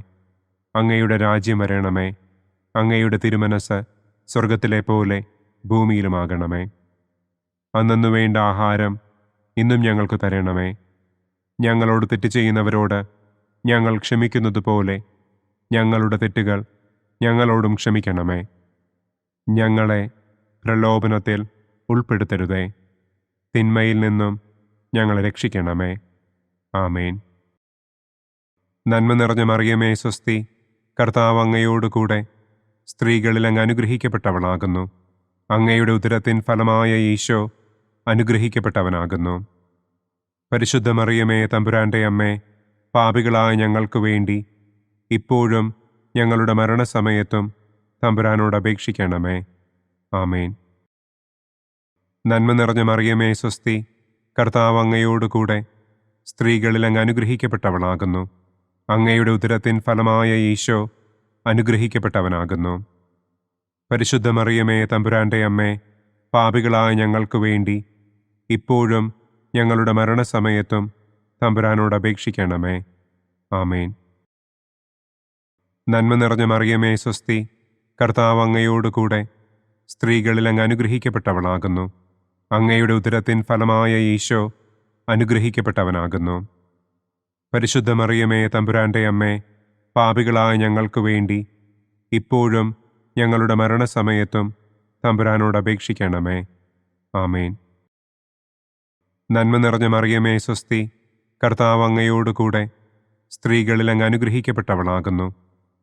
അങ്ങയുടെ രാജ്യം വരണമേ. അങ്ങയുടെ തിരുമനസ് സ്വർഗത്തിലെ പോലെ ഭൂമിയിലുമാകണമേ. അന്നന്നു വേണ്ട ആഹാരം ഇന്നും ഞങ്ങൾക്ക് തരണമേ. ഞങ്ങളോട് തെറ്റ് ചെയ്യുന്നവരോട് ഞങ്ങൾ ക്ഷമിക്കുന്നത് പോലെ ഞങ്ങളുടെ തെറ്റുകൾ ഞങ്ങളോടും ക്ഷമിക്കണമേ. ഞങ്ങളെ പ്രലോഭനത്തിൽ ഉൾപ്പെടുത്തരുതേ. തിന്മയിൽ നിന്നും ഞങ്ങളെ രക്ഷിക്കണമേ. ആമേൻ. നന്മ നിറഞ്ഞ മറിയമേ സ്വസ്തി, കർത്താവ് അങ്ങയോട് കൂടെ സ്ത്രീകളിൽ അങ്ങ് അനുഗ്രഹിക്കപ്പെട്ടവളാകുന്നു. അങ്ങയുടെ ഉദരത്തിൻ ഫലമായ ഈശോ അനുഗ്രഹിക്കപ്പെട്ടവനാകുന്നു. പരിശുദ്ധ മറിയമേ തമ്പുരാന്റെ അമ്മേ, പാപികളായ ഞങ്ങൾക്ക് വേണ്ടി ഇപ്പോഴും ഞങ്ങളുടെ മരണസമയത്തും തമ്പുരാനോട് അപേക്ഷിക്കണമേ. ആമേൻ. നന്മ നിറഞ്ഞ മറിയമേ സ്വസ്തി, കർത്താവ് അങ്ങയോട് കൂടെ സ്ത്രീകളിൽ അങ്ങ് അനുഗ്രഹിക്കപ്പെട്ടവളാകുന്നു. അങ്ങയുടെ ഉദരത്തിൻ ഫലമായ ഈശോ അനുഗ്രഹിക്കപ്പെട്ടവനാകുന്നു. പരിശുദ്ധ മറിയമേ തമ്പുരാന്റെ അമ്മേ, പാപികളായ ഞങ്ങൾക്ക് വേണ്ടി ഇപ്പോഴും ഞങ്ങളുടെ മരണസമയത്തും തമ്പുരാനോട് അപേക്ഷിക്കണമേ. ആമേൻ. നന്മ നിറഞ്ഞ മറിയമേ സ്വസ്തി, കർത്താവ് അങ്ങയോട് കൂടെ സ്ത്രീകളിൽ അങ്ങ് അനുഗ്രഹിക്കപ്പെട്ടവളാകുന്നു. അങ്ങയുടെ ഉദരത്തിൻ ഫലമായ ഈശോ അനുഗ്രഹിക്കപ്പെട്ടവനാകുന്നു. പരിശുദ്ധ മറിയമേ തമ്പുരാന്റെ അമ്മേ, പാപികളായ ഞങ്ങൾക്ക് വേണ്ടി ഇപ്പോഴും ഞങ്ങളുടെ മരണസമയത്തും തമ്പുരാനോട് അപേക്ഷിക്കണമേ. ആമേൻ. നന്മ നിറഞ്ഞ മറിയമേ സ്വസ്തി, കർത്താവ് അങ്ങയോട് കൂടെ സ്ത്രീകളിൽ അങ്ങ് അനുഗ്രഹിക്കപ്പെട്ടവളാകുന്നു.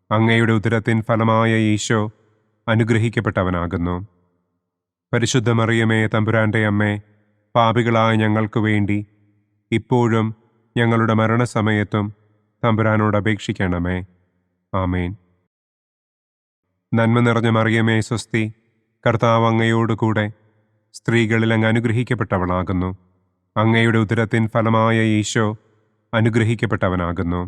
അങ്ങയുടെ ഉദരത്തിൻ ഫലമായ ഈശോ അനുഗ്രഹിക്കപ്പെട്ടവനാകുന്നു. പരിശുദ്ധ മറിയമേ തമ്പുരാന്റെ അമ്മേ, പാപികളായ ഞങ്ങൾക്ക് വേണ്ടി ഇപ്പോഴും ഞങ്ങളുടെ മരണസമയത്തും തമ്പുരാനോട് അപേക്ഷിക്കണമേ. ആമേൻ. നന്മ നിറഞ്ഞ മറിയമേ സ്വസ്തി, കർത്താവ് അങ്ങയോട് കൂടെ സ്ത്രീകളിൽ അങ്ങ് അനുഗ്രഹിക്കപ്പെട്ടവളാകുന്നു. അങ്ങയുടെ ഉദരത്തിൻ ഫലമായ ഈശോ അനുഗ്രഹിക്കപ്പെട്ടവനാകുന്നു.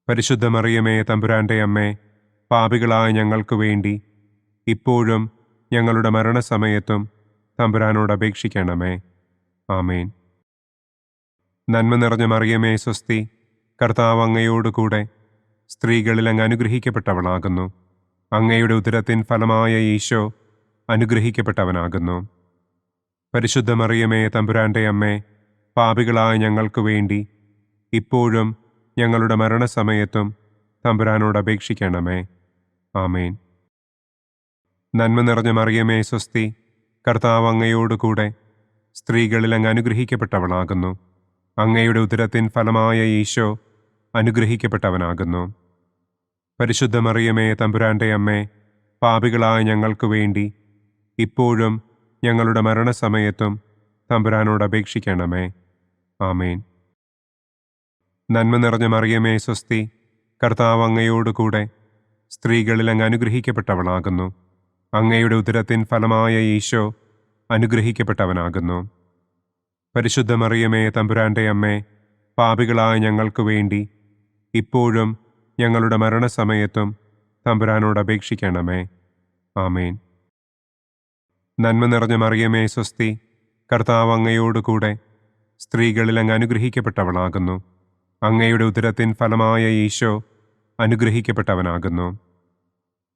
പരിശുദ്ധ മറിയമേ തമ്പുരാന്റെ അമ്മേ, പാപികളായ ഞങ്ങൾക്ക് വേണ്ടി ഇപ്പോഴും ഞങ്ങളുടെ മരണസമയത്തും തമ്പുരാനോട് അപേക്ഷിക്കണമേ. ആമേൻ. നന്മ നിറഞ്ഞ മറിയമേ സ്വസ്തി, കർത്താവ് അങ്ങയോട് കൂടെ സ്ത്രീകളിൽ അങ്ങ് അനുഗ്രഹിക്കപ്പെട്ടവളാകുന്നു. അങ്ങയുടെ ഉദരത്തിൻ ഫലമായ ഈശോ അനുഗ്രഹിക്കപ്പെട്ടവനാകുന്നു. പരിശുദ്ധ മറിയമേ തമ്പുരാന്റെ അമ്മേ, പാപികളായ ഞങ്ങൾക്ക് വേണ്ടി ഇപ്പോഴും ഞങ്ങളുടെ മരണസമയത്തും തമ്പുരാനോട് അപേക്ഷിക്കണമേ. ആമേൻ. നന്മ നിറഞ്ഞ മറിയമേ സ്വസ്തി, കർത്താവ് അങ്ങയോട് കൂടെ സ്ത്രീകളിൽ അങ്ങ് അനുഗ്രഹിക്കപ്പെട്ടവളാകുന്നു. അങ്ങയുടെ ഉദരത്തിൻ ഫലമായ ഈശോ അനുഗ്രഹിക്കപ്പെട്ടവനാകുന്നു. പരിശുദ്ധ മറിയമേ തമ്പുരാന്റെ അമ്മേ, പാപികളായ ഞങ്ങൾക്ക് വേണ്ടി ഇപ്പോഴും ഞങ്ങളുടെ മരണസമയത്തും തമ്പുരാനോട് അപേക്ഷിക്കണമേ. ആമേൻ. നന്മ നിറഞ്ഞ മറിയമേ സ്വസ്തി, കർത്താവ് അങ്ങയോട് കൂടെ സ്ത്രീകളിൽ അങ്ങ് അനുഗ്രഹിക്കപ്പെട്ടവളാകുന്നു. അങ്ങയുടെ ഉദരത്തിൻ ഫലമായ ഈശോ അനുഗ്രഹിക്കപ്പെട്ടവനാകുന്നു. പരിശുദ്ധ മറിയമേ തമ്പുരാന്റെ അമ്മേ, പാപികളായ ഞങ്ങൾക്ക് വേണ്ടി ഇപ്പോഴും ഞങ്ങളുടെ മരണസമയത്തും തമ്പുരാനോട് അപേക്ഷിക്കണമേ. ആമേൻ. നന്മ നിറഞ്ഞ മറിയമേ സ്വസ്തി, കർത്താവ് അങ്ങയോട് കൂടെ സ്ത്രീകളിൽ അങ്ങ് അനുഗ്രഹിക്കപ്പെട്ടവളാകുന്നു. അങ്ങയുടെ ഉദരത്തിൻ ഫലമായ ഈശോ അനുഗ്രഹിക്കപ്പെട്ടവനാകുന്നു.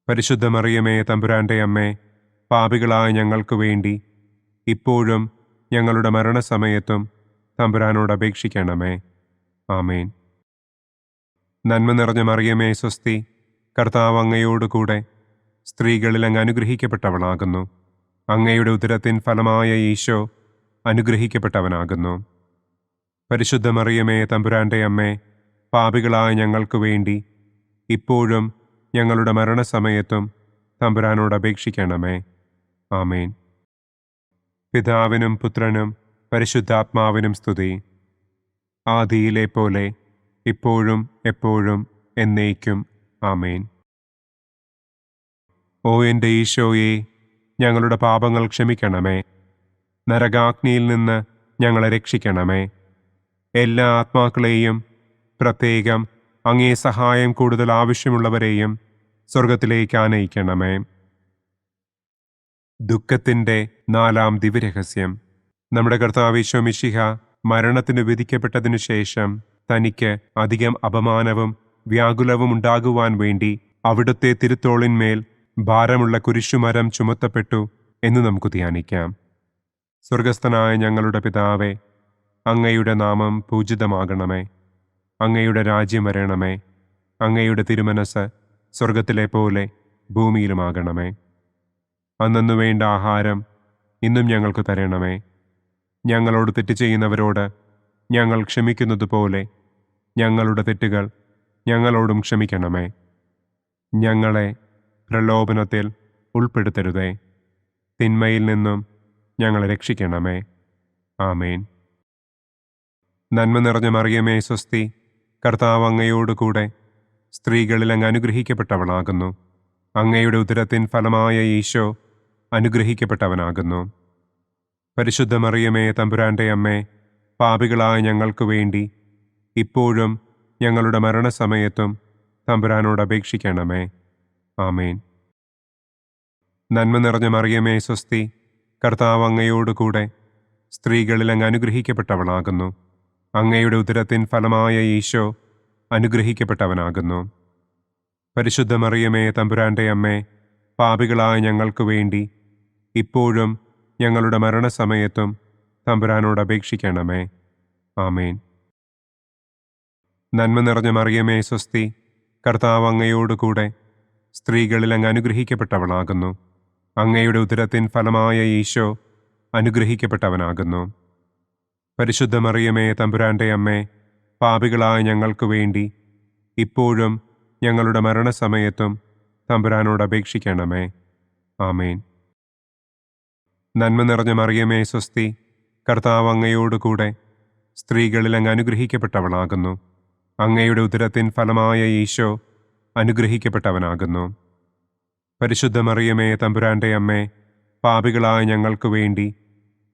പരിശുദ്ധ മറിയമേ തമ്പുരാന്റെ അമ്മേ, പാപികളായ ഞങ്ങൾക്ക് വേണ്ടി ഇപ്പോഴും ഞങ്ങളുടെ മരണസമയത്തും തമ്പുരാനോട് അപേക്ഷിക്കണമേ. ആമേൻ. നന്മ നിറഞ്ഞ മറിയമേ സ്വസ്തി, കർത്താവ് അങ്ങയോട് കൂടെ സ്ത്രീകളിൽ അങ്ങ് അനുഗ്രഹിക്കപ്പെട്ടവളാകുന്നു. അങ്ങയുടെ ഉദരത്തിൻ ഫലമായ ഈശോ അനുഗ്രഹിക്കപ്പെട്ടവനാകുന്നു. പരിശുദ്ധ മറിയമേ തമ്പുരാന്റെ അമ്മേ, പാപികളായ ഞങ്ങൾക്ക് വേണ്ടി ഇപ്പോഴും ഞങ്ങളുടെ മരണസമയത്തും തമ്പുരാനോട് അപേക്ഷിക്കണമേ. ആമേൻ. പിതാവിനും പുത്രനും പരിശുദ്ധാത്മാവിനും സ്തുതി. ആദിയിലെ പോലെ ഇപ്പോഴും എപ്പോഴും എന്നേക്കും. ആമേൻ. ഓ എൻ്റെ ഈശോയെ, ഞങ്ങളുടെ പാപങ്ങൾ ക്ഷമിക്കണമേ. നരകാഗ്നിയിൽ നിന്ന് ഞങ്ങളെ രക്ഷിക്കണമേ. എല്ലാ ആത്മാക്കളെയും, പ്രത്യേകം അങ്ങേ സഹായം കൂടുതൽ ആവശ്യമുള്ളവരെയും സ്വർഗത്തിലേക്ക് ആനയിക്കണമേ. ദുഃഖത്തിൻ്റെ 4-ാം ദിവ്യരഹസ്യം. നമ്മുടെ കർത്താവ് ഈശോ മിശിഹ മരണത്തിന് വിധിക്കപ്പെട്ടതിനു ശേഷം തനിക്ക് അധികം അപമാനവും വ്യാകുലവും ഉണ്ടാകുവാൻ വേണ്ടി അവിടുത്തെ തിരുത്തോളിന്മേൽ ഭാരമുള്ള കുരിശുമരം ചുമത്തപ്പെട്ടു എന്ന് നമുക്ക് ധ്യാനിക്കാം. സ്വർഗസ്ഥനായ ഞങ്ങളുടെ പിതാവേ, അങ്ങയുടെ നാമം പൂജിതമാകണമേ. അങ്ങയുടെ രാജ്യം വരണമേ. അങ്ങയുടെ തിരുമനസ് സ്വർഗത്തിലെ പോലെ ഭൂമിയിലുമാകണമേ. അന്നന്നു വേണ്ട ആഹാരം ഇന്നും ഞങ്ങൾക്ക് തരണമേ. ഞങ്ങളോട് തെറ്റ് ചെയ്യുന്നവരോട് ഞങ്ങൾ ക്ഷമിക്കുന്നത് പോലെ ഞങ്ങളുടെ തെറ്റുകൾ ഞങ്ങളോടും ക്ഷമിക്കണമേ. ഞങ്ങളെ പ്രലോഭനത്തിൽ ഉൾപ്പെടുത്തരുതേ. തിന്മയിൽ നിന്നും ഞങ്ങളെ രക്ഷിക്കണമേ. ആമേൻ. നന്മ നിറഞ്ഞ മറിയമേ സ്വസ്തി, കർത്താവ് അങ്ങയോട് കൂടെ സ്ത്രീകളിൽ അങ്ങ് അനുഗ്രഹിക്കപ്പെട്ടവളാകുന്നു. അങ്ങയുടെ ഉദരത്തിൻ ഫലമായ ഈശോ അനുഗ്രഹിക്കപ്പെട്ടവനാകുന്നു. പരിശുദ്ധ മറിയമേ തമ്പുരാന്റെ അമ്മേ, പാപികളായ ഞങ്ങൾക്ക് വേണ്ടി ഇപ്പോഴും ഞങ്ങളുടെ മരണസമയത്തും തമ്പുരാനോട് അപേക്ഷിക്കണമേ. ആമേൻ. നന്മ നിറഞ്ഞ മറിയമേ സ്വസ്തി, കർത്താവ് അങ്ങയോട് കൂടെ സ്ത്രീകളിൽ അങ്ങ് അനുഗ്രഹിക്കപ്പെട്ടവളാകുന്നു. അങ്ങയുടെ ഉദരത്തിൻ ഫലമായ ഈശോ അനുഗ്രഹിക്കപ്പെട്ടവനാകുന്നു. പരിശുദ്ധ മറിയമേ തമ്പുരാന്റെ അമ്മേ, പാപികളായ ഞങ്ങൾക്ക് വേണ്ടി ഇപ്പോഴും ഞങ്ങളുടെ മരണസമയത്തും തമ്പുരാനോട് അപേക്ഷിക്കണമേ. ആമേൻ. നന്മ നിറഞ്ഞ മറിയമേ സ്വസ്തി, കർത്താവ് അങ്ങയോട് കൂടെ സ്ത്രീകളിൽ അങ്ങ് അനുഗ്രഹിക്കപ്പെട്ടവളാകുന്നു. അങ്ങയുടെ ഉദരത്തിൻ ഫലമായ ഈശോ അനുഗ്രഹിക്കപ്പെട്ടവനാകുന്നു. പരിശുദ്ധ മറിയമേ തമ്പുരാന്റെ അമ്മേ, പാപികളായ ഞങ്ങൾക്ക് വേണ്ടി ഇപ്പോഴും ഞങ്ങളുടെ മരണസമയത്തും തമ്പുരാനോട് അപേക്ഷിക്കണമേ. ആമേൻ. നന്മ നിറഞ്ഞ മറിയമേ സ്വസ്തി, കർത്താവ് അങ്ങയോട് കൂടെ സ്ത്രീകളിൽ അങ്ങ് അനുഗ്രഹിക്കപ്പെട്ടവളാകുന്നു. അങ്ങയുടെ ഉദരത്തിൻ ഫലമായ ഈശോ അനുഗ്രഹിക്കപ്പെട്ടവനാകുന്നു. പരിശുദ്ധ മറിയമേ തമ്പുരാന്റെ അമ്മേ, പാപികളായ ഞങ്ങൾക്ക് വേണ്ടി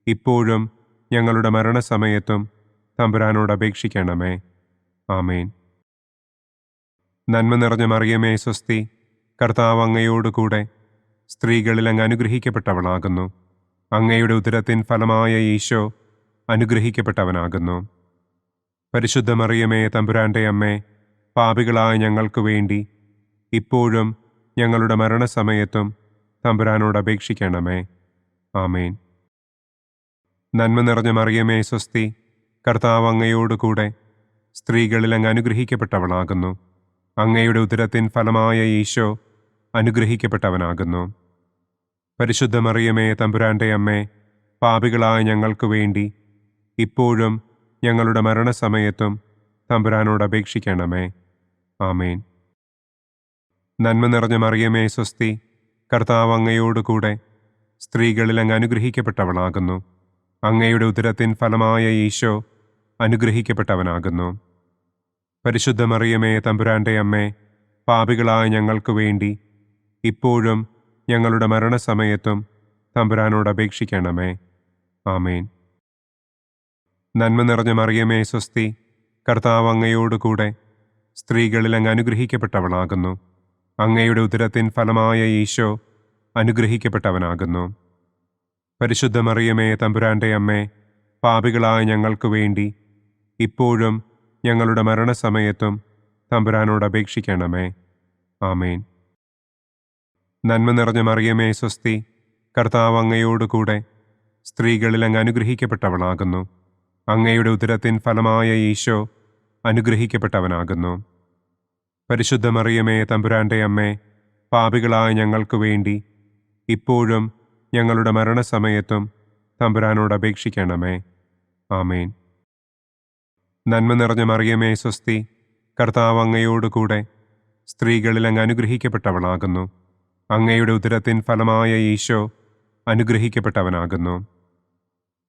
ഇപ്പോഴും ഞങ്ങളുടെ മരണസമയത്തും തമ്പുരാനോട് അപേക്ഷിക്കണമേ. ആമേൻ. നന്മ നിറഞ്ഞ മറിയമേ സ്വസ്തി, കർത്താവ് അങ്ങയോട് കൂടെ സ്ത്രീകളിൽ അങ്ങ് അനുഗ്രഹിക്കപ്പെട്ടവളാകുന്നു. അങ്ങയുടെ ഉദരത്തിൻ ഫലമായ ഈശോ അനുഗ്രഹിക്കപ്പെട്ടവനാകുന്നു. പരിശുദ്ധ മറിയമേ, തമ്പുരാന്റെ അമ്മേ, പാപികളായ ഞങ്ങൾക്ക് വേണ്ടി ഇപ്പോഴും ഞങ്ങളുടെ മരണസമയത്തും തമ്പുരാനോട് അപേക്ഷിക്കണമേ. ആമേൻ. നന്മ നിറഞ്ഞ മറിയമേ, സ്വസ്തി. കർത്താവ് അങ്ങയോടുകൂടെ സ്ത്രീകളിൽ അങ്ങ് അനുഗ്രഹിക്കപ്പെട്ടവളാകുന്നു. അങ്ങയുടെ ഉദരത്തിൻ ഫലമായ ഈശോ അനുഗ്രഹിക്കപ്പെട്ടവനാകുന്നു. പരിശുദ്ധ മറിയമേ, തമ്പുരാന്റെ അമ്മേ, പാപികളായ ഞങ്ങൾക്ക് വേണ്ടി ഇപ്പോഴും ഞങ്ങളുടെ മരണസമയത്തും തമ്പുരാനോട് അപേക്ഷിക്കണമേ. ആമേൻ. നന്മ നിറഞ്ഞ മറിയമേ, സ്വസ്തി. കർത്താവ് അങ്ങയോടുകൂടെ സ്ത്രീകളിൽ അങ്ങ് അനുഗ്രഹിക്കപ്പെട്ടവളാകുന്നു. അങ്ങയുടെ ഉദരത്തിൻ ഫലമായ ഈശോ അനുഗ്രഹിക്കപ്പെട്ടവനാകുന്നു. പരിശുദ്ധ മറിയമേ, തമ്പുരാന്റെ അമ്മേ, പാപികളായ ഞങ്ങൾക്ക് വേണ്ടി ഇപ്പോഴും ഞങ്ങളുടെ മരണസമയത്തും തമ്പുരാനോട് അപേക്ഷിക്കണമേ. ആമേൻ. നന്മ നിറഞ്ഞ മറിയമേ, സ്വസ്തി. കർത്താവ് അങ്ങയോടുകൂടെ സ്ത്രീകളിൽ അങ്ങ് അനുഗ്രഹിക്കപ്പെട്ടവളാകുന്നു. അങ്ങയുടെ ഉദരത്തിൻ ഫലമായ ഈശോ അനുഗ്രഹിക്കപ്പെട്ടവനാകുന്നു. പരിശുദ്ധ മറിയമേ, തമ്പുരാന്റെ അമ്മേ, പാപികളായ ഞങ്ങൾക്ക് വേണ്ടി ഇപ്പോഴും ഞങ്ങളുടെ മരണസമയത്തും തമ്പുരാനോട് അപേക്ഷിക്കണമേ. ആമേൻ. നന്മ നിറഞ്ഞ മറിയമേ, സ്വസ്തി. കർത്താവ് അങ്ങയോടുകൂടെ സ്ത്രീകളിൽ അങ്ങ് അനുഗ്രഹിക്കപ്പെട്ടവളാകുന്നു. അങ്ങയുടെ ഉദരത്തിൻ ഫലമായ ഈശോ അനുഗ്രഹിക്കപ്പെട്ടവനാകുന്നു. പരിശുദ്ധ മറിയമേ, തമ്പുരാന്റെ അമ്മേ, പാപികളായ ഞങ്ങൾക്ക് വേണ്ടി ഇപ്പോഴും ഞങ്ങളുടെ മരണസമയത്തും തമ്പുരാനോട് അപേക്ഷിക്കണമേ. ആമേൻ. നന്മ നിറഞ്ഞ മറിയമേ, സ്വസ്തി. കർത്താവ് അങ്ങയോടുകൂടെ സ്ത്രീകളിൽ അങ്ങ് അനുഗ്രഹിക്കപ്പെട്ടവളാകുന്നു. അങ്ങയുടെ ഉദരത്തിൻ ഫലമായ ഈശോ അനുഗ്രഹിക്കപ്പെട്ടവനാകുന്നു.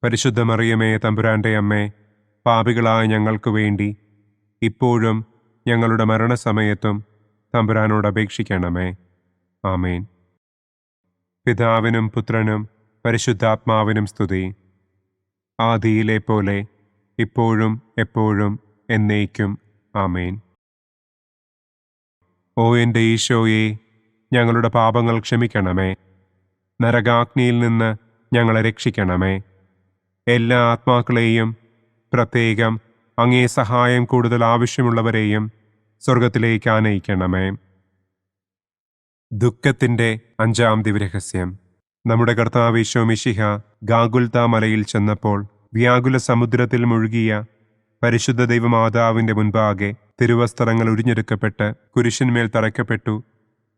പരിശുദ്ധ മറിയമേ, തമ്പുരാന്റെ അമ്മേ, പാപികളായ ഞങ്ങൾക്ക് വേണ്ടി ഇപ്പോഴും ഞങ്ങളുടെ മരണസമയത്തും തമ്പുരാനോട് അപേക്ഷിക്കണമേ. ആമേൻ. പിതാവിനും പുത്രനും പരിശുദ്ധാത്മാവിനും സ്തുതി. ആദിയിലെ പോലെ ഇപ്പോഴും എപ്പോഴും എന്നേക്കും. ആമേൻ. ഓ എൻ്റെ ഈശോയെ, ഞങ്ങളുടെ പാപങ്ങൾ ക്ഷമിക്കണമേ. നരകാഗ്നിയിൽ നിന്ന് ഞങ്ങളെ രക്ഷിക്കണമേ. എല്ലാ ആത്മാക്കളെയും, പ്രത്യേകം അങ്ങേ സഹായം കൂടുതൽ ആവശ്യമുള്ളവരെയും സ്വർഗത്തിലേക്ക് ആനയിക്കണമേ. ദുഃഖത്തിൻ്റെ 5-ാം ദിവ്യരഹസ്യം. നമ്മുടെ കർത്താവ് ഈശോ മിശിഹ ഗാഗുൽത്ത മലയിൽ ചെന്നപ്പോൾ വ്യാകുല സമുദ്രത്തിൽ മുഴുകിയ പരിശുദ്ധ ദൈവമാതാവിൻ്റെ മുൻപാകെ തിരുവസ്ത്രങ്ങൾ ഉരിഞ്ഞെടുക്കപ്പെട്ട് കുരിശിന്മേൽ തറയ്ക്കപ്പെട്ടു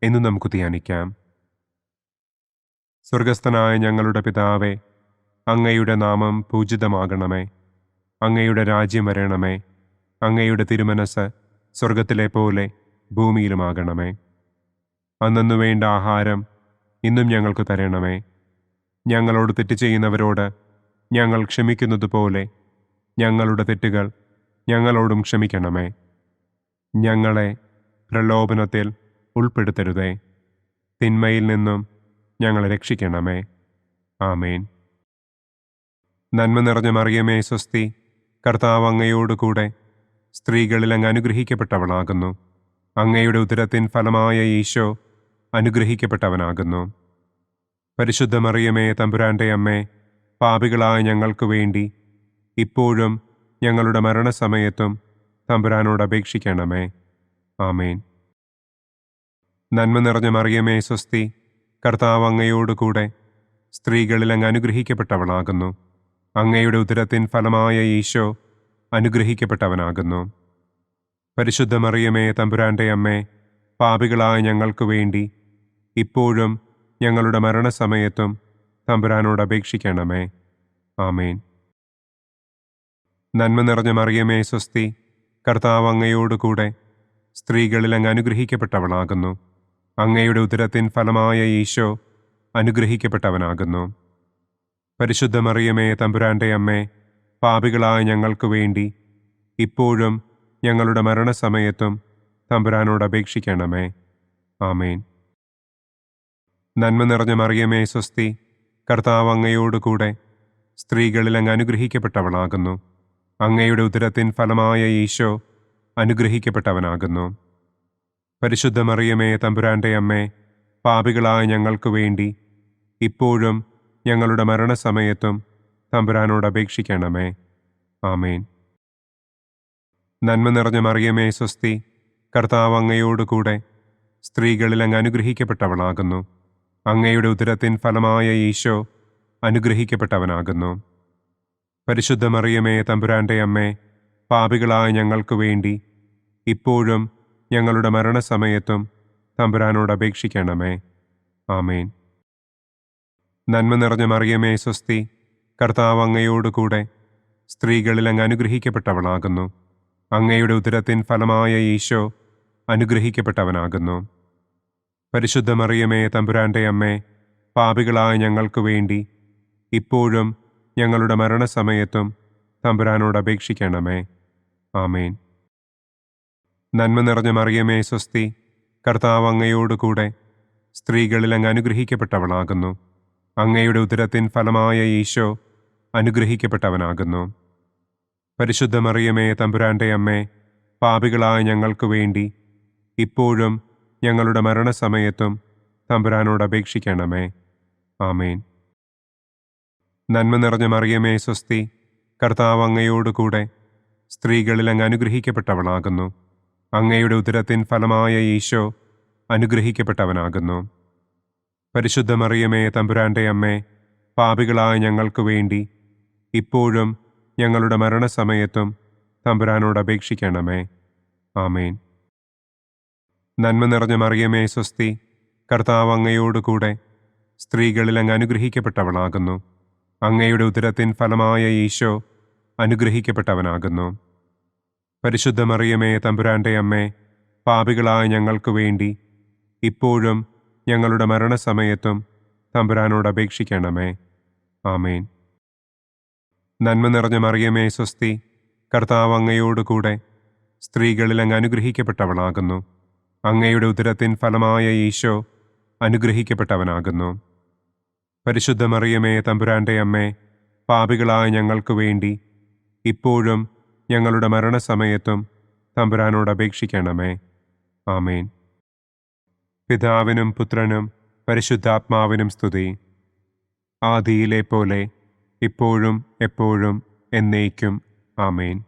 എന്ന് നമുക്ക് ധ്യാനിക്കാം. സ്വർഗസ്ഥനായ ഞങ്ങളുടെ പിതാവേ, അങ്ങയുടെ നാമം പൂജിതമാകണമേ. അങ്ങയുടെ രാജ്യം വരണമേ. അങ്ങയുടെ തിരുമനസ് സ്വർഗത്തിലെ പോലെ ഭൂമിയിലുമാകണമേ. അന്നന്നു വേണ്ട ആഹാരം ഇന്നും ഞങ്ങൾക്ക് തരണമേ. ഞങ്ങളോട് തെറ്റ് ചെയ്യുന്നവരോട് ഞങ്ങൾ ക്ഷമിക്കുന്നത് പോലെ ഞങ്ങളുടെ തെറ്റുകൾ ഞങ്ങളോടും ക്ഷമിക്കണമേ. ഞങ്ങളെ പ്രലോഭനത്തിൽ ഉൾപ്പെടുത്തരുതേ. തിന്മയിൽ നിന്നും ഞങ്ങളെ രക്ഷിക്കണമേ. ആമേൻ. നന്മ നിറഞ്ഞ മറിയമേ, സ്വസ്തി. കർത്താവ് അങ്ങയോടുകൂടെ സ്ത്രീകളിൽ അങ്ങ് അനുഗ്രഹിക്കപ്പെട്ടവളാകുന്നു. അങ്ങയുടെ ഉദരത്തിൻ ഫലമായ ഈശോ അനുഗ്രഹിക്കപ്പെട്ടവനാകുന്നു. പരിശുദ്ധ മറിയമേ, തമ്പുരാന്റെ അമ്മേ, പാപികളായ ഞങ്ങൾക്ക് വേണ്ടി ഇപ്പോഴും ഞങ്ങളുടെ മരണസമയത്തും തമ്പുരാനോട് അപേക്ഷിക്കണമേ. ആമേൻ. നന്മ നിറഞ്ഞ മറിയമേ, സ്വസ്തി. കർത്താവ് അങ്ങയോടുകൂടെ സ്ത്രീകളിൽ അങ്ങ് അനുഗ്രഹിക്കപ്പെട്ടവളാകുന്നു. അങ്ങയുടെ ഉദരത്തിൻ ഫലമായ ഈശോ അനുഗ്രഹിക്കപ്പെട്ടവനാകുന്നു. പരിശുദ്ധ മറിയമേ, തമ്പുരാന്റെ അമ്മേ, പാപികളായ ഞങ്ങൾക്ക് വേണ്ടി ഇപ്പോഴും ഞങ്ങളുടെ മരണസമയത്തും തമ്പുരാനോട് അപേക്ഷിക്കണമേ. ആമേൻ. നന്മ നിറഞ്ഞ മറിയമേ, സ്വസ്തി. കർത്താവ് അങ്ങയോടുകൂടെ സ്ത്രീകളിൽ അങ്ങ് അനുഗ്രഹിക്കപ്പെട്ടവളാകുന്നു. അങ്ങയുടെ ഉദരത്തിൻ ഫലമായ ഈശോ അനുഗ്രഹിക്കപ്പെട്ടവനാകുന്നു. പരിശുദ്ധ മറിയമേ, തമ്പുരാന്റെ അമ്മേ, പാപികളായ ഞങ്ങൾക്ക് വേണ്ടി ഇപ്പോഴും ഞങ്ങളുടെ മരണസമയത്തും തമ്പുരാനോട് അപേക്ഷിക്കണമേ. ആമേൻ. നന്മ നിറഞ്ഞ മറിയമേ, സ്വസ്തി. കർത്താവ് അങ്ങയോടുകൂടെ സ്ത്രീകളിൽ അങ്ങ് അനുഗ്രഹിക്കപ്പെട്ടവളാകുന്നു. അങ്ങയുടെ ഉദരത്തിൻ ഫലമായ ഈശോ അനുഗ്രഹിക്കപ്പെട്ടവനാകുന്നു. പരിശുദ്ധ മറിയമേ, തമ്പുരാന്റെ അമ്മേ, പാപികളായ ഞങ്ങൾക്ക് വേണ്ടി ഇപ്പോഴും ഞങ്ങളുടെ മരണസമയത്തും തമ്പുരാനോട് അപേക്ഷിക്കണമേ. ആമേൻ. നന്മ നിറഞ്ഞ മറിയമേ സ്വസ്തി, കർത്താവ് അങ്ങയോടുകൂടെ സ്ത്രീകളിൽ അങ്ങ് അനുഗ്രഹിക്കപ്പെട്ടവളാകുന്നു. അങ്ങയുടെ ഉദരത്തിൻ ഫലമായ ഈശോ അനുഗ്രഹിക്കപ്പെട്ടവനാകുന്നു. പരിശുദ്ധ മറിയമേ തമ്പുരാന്റെ അമ്മേ, പാപികളായ ഞങ്ങൾക്ക് വേണ്ടി ഇപ്പോഴും ഞങ്ങളുടെ മരണസമയത്തും തമ്പുരാനോട് അപേക്ഷിക്കണമേ. ആമേൻ. നന്മ നിറഞ്ഞ മറിയമേ സ്വസ്തി, കർത്താവ് അങ്ങയോടുകൂടെ സ്ത്രീകളിൽ അങ്ങ് അനുഗ്രഹിക്കപ്പെട്ടവളാകുന്നു. അങ്ങയുടെ ഉദരത്തിൻ ഫലമായ ഈശോ അനുഗ്രഹിക്കപ്പെട്ടവനാകുന്നു. പരിശുദ്ധ മറിയമേ തമ്പുരാന്റെ അമ്മേ, പാപികളായ ഞങ്ങൾക്ക് വേണ്ടി ഇപ്പോഴും ഞങ്ങളുടെ മരണസമയത്തും തമ്പുരാനോട് അപേക്ഷിക്കണമേ. ആമേൻ. നന്മ നിറഞ്ഞ മറിയമേ സ്വസ്തി, കർത്താവ് അങ്ങയോടുകൂടെ സ്ത്രീകളിൽ അങ്ങ് അനുഗ്രഹിക്കപ്പെട്ടവളാകുന്നു. അങ്ങയുടെ ഉദരത്തിൻ ഫലമായ ഈശോ അനുഗ്രഹിക്കപ്പെട്ടവനാകുന്നു. പരിശുദ്ധ മറിയമേ തമ്പുരാന്റെ അമ്മേ, പാപികളായ ഞങ്ങൾക്ക് വേണ്ടി ഇപ്പോഴും ഞങ്ങളുടെ മരണസമയത്തും തമ്പുരാനോട് അപേക്ഷിക്കണമേ. ആമേൻ. നന്മ നിറഞ്ഞ മറിയമേ സ്വസ്തി, കർത്താവ് അങ്ങയോടുകൂടെ സ്ത്രീകളിൽ അങ്ങ് അനുഗ്രഹിക്കപ്പെട്ടവളാകുന്നു. അങ്ങയുടെ ഉദരത്തിൻ ഫലമായ ഈശോ അനുഗ്രഹിക്കപ്പെട്ടവനാകുന്നു. പരിശുദ്ധ മറിയമേ തമ്പുരാന്റെ അമ്മേ, പാപികളായ ഞങ്ങൾക്ക് വേണ്ടി ഇപ്പോഴും ഞങ്ങളുടെ മരണസമയത്തും തമ്പുരാനോട് അപേക്ഷിക്കണമേ. ആമേൻ. നന്മ നിറഞ്ഞ മറിയമേ സ്വസ്തി, കർത്താവ് അങ്ങയോടുകൂടെ സ്ത്രീകളിൽ അങ്ങ് അനുഗ്രഹിക്കപ്പെട്ടവളാകുന്നു. അങ്ങയുടെ ഉദരത്തിൻ ഫലമായ ഈശോ അനുഗ്രഹിക്കപ്പെട്ടവനാകുന്നു. പരിശുദ്ധ മറിയമേ തമ്പുരാന്റെ അമ്മേ, പാപികളായ ഞങ്ങൾക്ക് വേണ്ടി ഇപ്പോഴും ഞങ്ങളുടെ മരണസമയത്തും തമ്പുരാനോട് അപേക്ഷിക്കണമേ. ആമേൻ. നന്മ നിറഞ്ഞ മറിയമേ സ്വസ്തി, കർത്താവ് അങ്ങയോടുകൂടെ സ്ത്രീകളിൽ അങ്ങ് അനുഗ്രഹിക്കപ്പെട്ടവളാകുന്നു. അങ്ങയുടെ ഉദരത്തിൻ ഫലമായ ഈശോ അനുഗ്രഹിക്കപ്പെട്ടവനാകുന്നു. പരിശുദ്ധ മറിയമേ തമ്പുരാന്റെ അമ്മേ, പാപികളായ ഞങ്ങൾക്ക് വേണ്ടി ഇപ്പോഴും ഞങ്ങളുടെ മരണസമയത്തും തമ്പുരാനോട് അപേക്ഷിക്കണമേ. ആമേൻ. പിതാവിനും പുത്രനും പരിശുദ്ധാത്മാവിനും സ്തുതി. ആദിയിലെ പോലെ ഇപ്പോഴും എപ്പോഴും എന്നേക്കും. ആമേൻ.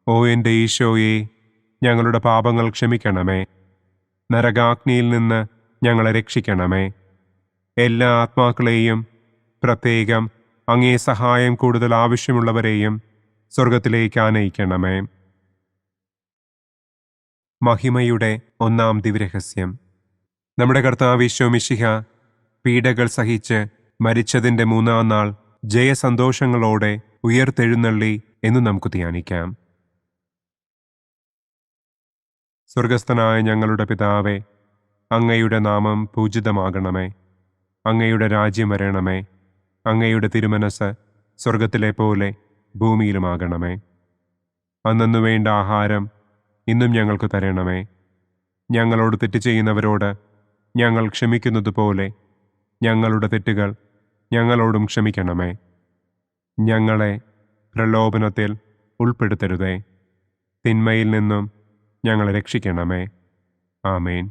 ഓ എൻ്റെ ഈശോയെ, ഞങ്ങളുടെ പാപങ്ങൾ ക്ഷമിക്കണമേ. നരകാഗ്നിയിൽ നിന്ന് ഞങ്ങളെ രക്ഷിക്കണമേ. എല്ലാ ആത്മാക്കളെയും, പ്രത്യേകം അങ്ങേ സഹായം കൂടുതൽ ആവശ്യമുള്ളവരെയും സ്വർഗത്തിലേക്ക് ആനയിക്കണമേ. മഹിമയുടെ ഒന്നാം ദിവ്യരഹസ്യം. നമ്മുടെ കർത്താവ് ഈശോ മിശിഹ പീഡകൾ സഹിച്ച് മരിച്ചതിൻ്റെ മൂന്നാം നാൾ ജയസന്തോഷങ്ങളോടെ ഉയർത്തെഴുന്നള്ളി എന്ന് നമുക്ക് ധ്യാനിക്കാം. സ്വർഗസ്ഥനായ ഞങ്ങളുടെ പിതാവേ, അങ്ങയുടെ നാമം പൂജിതമാകണമേ. അങ്ങയുടെ രാജ്യം വരണമേ. അങ്ങയുടെ തിരുമനസ് സ്വർഗത്തിലെ പോലെ ഭൂമിയിലുമാകണമേ. അന്നന്നു വേണ്ട ആഹാരം ഇന്നും ഞങ്ങൾക്ക് തരണമേ. ഞങ്ങളോട് തെറ്റ് ചെയ്യുന്നവരോട് ഞങ്ങൾ ക്ഷമിക്കുന്നത് പോലെ ഞങ്ങളുടെ തെറ്റുകൾ ഞങ്ങളോടും ക്ഷമിക്കണമേ. ഞങ്ങളെ പ്രലോഭനത്തിൽ ഉൾപ്പെടുത്തരുതേ. തിന്മയിൽ നിന്നും ഞങ്ങളെ രക്ഷിക്കണമേ. ആമേൻ.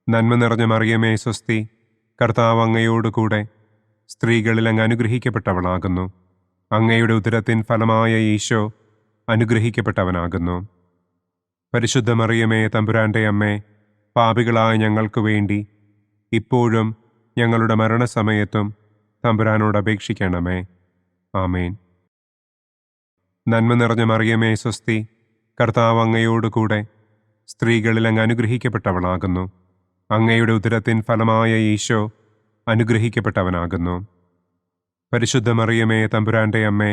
നന്മ നിറഞ്ഞ മറിയമേ സ്വസ്തി, കർത്താവ് അങ്ങയോടുകൂടെ സ്ത്രീകളിൽ അങ്ങ് അനുഗ്രഹിക്കപ്പെട്ടവളാകുന്നു. അങ്ങയുടെ ഉദരത്തിൻ ഫലമായ ഈശോ അനുഗ്രഹിക്കപ്പെട്ടവനാകുന്നു. പരിശുദ്ധ മറിയമേ തമ്പുരാന്റെ അമ്മേ, പാപികളായ ഞങ്ങൾക്ക് വേണ്ടി ഇപ്പോഴും ഞങ്ങളുടെ മരണസമയത്തും തമ്പുരാനോട് അപേക്ഷിക്കണമേ. ആമേൻ. നന്മ നിറഞ്ഞ മറിയമേ സ്വസ്തി, കർത്താവ് അങ്ങയോടുകൂടെ സ്ത്രീകളിൽ അങ്ങ് അനുഗ്രഹിക്കപ്പെട്ടവളാകുന്നു. അങ്ങയുടെ ഉദരത്തിൻ ഫലമായ ഈശോ അനുഗ്രഹിക്കപ്പെട്ടവനാകുന്നു. പരിശുദ്ധ മറിയമേ തമ്പുരാന്റെ അമ്മേ,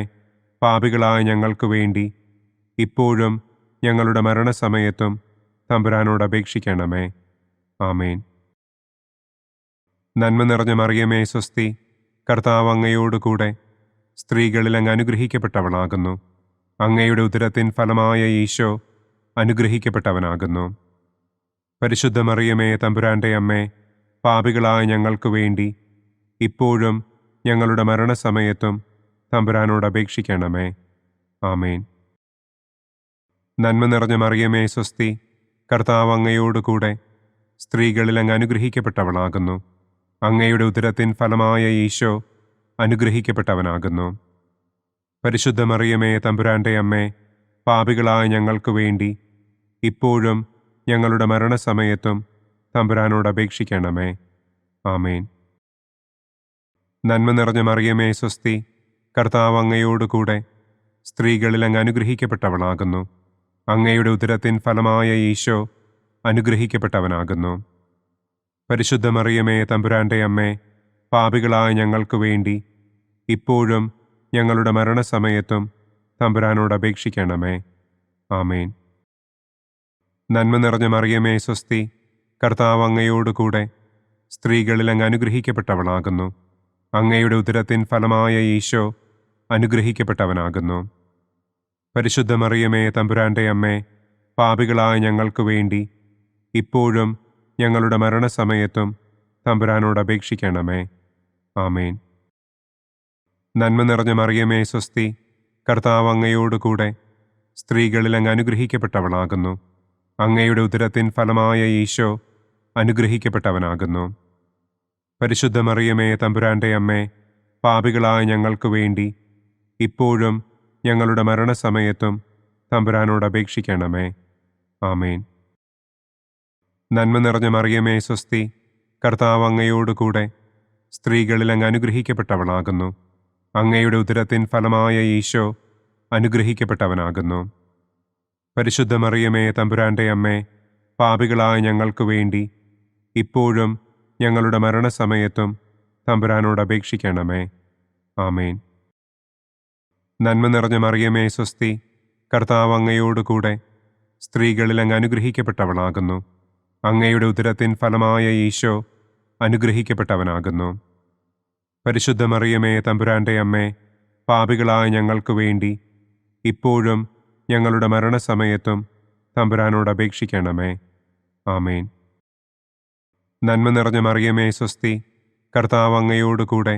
പാപികളായ ഞങ്ങൾക്ക് വേണ്ടി ഇപ്പോഴും ഞങ്ങളുടെ മരണസമയത്തും തമ്പുരാനോട് അപേക്ഷിക്കണമേ. ആമേൻ. നന്മ നിറഞ്ഞ മറിയമേ സ്വസ്തി, കർത്താവ് അങ്ങയോടുകൂടെ സ്ത്രീകളിൽ അങ്ങ് അനുഗ്രഹിക്കപ്പെട്ടവളാകുന്നു. അങ്ങയുടെ ഉദരത്തിൻ ഫലമായ ഈശോ അനുഗ്രഹിക്കപ്പെട്ടവനാകുന്നു. പരിശുദ്ധ മറിയമേ തമ്പുരാന്റെ അമ്മേ, പാപികളായ ഞങ്ങൾക്ക് വേണ്ടി ഇപ്പോഴും ഞങ്ങളുടെ മരണസമയത്തും തമ്പുരാനോട് അപേക്ഷിക്കണമേ. ആമേൻ. നന്മ നിറഞ്ഞ മറിയമേ സ്വസ്തി, കർത്താവ് അങ്ങയോടുകൂടെ സ്ത്രീകളിൽ അങ്ങ് അനുഗ്രഹിക്കപ്പെട്ടവളാകുന്നു. അങ്ങയുടെ ഉദരത്തിൻ ഫലമായ ഈശോ അനുഗ്രഹിക്കപ്പെട്ടവനാകുന്നു. പരിശുദ്ധ മറിയമേ, തമ്പുരാന്റെ അമ്മേ, പാപികളായ ഞങ്ങൾക്ക് വേണ്ടി ഇപ്പോഴും ഞങ്ങളുടെ മരണസമയത്തും തമ്പുരാനോട് അപേക്ഷിക്കണമേ. ആമേൻ. നന്മ നിറഞ്ഞ മറിയമേ, സ്വസ്തി, കർത്താവ് അങ്ങയോടുകൂടെ സ്ത്രീകളിൽ അങ്ങ് അനുഗ്രഹിക്കപ്പെട്ടവളാകുന്നു. അങ്ങയുടെ ഉദരത്തിൻ ഫലമായ ഈശോ അനുഗ്രഹിക്കപ്പെട്ടവനാകുന്നു. പരിശുദ്ധ മറിയമേ, തമ്പുരാന്റെ അമ്മേ, പാപികളായ ഞങ്ങൾക്ക് വേണ്ടി ഇപ്പോഴും ഞങ്ങളുടെ മരണസമയത്തും തമ്പുരാനോട് അപേക്ഷിക്കണമേ. ആമേൻ. നന്മ നിറഞ്ഞ മറിയമേ, സ്വസ്തി, കർത്താവ് അങ്ങയോടുകൂടെ സ്ത്രീകളിൽ അങ്ങ് അനുഗ്രഹിക്കപ്പെട്ടവളാകുന്നു. അങ്ങയുടെ ഉദരത്തിൻ ഫലമായ ഈശോ അനുഗ്രഹിക്കപ്പെട്ടവനാകുന്നു. പരിശുദ്ധ മറിയമേ, തമ്പുരാന്റെ അമ്മേ, പാപികളായ ഞങ്ങൾക്ക് വേണ്ടി ഇപ്പോഴും ഞങ്ങളുടെ മരണസമയത്തും തമ്പുരാനോട് അപേക്ഷിക്കണമേ. ആമേൻ. നന്മ നിറഞ്ഞ മറിയമേ, സ്വസ്തി, കർത്താവ് അങ്ങയോടുകൂടെ സ്ത്രീകളിൽ അങ്ങ് അനുഗ്രഹിക്കപ്പെട്ടവളാകുന്നു. അങ്ങയുടെ ഉദരത്തിൻ ഫലമായ ഈശോ അനുഗ്രഹിക്കപ്പെട്ടവനാകുന്നു. പരിശുദ്ധ മറിയമേ, തമ്പുരാന്റെ അമ്മേ, പാപികളായ ഞങ്ങൾക്ക് വേണ്ടി ഇപ്പോഴും ഞങ്ങളുടെ മരണസമയത്തും തമ്പുരാനോട് അപേക്ഷിക്കണമേ. ആമേൻ. നന്മ നിറഞ്ഞ മറിയമേ, സ്വസ്തി, കർത്താവ് അങ്ങയോടുകൂടെ സ്ത്രീകളിൽ അങ്ങ് അനുഗ്രഹിക്കപ്പെട്ടവളാകുന്നു. അങ്ങയുടെ ഉദരത്തിൻ ഫലമായ ഈശോ അനുഗ്രഹിക്കപ്പെട്ടവനാകുന്നു. പരിശുദ്ധ മറിയമേ, തമ്പുരാന്റെ അമ്മേ, പാപികളായ ഞങ്ങൾക്ക് വേണ്ടി ഇപ്പോഴും ഞങ്ങളുടെ മരണസമയത്തും തമ്പുരാനോട് അപേക്ഷിക്കണമേ. ആമേൻ. നന്മ നിറഞ്ഞ മറിയമേ, സ്വസ്തി, കർത്താവ് അങ്ങയോടുകൂടെ സ്ത്രീകളിൽ അങ്ങ് അനുഗ്രഹിക്കപ്പെട്ടവളാകുന്നു. അങ്ങയുടെ ഉദരത്തിൻ ഫലമായ ഈശോ അനുഗ്രഹിക്കപ്പെട്ടവനാകുന്നു. പരിശുദ്ധ മറിയമേ, തമ്പുരാന്റെ അമ്മേ, പാപികളായ ഞങ്ങൾക്ക് വേണ്ടി ഇപ്പോഴും ഞങ്ങളുടെ മരണസമയത്തും തമ്പുരാനോട് അപേക്ഷിക്കണമേ. ആമേൻ. നന്മ നിറഞ്ഞ മറിയമേ, സ്വസ്തി, കർത്താവ് അങ്ങയോടുകൂടെ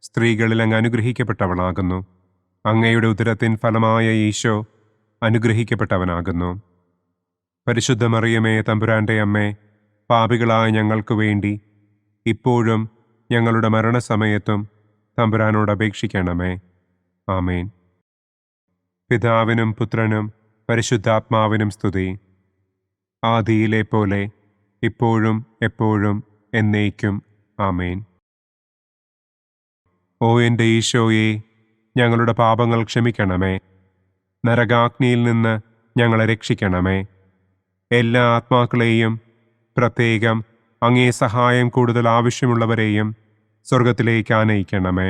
സ്ത്രീകളിൽ അങ്ങ് അനുഗ്രഹിക്കപ്പെട്ടവളാകുന്നു. അങ്ങയുടെ ഉദരത്തിൻ ഫലമായ ഈശോ അനുഗ്രഹിക്കപ്പെട്ടവനാകുന്നു. പരിശുദ്ധ മറിയമേ, തമ്പുരാന്റെ അമ്മേ, പാപികളായ ഞങ്ങൾക്ക് വേണ്ടി ഇപ്പോഴും ഞങ്ങളുടെ മരണസമയത്തും തമ്പുരാനോട് അപേക്ഷിക്കണമേ. ആമേൻ. പിതാവിനും പുത്രനും പരിശുദ്ധാത്മാവിനും സ്തുതി. ആദിയിലെ പോലെ ഇപ്പോഴും എപ്പോഴും എന്നേക്കും. ആമേൻ. ഓ എൻ്റെ ഈശോയെ, ഞങ്ങളുടെ പാപങ്ങൾ ക്ഷമിക്കണമേ. നരകാഗ്നിയിൽ നിന്ന് ഞങ്ങളെ രക്ഷിക്കണമേ. എല്ലാ ആത്മാക്കളെയും, പ്രത്യേകം അങ്ങേ സഹായം കൂടുതൽ ആവശ്യമുള്ളവരെയും സ്വർഗത്തിലേക്ക് ആനയിക്കണമേ.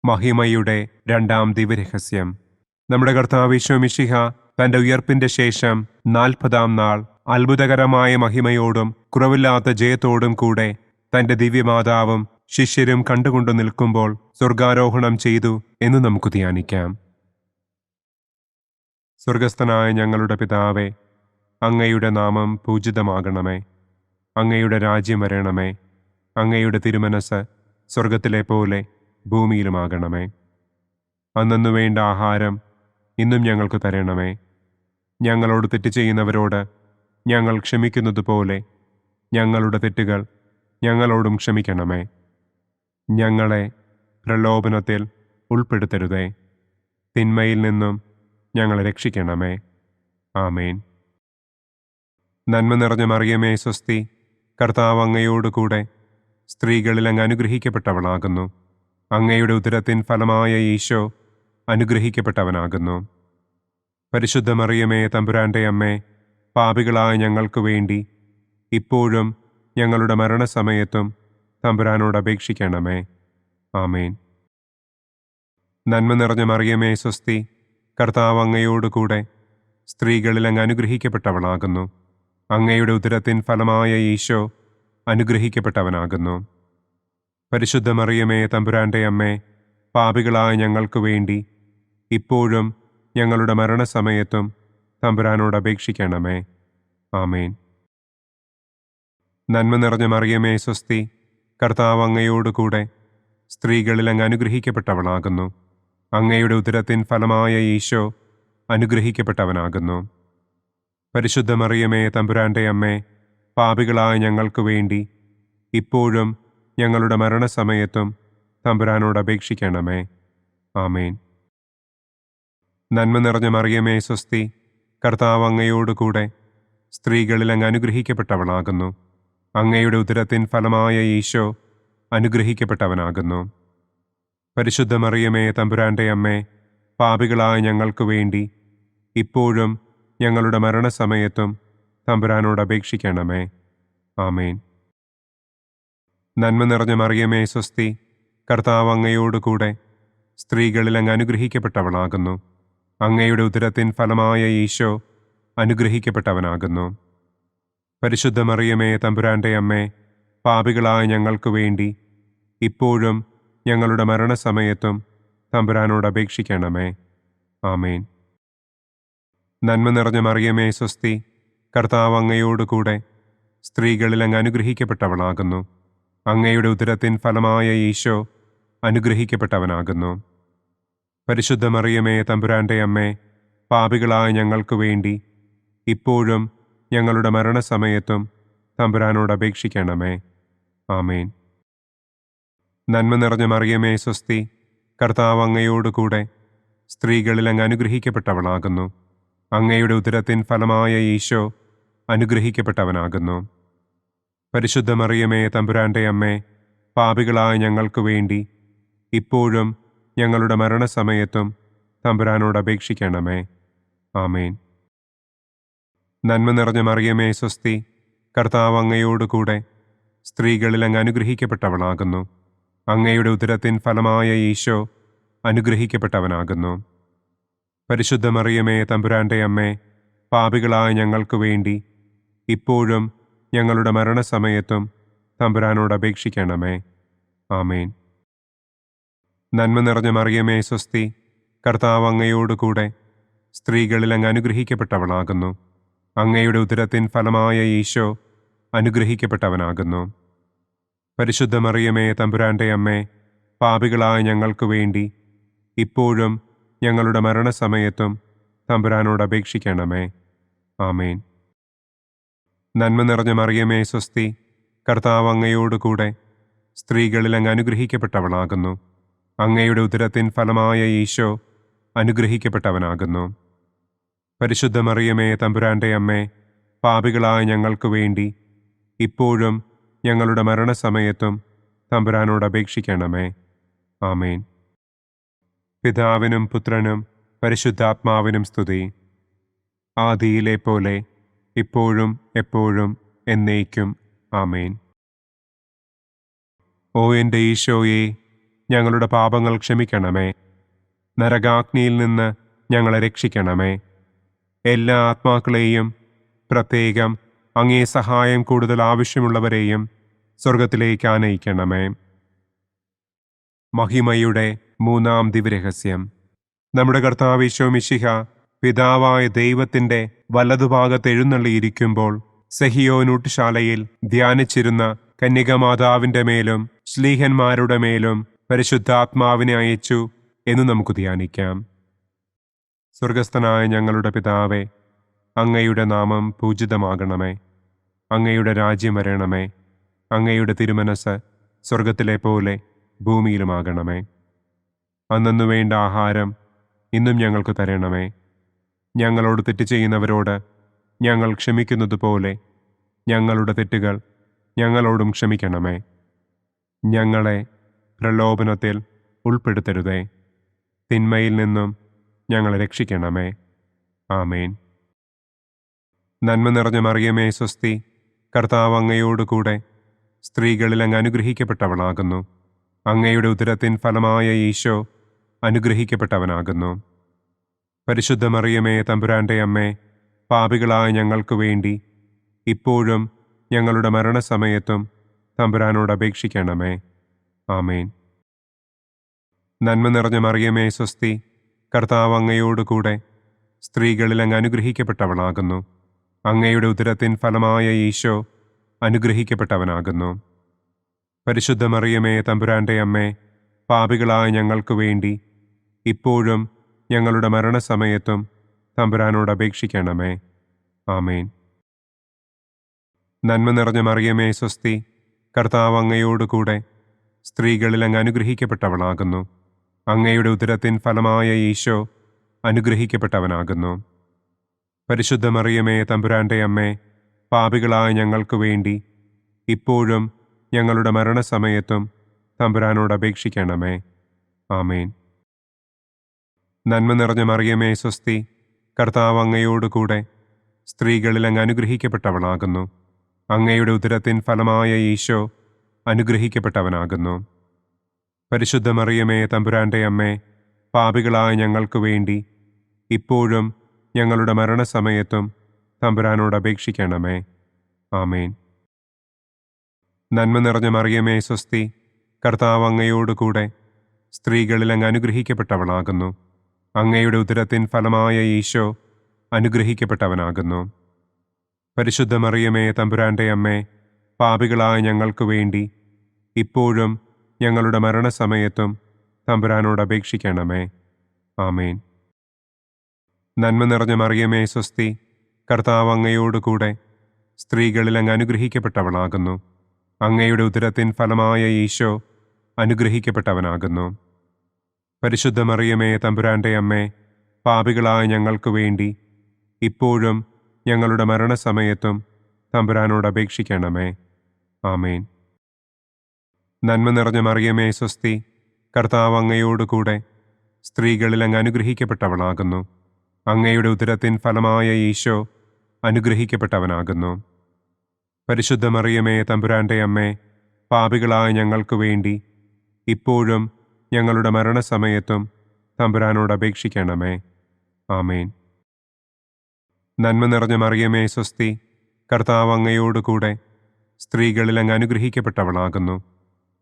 മഹിമയുടെ രണ്ടാം ദിവ്യരഹസ്യം. നമ്മുടെ കർത്താവ് ഈശോ മിശിഹ തന്റെ ഉയർപ്പിന്റെ ശേഷം 40-ാം നാൾ അത്ഭുതകരമായ മഹിമയോടും കുറവില്ലാത്ത ജയത്തോടും കൂടെ തന്റെ ദിവ്യമാതാവും ശിഷ്യരും കണ്ടുകൊണ്ടു നിൽക്കുമ്പോൾ സ്വർഗാരോഹണം ചെയ്തു എന്ന് നമുക്ക് ധ്യാനിക്കാം. സ്വർഗസ്ഥനായ ഞങ്ങളുടെ പിതാവേ, അങ്ങയുടെ നാമം പൂജിതമാകണമേ. അങ്ങയുടെ രാജ്യം വരണമേ. അങ്ങയുടെ തിരുമനസ് സ്വർഗത്തിലെ പോലെ ഭൂമിയിലുമാകണമേ. അന്നു വേണ്ട ആഹാരം ഇന്നും ഞങ്ങൾക്ക് തരണമേ. ഞങ്ങളോട് തെറ്റ് ചെയ്യുന്നവരോട് ഞങ്ങൾ ക്ഷമിക്കുന്നത് പോലെ ഞങ്ങളുടെ തെറ്റുകൾ ഞങ്ങളോടും ക്ഷമിക്കണമേ. ഞങ്ങളെ പ്രലോഭനത്തിൽ ഉൾപ്പെടുത്തരുതേ. തിന്മയിൽ നിന്നും ഞങ്ങളെ രക്ഷിക്കണമേ. ആമേൻ. നന്മ നിറഞ്ഞ മറിയമേ, സ്വസ്തി, കർത്താവ് അങ്ങയോടുകൂടെ സ്ത്രീകളിൽ അങ്ങ് അനുഗ്രഹിക്കപ്പെട്ടവളാകുന്നു. അങ്ങയുടെ ഉദരത്തിൻ ഫലമായ ഈശോ അനുഗ്രഹിക്കപ്പെട്ടവനാകുന്നു. പരിശുദ്ധ മറിയമേ, തമ്പുരാന്റെ അമ്മേ, പാപികളായ ഞങ്ങൾക്ക് വേണ്ടി ഇപ്പോഴും ഞങ്ങളുടെ മരണസമയത്തും തമ്പുരാനോട് അപേക്ഷിക്കണമേ. ആമേൻ. നന്മ നിറഞ്ഞ മറിയമേ, സ്വസ്തി, കർത്താവ് അങ്ങയോടുകൂടെ സ്ത്രീകളിൽ അങ്ങ് അനുഗ്രഹിക്കപ്പെട്ടവളാകുന്നു. അങ്ങയുടെ ഉദരത്തിൻ ഫലമായ ഈശോ അനുഗ്രഹിക്കപ്പെട്ടവനാകുന്നു. പരിശുദ്ധ മറിയമേ, തമ്പുരാന്റെ അമ്മേ, പാപികളായ ഞങ്ങൾക്ക് വേണ്ടി ഇപ്പോഴും ഞങ്ങളുടെ മരണസമയത്തും തമ്പുരാനോട് അപേക്ഷിക്കണമേ. ആമേൻ. നന്മ നിറഞ്ഞ മറിയമേ, സ്വസ്തി, കർത്താവ് അങ്ങയോടുകൂടെ സ്ത്രീകളിൽ അങ്ങ് അനുഗ്രഹിക്കപ്പെട്ടവളാകുന്നു. അങ്ങയുടെ ഉദരത്തിൻ ഫലമായ ഈശോ അനുഗ്രഹിക്കപ്പെട്ടവനാകുന്നു. പരിശുദ്ധ മറിയമേ തമ്പുരാന്റെ അമ്മേ, പാപികളായ ഞങ്ങൾക്ക് വേണ്ടി ഇപ്പോഴും ഞങ്ങളുടെ മരണസമയത്തും തമ്പുരാനോട് അപേക്ഷിക്കണമേ. ആമേൻ. നന്മ നിറഞ്ഞ മറിയമേ സ്വസ്തി, കർത്താവ് അങ്ങയോടുകൂടെ സ്ത്രീകളിൽ അങ്ങ് അനുഗ്രഹിക്കപ്പെട്ടവളാകുന്നു. അങ്ങയുടെ ഉദരത്തിൻ ഫലമായ ഈശോ അനുഗ്രഹിക്കപ്പെട്ടവനാകുന്നു. പരിശുദ്ധ മറിയമേ തമ്പുരാന്റെ അമ്മേ, പാപികളായ ഞങ്ങൾക്ക് വേണ്ടി ഇപ്പോഴും ഞങ്ങളുടെ മരണസമയത്തും തമ്പുരാനോട് അപേക്ഷിക്കണമേ. ആമേൻ. നന്മ നിറഞ്ഞ മറിയമേ സ്വസ്തി, കർത്താവ് അങ്ങയോടുകൂടെ സ്ത്രീകളിൽ അങ്ങ് അനുഗ്രഹിക്കപ്പെട്ടവളാകുന്നു. അങ്ങയുടെ ഉദരത്തിൻ ഫലമായ ഈശോ അനുഗ്രഹിക്കപ്പെട്ടവനാകുന്നു. പരിശുദ്ധ മറിയമേ തമ്പുരാന്റെ അമ്മേ, പാപികളായ ഞങ്ങൾക്ക് വേണ്ടി ഇപ്പോഴും ഞങ്ങളുടെ മരണസമയത്തും തമ്പുരാനോട് അപേക്ഷിക്കണമേ. ആമേൻ. നന്മ നിറഞ്ഞ മറിയമേ സ്വസ്തി, കർത്താവ് അങ്ങയോടുകൂടെ സ്ത്രീകളിൽ അങ്ങ് അനുഗ്രഹിക്കപ്പെട്ടവളാകുന്നു. അങ്ങയുടെ ഉദരത്തിൻ ഫലമായ ഈശോ അനുഗ്രഹിക്കപ്പെട്ടവനാകുന്നു. പരിശുദ്ധ മറിയമേ തമ്പുരാന്റെ അമ്മേ, പാപികളായ ഞങ്ങൾക്ക് വേണ്ടി ഇപ്പോഴും ഞങ്ങളുടെ മരണസമയത്തും തമ്പുരാനോട് അപേക്ഷിക്കണമേ. ആമേൻ. നന്മ നിറഞ്ഞ മറിയമേ സ്വസ്തി, കർത്താവ് അങ്ങയോടുകൂടെ സ്ത്രീകളിൽ അങ്ങ് അനുഗ്രഹിക്കപ്പെട്ടവളാകുന്നു. അങ്ങയുടെ ഉദരത്തിൻ ഫലമായ ഈശോ അനുഗ്രഹിക്കപ്പെട്ടവനാകുന്നു. പരിശുദ്ധ മറിയമേ തമ്പുരാന്റെ അമ്മേ, പാപികളായ ഞങ്ങൾക്ക് വേണ്ടി ഇപ്പോഴും ഞങ്ങളുടെ മരണസമയത്തും തമ്പുരാനോട് അപേക്ഷിക്കണമേ. ആമേൻ. നന്മ നിറഞ്ഞ മറിയമേ സ്വസ്തി, കർത്താവ് അങ്ങയോടുകൂടെ സ്ത്രീകളിൽ അങ്ങ് അനുഗ്രഹിക്കപ്പെട്ടവളാകുന്നു. അങ്ങയുടെ ഉദരത്തിൻ ഫലമായ ഈശോ അനുഗ്രഹിക്കപ്പെട്ടവനാകുന്നു. പരിശുദ്ധ മറിയമേ തമ്പുരാന്റെ അമ്മേ, പാപികളായ ഞങ്ങൾക്ക് വേണ്ടി ഇപ്പോഴും ഞങ്ങളുടെ മരണസമയത്തും തമ്പുരാനോട് അപേക്ഷിക്കണമേ. ആമേൻ. നന്മ നിറഞ്ഞ മറിയമേ സ്വസ്തി, കർത്താവ് അങ്ങയോടുകൂടെ സ്ത്രീകളിൽ അങ്ങ് അനുഗ്രഹിക്കപ്പെട്ടവളാകുന്നു. അങ്ങയുടെ ഉദരത്തിൻ ഫലമായ ഈശോ അനുഗ്രഹിക്കപ്പെട്ടവനാകുന്നു. പരിശുദ്ധ മറിയമേ തമ്പുരാന്റെ അമ്മേ, പാപികളായ ഞങ്ങൾക്ക് വേണ്ടി ഇപ്പോഴും ഞങ്ങളുടെ മരണസമയത്തും തമ്പുരാനോട് അപേക്ഷിക്കണമേ. ആമേൻ. നന്മ നിറഞ്ഞ മറിയമേ സ്വസ്തി, കർത്താവ് അങ്ങയോടുകൂടെ സ്ത്രീകളിൽ അങ്ങ് അനുഗ്രഹിക്കപ്പെട്ടവളാകുന്നു. അങ്ങയുടെ ഉദരത്തിൻ ഫലമായ ഈശോ അനുഗ്രഹിക്കപ്പെട്ടവനാകുന്നു. പരിശുദ്ധ മറിയമേ തമ്പുരാന്റെ അമ്മേ, പാപികളായ ഞങ്ങൾക്ക് വേണ്ടി ഇപ്പോഴും ഞങ്ങളുടെ മരണസമയത്തും തമ്പുരാനോട് അപേക്ഷിക്കണമേ. ആമേൻ. പിതാവിനും പുത്രനും പരിശുദ്ധാത്മാവിനും സ്തുതി. ആദിയിലെ പോലെ ഇപ്പോഴും എപ്പോഴും എന്നേക്കും. ആമേൻ. ഓ എൻ്റെ ഈശോയെ, ഞങ്ങളുടെ പാപങ്ങൾ ക്ഷമിക്കണമേ. നരകാഗ്നിയിൽ നിന്ന് ഞങ്ങളെ രക്ഷിക്കണമേ. എല്ലാ ആത്മാക്കളെയും, പ്രത്യേകം അങ്ങേ സഹായം കൂടുതൽ ആവശ്യമുള്ളവരെയും സ്വർഗത്തിലേക്ക് ആനയിക്കണമേ. മഹിമയുടെ മൂന്നാം ദിവ്യരഹസ്യം. നമ്മുടെ കർത്താവ് ഈശോ മിശിഹ പിതാവായ ദൈവത്തിൻ്റെ വലതുഭാഗത്ത് എഴുന്നള്ളിയിരിക്കുമ്പോൾ സെഹിയോനൂട്ടുശാലയിൽ ധ്യാനിച്ചിരുന്ന കന്യകമാതാവിൻ്റെ മേലും ശ്ലീഹന്മാരുടെ മേലും പരിശുദ്ധാത്മാവിനെ അയച്ചു എന്ന് നമുക്ക് ധ്യാനിക്കാം. സ്വർഗസ്ഥനായ ഞങ്ങളുടെ പിതാവേ, അങ്ങയുടെ നാമം പൂജിതമാകണമേ. അങ്ങയുടെ രാജ്യം വരണമേ. അങ്ങയുടെ തിരുമനസ് സ്വർഗത്തിലെ പോലെ ഭൂമിയിലുമാകണമേ. അന്നു വേണ്ട ആഹാരം ഇന്നും ഞങ്ങൾക്ക് തരണമേ. ഞങ്ങളോട് തെറ്റ് ചെയ്യുന്നവരോട് ഞങ്ങൾ ക്ഷമിക്കുന്നത് പോലെ ഞങ്ങളുടെ തെറ്റുകൾ ഞങ്ങളോടും ക്ഷമിക്കണമേ. ഞങ്ങളെ പ്രലോഭനത്തിൽ ഉൾപ്പെടുത്തരുതേ. തിന്മയിൽ നിന്നും ഞങ്ങളെ രക്ഷിക്കണമേ. ആമേൻ. നന്മ നിറഞ്ഞ മറിയമേ സ്വസ്തി, കർത്താവ് അങ്ങയോടുകൂടെ സ്ത്രീകളിൽ അങ്ങ് അനുഗ്രഹിക്കപ്പെട്ടവളാകുന്നു. അങ്ങയുടെ ഉദരത്തിൻ ഫലമായ ഈശോ അനുഗ്രഹിക്കപ്പെട്ടവനാകുന്നു. പരിശുദ്ധ മറിയമേ തമ്പുരാന്റെ അമ്മേ, പാപികളായ ഞങ്ങൾക്ക് വേണ്ടി ഇപ്പോഴും ഞങ്ങളുടെ മരണസമയത്തും തമ്പുരാനോട് അപേക്ഷിക്കണമേ. ആമേൻ. നന്മ നിറഞ്ഞ മറിയമേ സ്വസ്തി, കർത്താവ് അങ്ങയോടുകൂടെ സ്ത്രീകളിൽ അങ്ങ് അനുഗ്രഹിക്കപ്പെട്ടവളാകുന്നു. അങ്ങയുടെ ഉദരത്തിൻ ഫലമായ ഈശോ അനുഗ്രഹിക്കപ്പെട്ടവനാകുന്നു. പരിശുദ്ധ മറിയമേ തമ്പുരാന്റെ അമ്മേ, പാപികളായ ഞങ്ങൾക്ക് വേണ്ടി ഇപ്പോഴും ഞങ്ങളുടെ മരണസമയത്തും തമ്പുരാനോട് അപേക്ഷിക്കണമേ. ആമേൻ. നന്മ നിറഞ്ഞ മറിയമേ സ്വസ്തി, കർത്താവ് അങ്ങയോടുകൂടെ സ്ത്രീകളിൽ അങ്ങ് അനുഗ്രഹിക്കപ്പെട്ടവളാകുന്നു. അങ്ങയുടെ ഉദരത്തിൻ ഫലമായ ഈശോ അനുഗ്രഹിക്കപ്പെട്ടവനാകുന്നു. പരിശുദ്ധ മറിയമേ തമ്പുരാന്റെ അമ്മേ, പാപികളായ ഞങ്ങൾക്ക് വേണ്ടി ഇപ്പോഴും ഞങ്ങളുടെ മരണസമയത്തും തമ്പുരാനോട് അപേക്ഷിക്കണമേ. ആമേൻ. നന്മ നിറഞ്ഞ മറിയമേ സ്വസ്തി, കർത്താവ് അങ്ങയോടുകൂടെ സ്ത്രീകളിൽ അങ്ങ് അനുഗ്രഹിക്കപ്പെട്ടവളാകുന്നു. അങ്ങയുടെ ഉദരത്തിൻ ഫലമായ ഈശോ അനുഗ്രഹിക്കപ്പെട്ടവനാകുന്നു. പരിശുദ്ധ മറിയമേ തമ്പുരാന്റെ അമ്മേ, പാപികളായ ഞങ്ങൾക്ക് വേണ്ടി ഇപ്പോഴും ഞങ്ങളുടെ മരണസമയത്തും തമ്പുരാനോട് അപേക്ഷിക്കണമേ. ആമേൻ. നന്മ നിറഞ്ഞ മറിയമേ സ്വസ്തി, കർത്താവ് അങ്ങയോടുകൂടെ സ്ത്രീകളിൽ അങ്ങ് അനുഗ്രഹിക്കപ്പെട്ടവളാകുന്നു. അങ്ങയുടെ ഉദരത്തിൻ ഫലമായ ഈശോ അനുഗ്രഹിക്കപ്പെട്ടവനാകുന്നു. പരിശുദ്ധ മറിയമേ തമ്പുരാന്റെ അമ്മേ, പാപികളായ ഞങ്ങൾക്ക് വേണ്ടി ഇപ്പോഴും ഞങ്ങളുടെ മരണസമയത്തും തമ്പുരാനോട് അപേക്ഷിക്കണമേ. ആമേൻ. നന്മ നിറഞ്ഞ മറിയമേ സ്വസ്തി, കർത്താവ് അങ്ങയോടുകൂടെ സ്ത്രീകളിൽ അങ്ങ് അനുഗ്രഹിക്കപ്പെട്ടവളാകുന്നു. അങ്ങയുടെ ഉദരത്തിൻ ഫലമായ ഈശോ അനുഗ്രഹിക്കപ്പെട്ടവനാകുന്നു. പരിശുദ്ധ മറിയമേ തമ്പുരാന്റെ അമ്മേ, പാപികളായ ഞങ്ങൾക്ക് വേണ്ടി ഇപ്പോഴും ഞങ്ങളുടെ മരണസമയത്തും തമ്പുരാനോട് അപേക്ഷിക്കണമേ. ആമേൻ. നന്മ നിറഞ്ഞ മറിയമേ സ്വസ്തി, കർത്താവ് അങ്ങയോടുകൂടെ സ്ത്രീകളിൽ അങ്ങ് അനുഗ്രഹിക്കപ്പെട്ടവളാകുന്നു. അങ്ങയുടെ ഉദരത്തിൻ ഫലമായ ഈശോ അനുഗ്രഹിക്കപ്പെട്ടവനാകുന്നു. പരിശുദ്ധ മറിയമേ തമ്പുരാന്റെ അമ്മേ, പാപികളായ ഞങ്ങൾക്ക് വേണ്ടി ഇപ്പോഴും ഞങ്ങളുടെ മരണസമയത്തും തമ്പുരാനോട് അപേക്ഷിക്കണമേ. ആമേൻ. നന്മ നിറഞ്ഞ മറിയമേ സ്വസ്തി, കർത്താവ് അങ്ങയോടുകൂടെ സ്ത്രീകളിൽ അങ്ങ് അനുഗ്രഹിക്കപ്പെട്ടവളാകുന്നു.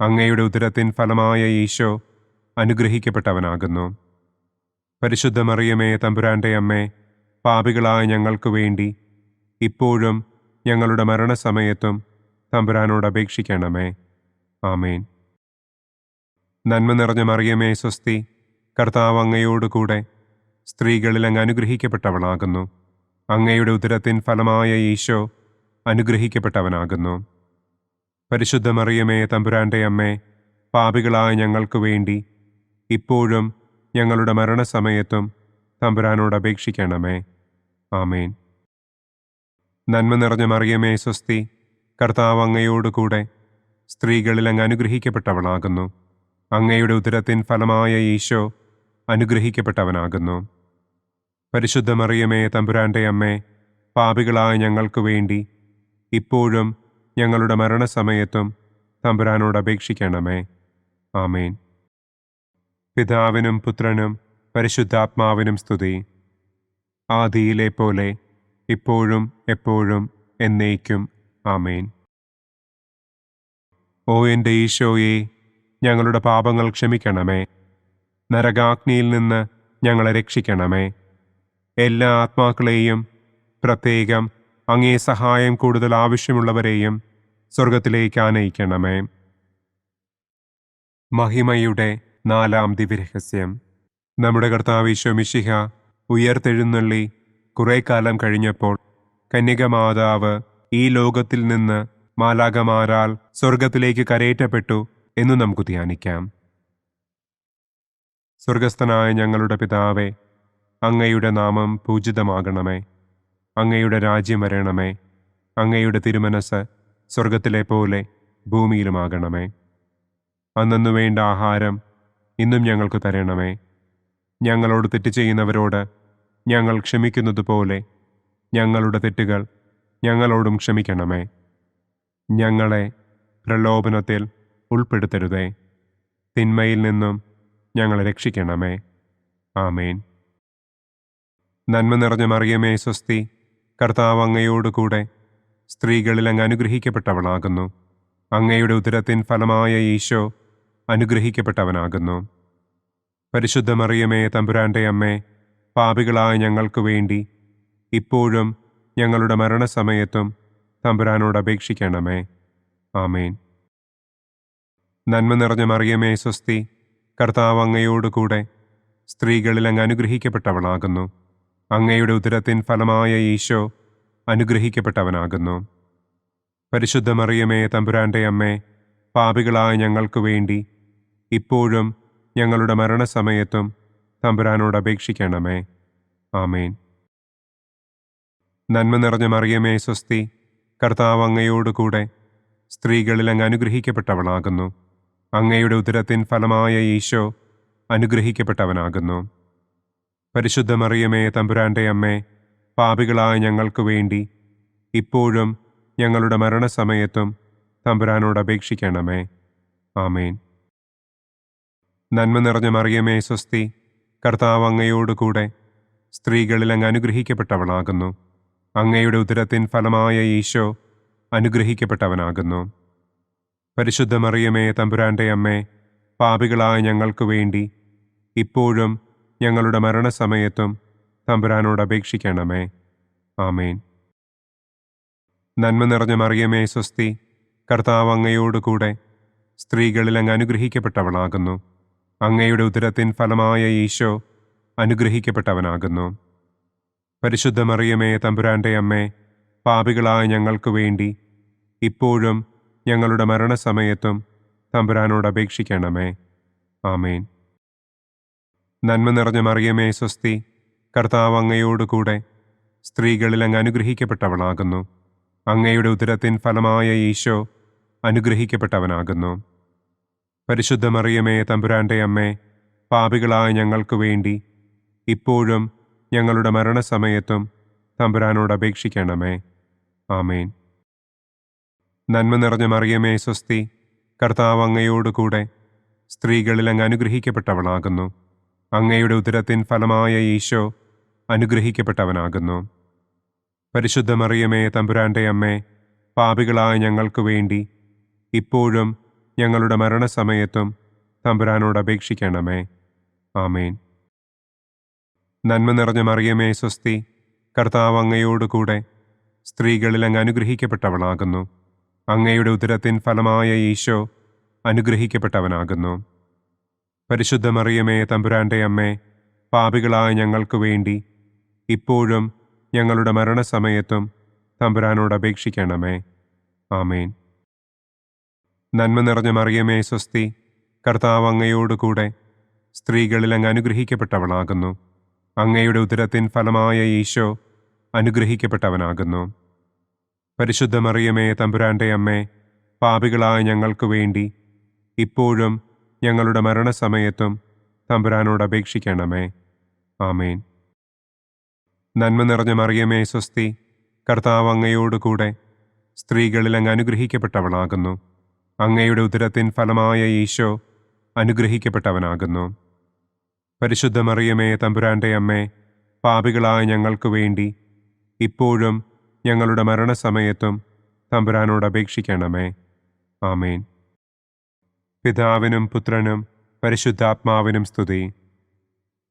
അങ്ങയുടെ ഉദരത്തിൻ ഫലമായ ഈശോ അനുഗ്രഹിക്കപ്പെട്ടവനാകുന്നു. പരിശുദ്ധ മറിയമേ തമ്പുരാന്റെ അമ്മേ, പാപികളായ ഞങ്ങൾക്ക് വേണ്ടി ഇപ്പോഴും ഞങ്ങളുടെ മരണസമയത്തും തമ്പുരാനോട് അപേക്ഷിക്കണമേ. ആമേൻ. നന്മ നിറഞ്ഞ മറിയമേ സ്വസ്തി, കർത്താവ് അങ്ങയോടുകൂടെ സ്ത്രീകളിൽ അങ്ങ് അനുഗ്രഹിക്കപ്പെട്ടവളാകുന്നു. അങ്ങയുടെ ഉദരത്തിൻ ഫലമായ ഈശോ അനുഗ്രഹിക്കപ്പെട്ടവനാകുന്നു. പരിശുദ്ധ മറിയമേ തമ്പുരാന്റെ അമ്മേ, പാപികളായ ഞങ്ങൾക്ക് വേണ്ടി ഇപ്പോഴും ഞങ്ങളുടെ മരണസമയത്തും തമ്പുരാനോട് അപേക്ഷിക്കണമേ. ആമേൻ. നന്മ നിറഞ്ഞ മറിയമേ സ്വസ്തി, കർത്താവ് അങ്ങയോടുകൂടെ സ്ത്രീകളിൽ അങ്ങ് അനുഗ്രഹിക്കപ്പെട്ടവളാകുന്നു. അങ്ങയുടെ ഉദരത്തിൻ ഫലമായ ഈശോ അനുഗ്രഹിക്കപ്പെട്ടവനാകുന്നു. പരിശുദ്ധ മറിയമേ തമ്പുരാന്റെ അമ്മേ, പാപികളായ ഞങ്ങൾക്ക് വേണ്ടി ഇപ്പോഴും ഞങ്ങളുടെ മരണസമയത്തും തമ്പുരാനോട് അപേക്ഷിക്കണമേ. ആമേൻ. പിതാവിനും പുത്രനും പരിശുദ്ധാത്മാവിനും സ്തുതി. ആദിയിലെ പോലെ ഇപ്പോഴും എപ്പോഴും എന്നേക്കും. ആമേൻ. ഓ എൻ്റെ ഈശോയെ, ഞങ്ങളുടെ പാപങ്ങൾ ക്ഷമിക്കണമേ. നരകാഗ്നിയിൽ നിന്ന് ഞങ്ങളെ രക്ഷിക്കണമേ. എല്ലാ ആത്മാക്കളെയും, പ്രത്യേകം അങ്ങേ സഹായം കൂടുതൽ ആവശ്യമുള്ളവരെയും സ്വർഗത്തിലേക്ക് ആനയിക്കണമേ. മഹിമയുടെ 4-ാം ദിവ്യരഹസ്യം. നമ്മുടെ കർത്താവ് ഈശോ മിശിഹ ഉയർത്തെഴുന്നള്ളി കുറെ കാലം കഴിഞ്ഞപ്പോൾ കന്യകമാതാവ് ഈ ലോകത്തിൽ നിന്ന് മാലാഖമാരാൽ സ്വർഗത്തിലേക്ക് കരയേറ്റപ്പെട്ടു എന്നു നമുക്ക് ധ്യാനിക്കാം. സ്വർഗസ്ഥനായ ഞങ്ങളുടെ പിതാവേ, അങ്ങയുടെ നാമം പൂജിതമാകണമേ. അങ്ങയുടെ രാജ്യം വരണമേ. അങ്ങയുടെ തിരുമനസ് സ്വർഗത്തിലെ പോലെ ഭൂമിയിലുമാകണമേ. അന്നന്നു വേണ്ട ആഹാരം ഇന്നും ഞങ്ങൾക്ക് തരണമേ. ഞങ്ങളോട് തെറ്റ് ചെയ്യുന്നവരോട് ഞങ്ങൾ ക്ഷമിക്കുന്നത് പോലെ ഞങ്ങളുടെ തെറ്റുകൾ ഞങ്ങളോടും ക്ഷമിക്കണമേ. ഞങ്ങളെ പ്രലോഭനത്തിൽ ഉൾപ്പെടുത്തരുതേ. തിന്മയിൽ നിന്നും ഞങ്ങളെ രക്ഷിക്കണമേ. ആമേൻ. നന്മ നിറഞ്ഞ മറിയമേ സ്വസ്തി, കർത്താവ് അങ്ങയോടുകൂടെ സ്ത്രീകളിൽ അങ്ങ് അനുഗ്രഹിക്കപ്പെട്ടവളാകുന്നു. അങ്ങയുടെ ഉദരത്തിൻ ഫലമായ ഈശോ അനുഗ്രഹിക്കപ്പെട്ടവനാകുന്നു. പരിശുദ്ധ മറിയമേ തമ്പുരാന്റെ അമ്മേ, പാപികളായ ഞങ്ങൾക്ക് വേണ്ടി ഇപ്പോഴും ഞങ്ങളുടെ മരണസമയത്തും തമ്പുരാനോട് അപേക്ഷിക്കണമേ. ആമേൻ. നന്മ നിറഞ്ഞ മറിയമേ സ്വസ്തി, കർത്താവ് അങ്ങയോടുകൂടെ സ്ത്രീകളിൽ അങ്ങ് അനുഗ്രഹിക്കപ്പെട്ടവളാകുന്നു. അങ്ങയുടെ ഉദരത്തിൻ ഫലമായ ഈശോ അനുഗ്രഹിക്കപ്പെട്ടവനാകുന്നു. പരിശുദ്ധ മറിയമേ, തമ്പുരാന്റെ അമ്മേ, പാപികളായ ഞങ്ങൾക്ക് വേണ്ടി ഇപ്പോഴും ഞങ്ങളുടെ മരണസമയത്തും തമ്പുരാനോട് അപേക്ഷിക്കണമേ. ആമേൻ. നന്മ നിറഞ്ഞ മറിയമേ, സ്വസ്തി. കർത്താവ് അങ്ങയോടുകൂടെ സ്ത്രീകളിൽ അങ്ങ് അനുഗ്രഹിക്കപ്പെട്ടവളാകുന്നു. അങ്ങയുടെ ഉദരത്തിൻ ഫലമായ ഈശോ അനുഗ്രഹിക്കപ്പെട്ടവനാകുന്നു. പരിശുദ്ധ മറിയമേ, തമ്പുരാന്റെ അമ്മേ, പാപികളായ ഞങ്ങൾക്ക് വേണ്ടി ഇപ്പോഴും ഞങ്ങളുടെ മരണസമയത്തും തമ്പുരാനോട് അപേക്ഷിക്കണമേ. ആമേൻ. നന്മ നിറഞ്ഞ മറിയമേ, സ്വസ്തി. കർത്താവ് അങ്ങയോടുകൂടെ സ്ത്രീകളിൽ അങ്ങ് അനുഗ്രഹിക്കപ്പെട്ടവളാകുന്നു. അങ്ങയുടെ ഉദരത്തിൻ ഫലമായ ഈശോ അനുഗ്രഹിക്കപ്പെട്ടവനാകുന്നു. പരിശുദ്ധ മറിയമേ, തമ്പുരാന്റെ അമ്മേ, പാപികളായ ഞങ്ങൾക്ക് വേണ്ടി ഇപ്പോഴും ഞങ്ങളുടെ മരണസമയത്തും തമ്പുരാനോട് അപേക്ഷിക്കണമേ. ആമേൻ. നന്മ നിറഞ്ഞ മറിയമേ, സ്വസ്തി. കർത്താവ് അങ്ങയോടുകൂടെ സ്ത്രീകളിൽ അങ്ങ് അനുഗ്രഹിക്കപ്പെട്ടവളാകുന്നു. അങ്ങയുടെ ഉദരത്തിൻ ഫലമായ ഈശോ അനുഗ്രഹിക്കപ്പെട്ടവനാകുന്നു. പരിശുദ്ധ മറിയമേ, തമ്പുരാന്റെ അമ്മേ, പാപികളായ ഞങ്ങൾക്ക് വേണ്ടി ഇപ്പോഴും ഞങ്ങളുടെ മരണസമയത്തും തമ്പുരാനോട് അപേക്ഷിക്കണമേ. ആമേൻ. നന്മ നിറഞ്ഞ മറിയമേ, സ്വസ്തി. കർത്താവ് അങ്ങയോടുകൂടെ സ്ത്രീകളിൽ അങ്ങ് അനുഗ്രഹിക്കപ്പെട്ടവളാകുന്നു. അങ്ങയുടെ ഉദരത്തിൻ ഫലമായ ഈശോ അനുഗ്രഹിക്കപ്പെട്ടവനാകുന്നു. പരിശുദ്ധ മറിയമേ, തമ്പുരാന്റെ അമ്മേ, പാപികളായ ഞങ്ങൾക്ക് വേണ്ടി ഇപ്പോഴും ഞങ്ങളുടെ മരണസമയത്തും തമ്പുരാനോട് അപേക്ഷിക്കണമേ. ആമേൻ. നന്മ നിറഞ്ഞ മറിയമേ, സ്വസ്തി. കർത്താവ് അങ്ങയോടുകൂടെ സ്ത്രീകളിൽ അങ്ങ് അനുഗ്രഹിക്കപ്പെട്ടവളാകുന്നു. അങ്ങയുടെ ഉദരത്തിൻ ഫലമായ ഈശോ അനുഗ്രഹിക്കപ്പെട്ടവനാകുന്നു. പരിശുദ്ധ മറിയമേ, തമ്പുരാന്റെ അമ്മേ, പാപികളായ ഞങ്ങൾക്ക് വേണ്ടി ഇപ്പോഴും ഞങ്ങളുടെ മരണസമയത്തും തമ്പുരാനോട് അപേക്ഷിക്കണമേ. ആമേൻ. നന്മ നിറഞ്ഞ മറിയമേ, സ്വസ്തി. കർത്താവ് അങ്ങയോടുകൂടെ സ്ത്രീകളിൽ അങ്ങ് അനുഗ്രഹിക്കപ്പെട്ടവളാകുന്നു. അങ്ങയുടെ ഉദരത്തിൻ ഫലമായ ഈശോ അനുഗ്രഹിക്കപ്പെട്ടവനാകുന്നു. പരിശുദ്ധ മറിയമേ, തമ്പുരാന്റെ അമ്മേ, പാപികളായ ഞങ്ങൾക്ക് വേണ്ടി ഇപ്പോഴും ഞങ്ങളുടെ മരണസമയത്തും തമ്പുരാനോട് അപേക്ഷിക്കണമേ. ആമേൻ. നന്മ നിറഞ്ഞ മറിയമേ, സ്വസ്തി. കർത്താവ് അങ്ങയോടുകൂടെ സ്ത്രീകളിൽ അങ്ങ് അനുഗ്രഹിക്കപ്പെട്ടവളാകുന്നു. അങ്ങയുടെ ഉദരത്തിൻ ഫലമായ ഈശോ അനുഗ്രഹിക്കപ്പെട്ടവനാകുന്നു. പരിശുദ്ധ മറിയമേ, തമ്പുരാന്റെ അമ്മേ, പാപികളായ ഞങ്ങൾക്ക് വേണ്ടി ഇപ്പോഴും ഞങ്ങളുടെ മരണസമയത്തും തമ്പുരാനോട് അപേക്ഷിക്കണമേ. ആമേൻ. നന്മ നിറഞ്ഞ മറിയമേ, സ്വസ്തി. കർത്താവ് അങ്ങയോടുകൂടെ സ്ത്രീകളിൽ അങ്ങ് അനുഗ്രഹിക്കപ്പെട്ടവളാകുന്നു. അങ്ങയുടെ ഉദരത്തിൻ ഫലമായ ഈശോ അനുഗ്രഹിക്കപ്പെട്ടവനാകുന്നു. പരിശുദ്ധ മറിയമേ, തമ്പുരാന്റെ അമ്മേ, പാപികളായ ഞങ്ങൾക്ക് വേണ്ടി ഇപ്പോഴും ഞങ്ങളുടെ മരണസമയത്തും തമ്പുരാനോട് അപേക്ഷിക്കണമേ. ആമേൻ. പിതാവിനും പുത്രനും പരിശുദ്ധാത്മാവിനും സ്തുതി.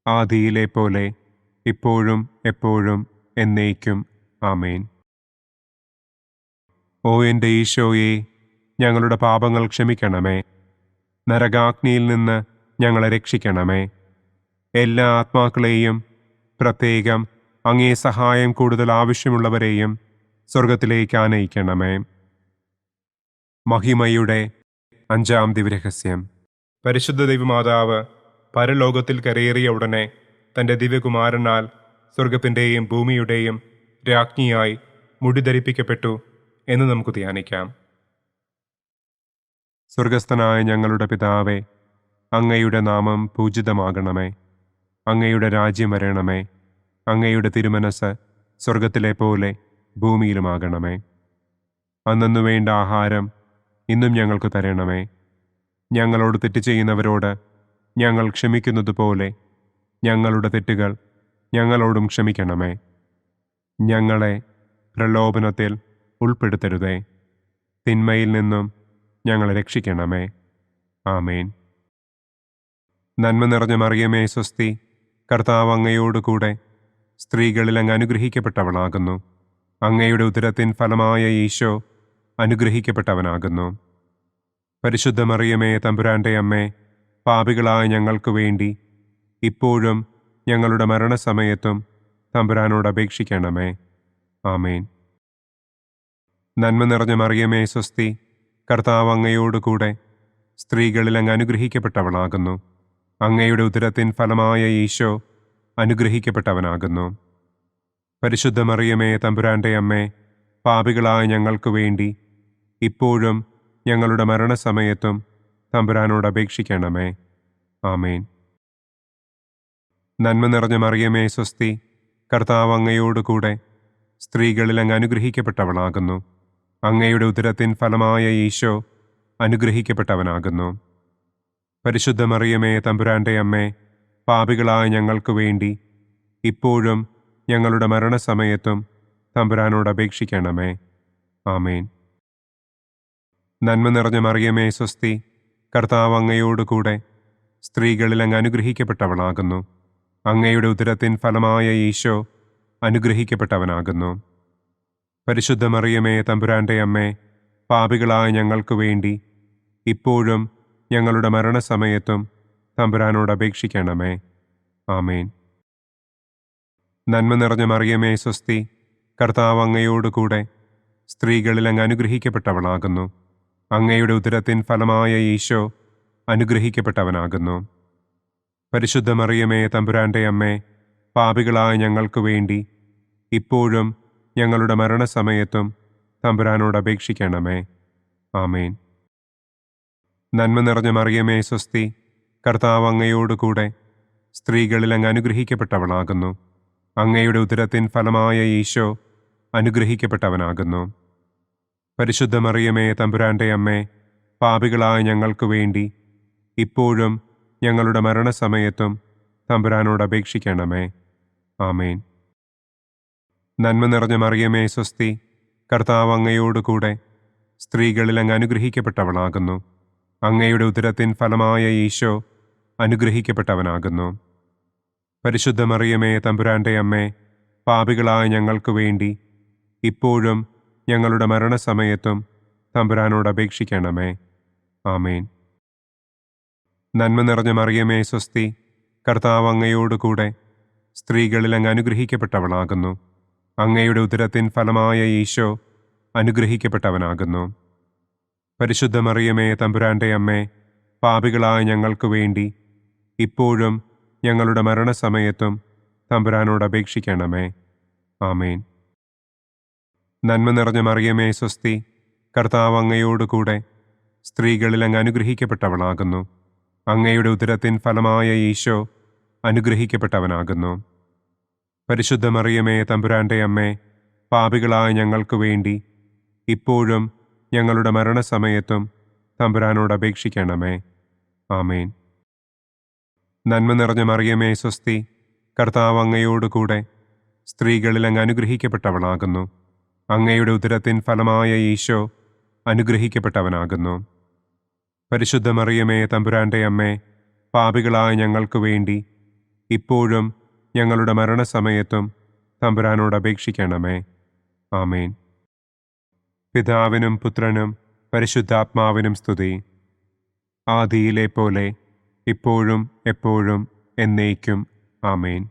ആദിയിലെ പോലെ ഇപ്പോഴും എപ്പോഴും എന്നേക്കും. ആമേൻ. ഓ എൻ്റെ ഈശോയെ, ഞങ്ങളുടെ പാപങ്ങൾ ക്ഷമിക്കണമേ. നരകാഗ്നിയിൽ നിന്ന് ഞങ്ങളെ രക്ഷിക്കണമേ. എല്ലാ ആത്മാക്കളെയും, പ്രത്യേകം അങ്ങേ സഹായം കൂടുതൽ ആവശ്യമുള്ളവരെയും സ്വർഗത്തിലേക്ക് ആനയിക്കണമേ. മഹിമയുടെ 5-ാം ദിവ്യരഹസ്യം. പരിശുദ്ധ ദൈവമാതാവ് പരലോകത്തിൽ കരയേറിയ ഉടനെ തൻ്റെ ദിവ്യകുമാരനാൽ സ്വർഗത്തിൻ്റെയും ഭൂമിയുടെയും രാജ്ഞിയായി മുടിധരിപ്പിക്കപ്പെട്ടു എന്ന് നമുക്ക് ധ്യാനിക്കാം. സ്വർഗസ്ഥനായ ഞങ്ങളുടെ പിതാവേ, അങ്ങയുടെ നാമം പൂജിതമാകണമേ. അങ്ങയുടെ രാജ്യം വരണമേ. അങ്ങയുടെ തിരുമനസ് സ്വർഗത്തിലെ പോലെ ഭൂമിയിലുമാകണമേ. അന്നു വേണ്ട ആഹാരം ഇന്നും ഞങ്ങൾക്ക് തരണമേ. ഞങ്ങളോട് തെറ്റ് ചെയ്യുന്നവരോട് ഞങ്ങൾ ക്ഷമിക്കുന്നത് പോലെ ഞങ്ങളുടെ തെറ്റുകൾ ഞങ്ങളോടും ക്ഷമിക്കണമേ. ഞങ്ങളെ പ്രലോഭനത്തിൽ ഉൾപ്പെടുത്തരുതേ. തിന്മയിൽ നിന്നും ഞങ്ങളെ രക്ഷിക്കണമേ. ആമേൻ. നന്മ നിറഞ്ഞ മറിയമേ, സ്വസ്തി. കർത്താവ് അങ്ങയോടുകൂടെ സ്ത്രീകളിൽ അങ്ങ് അനുഗ്രഹിക്കപ്പെട്ടവളാകുന്നു. അങ്ങയുടെ ഉദരത്തിൻ ഫലമായ ഈശോ അനുഗ്രഹിക്കപ്പെട്ടവനാകുന്നു. പരിശുദ്ധ മറിയമേ, തമ്പുരാന്റെ അമ്മേ, പാപികളായ ഞങ്ങൾക്ക് വേണ്ടി ഇപ്പോഴും ഞങ്ങളുടെ മരണസമയത്തും തമ്പുരാനോട് അപേക്ഷിക്കണമേ. ആമേൻ. നന്മ നിറഞ്ഞ മറിയമേ സ്വസ്തി, കർത്താവ് അങ്ങയോടുകൂടെ സ്ത്രീകളിൽ അങ്ങ് അനുഗ്രഹിക്കപ്പെട്ടവളാകുന്നു. അങ്ങയുടെ ഉദരത്തിൻ ഫലമായ ഈശോ അനുഗ്രഹിക്കപ്പെട്ടവനാകുന്നു. പരിശുദ്ധ മറിയമേ തമ്പുരാന്റെ അമ്മേ, പാപികളായ ഞങ്ങൾക്ക് വേണ്ടി ഇപ്പോഴും ഞങ്ങളുടെ മരണസമയത്തും തമ്പുരാനോട് അപേക്ഷിക്കണമേ. ആമേൻ. നന്മ നിറഞ്ഞ മറിയമേ സ്വസ്തി, കർത്താവ് അങ്ങയോടുകൂടെ സ്ത്രീകളിൽ അങ്ങ് അനുഗ്രഹിക്കപ്പെട്ടവളാകുന്നു. അങ്ങയുടെ ഉദരത്തിൻ ഫലമായ ഈശോ അനുഗ്രഹിക്കപ്പെട്ടവനാകുന്നു. പരിശുദ്ധ മറിയമേ തമ്പുരാന്റെ അമ്മേ, പാപികളായ ഞങ്ങൾക്ക് വേണ്ടി ഇപ്പോഴും ഞങ്ങളുടെ മരണസമയത്തും തമ്പുരാനോട് അപേക്ഷിക്കണമേ. ആമേൻ. നന്മ നിറഞ്ഞ മറിയമേ സ്വസ്തി, കർത്താവ് അങ്ങയോടുകൂടെ സ്ത്രീകളിൽ അങ്ങ് അനുഗ്രഹിക്കപ്പെട്ടവളാകുന്നു. അങ്ങയുടെ ഉദരത്തിൻ ഫലമായ ഈശോ അനുഗ്രഹിക്കപ്പെട്ടവനാകുന്നു. പരിശുദ്ധ മറിയമേ തമ്പുരാന്റെ അമ്മേ, പാപികളായ ഞങ്ങൾക്ക് വേണ്ടി ഇപ്പോഴും ഞങ്ങളുടെ മരണസമയത്തും തമ്പുരാനോട് അപേക്ഷിക്കണമേ. ആമേൻ. നന്മ നിറഞ്ഞ മറിയമേ സ്വസ്തി, കർത്താവ് അങ്ങയോടുകൂടെ സ്ത്രീകളിൽ അങ്ങ് അനുഗ്രഹിക്കപ്പെട്ടവളാകുന്നു. അങ്ങയുടെ ഉദരത്തിൻ ഫലമായ ഈശോ അനുഗ്രഹിക്കപ്പെട്ടവനാകുന്നു. പരിശുദ്ധ മറിയമേ തമ്പുരാന്റെ അമ്മേ, പാപികളായ ഞങ്ങൾക്ക് വേണ്ടി ഇപ്പോഴും ഞങ്ങളുടെ മരണസമയത്തും തമ്പുരാനോട് അപേക്ഷിക്കണമേ. ആമേൻ. നന്മ നിറഞ്ഞ മറിയമേ സ്വസ്തി, കർത്താവ് അങ്ങയോടുകൂടെ സ്ത്രീകളിൽ അങ്ങ് അനുഗ്രഹിക്കപ്പെട്ടവളാകുന്നു. അങ്ങയുടെ ഉദരത്തിൻ ഫലമായ ഈശോ അനുഗ്രഹിക്കപ്പെട്ടവനാകുന്നു. പരിശുദ്ധ മറിയമേ തമ്പുരാന്റെ അമ്മേ, പാപികളായ ഞങ്ങൾക്ക് വേണ്ടി ഇപ്പോഴും ഞങ്ങളുടെ മരണസമയത്തും തമ്പുരാനോട് അപേക്ഷിക്കണമേ. ആമേൻ. നന്മ നിറഞ്ഞ മറിയമേ സ്വസ്തി, കർത്താവ് അങ്ങയോടുകൂടെ സ്ത്രീകളിൽ അങ്ങ് അനുഗ്രഹിക്കപ്പെട്ടവളാകുന്നു. അങ്ങയുടെ ഉദരത്തിൻ ഫലമായ ഈശോ അനുഗ്രഹിക്കപ്പെട്ടവനാകുന്നു. പരിശുദ്ധ മറിയമേ തമ്പുരാന്റെ അമ്മേ, പാപികളായ ഞങ്ങൾക്ക് വേണ്ടി ഇപ്പോഴും ഞങ്ങളുടെ മരണസമയത്തും തമ്പുരാനോട് അപേക്ഷിക്കണമേ. ആമേൻ. നന്മ നിറഞ്ഞ മറിയമേ സ്വസ്തി, കർത്താവ് അങ്ങയോടുകൂടെ സ്ത്രീകളിൽ അങ്ങ് അനുഗ്രഹിക്കപ്പെട്ടവളാകുന്നു. അങ്ങയുടെ ഉദരത്തിൻ ഫലമായ ഈശോ അനുഗ്രഹിക്കപ്പെട്ടവനാകുന്നു. പരിശുദ്ധ മറിയമേ തമ്പുരാന്റെ അമ്മേ, പാപികളായ ഞങ്ങൾക്ക് വേണ്ടി ഇപ്പോഴും ഞങ്ങളുടെ മരണസമയത്തും തമ്പുരാനോട് അപേക്ഷിക്കണമേ. ആമേൻ. നന്മ നിറഞ്ഞ മറിയമേ സ്വസ്തി, കർത്താവ് അങ്ങയോടുകൂടെ സ്ത്രീകളിൽ അങ്ങ് അനുഗ്രഹിക്കപ്പെട്ടവളാകുന്നു. അങ്ങയുടെ ഉദരത്തിൻ ഫലമായ ഈശോ അനുഗ്രഹിക്കപ്പെട്ടവനാകുന്നു. പരിശുദ്ധ മറിയമേ തമ്പുരാന്റെ അമ്മേ, പാപികളായ ഞങ്ങൾക്ക് വേണ്ടി ഇപ്പോഴും ഞങ്ങളുടെ മരണസമയത്തും തമ്പുരാനോട് അപേക്ഷിക്കണമേ. ആമേൻ. നന്മ നിറഞ്ഞ മറിയമേ സ്വസ്തി, കർത്താവ് അങ്ങയോടുകൂടെ സ്ത്രീകളിൽ അങ്ങ് അനുഗ്രഹിക്കപ്പെട്ടവളാകുന്നു. അങ്ങയുടെ ഉദരത്തിൻ ഫലമായ ഈശോ അനുഗ്രഹിക്കപ്പെട്ടവനാകുന്നു. പരിശുദ്ധ മറിയമേ തമ്പുരാന്റെ അമ്മേ, പാപികളായ ഞങ്ങൾക്ക് വേണ്ടി ഇപ്പോഴും ഞങ്ങളുടെ മരണസമയത്തും തമ്പുരാനോട് അപേക്ഷിക്കണമേ. ആമേൻ. പിതാവിനും പുത്രനും പരിശുദ്ധാത്മാവിനും സ്തുതി. ആദിയിലെ പോലെ ഇപ്പോഴും എപ്പോഴും എന്നേക്കും. ആമേൻ.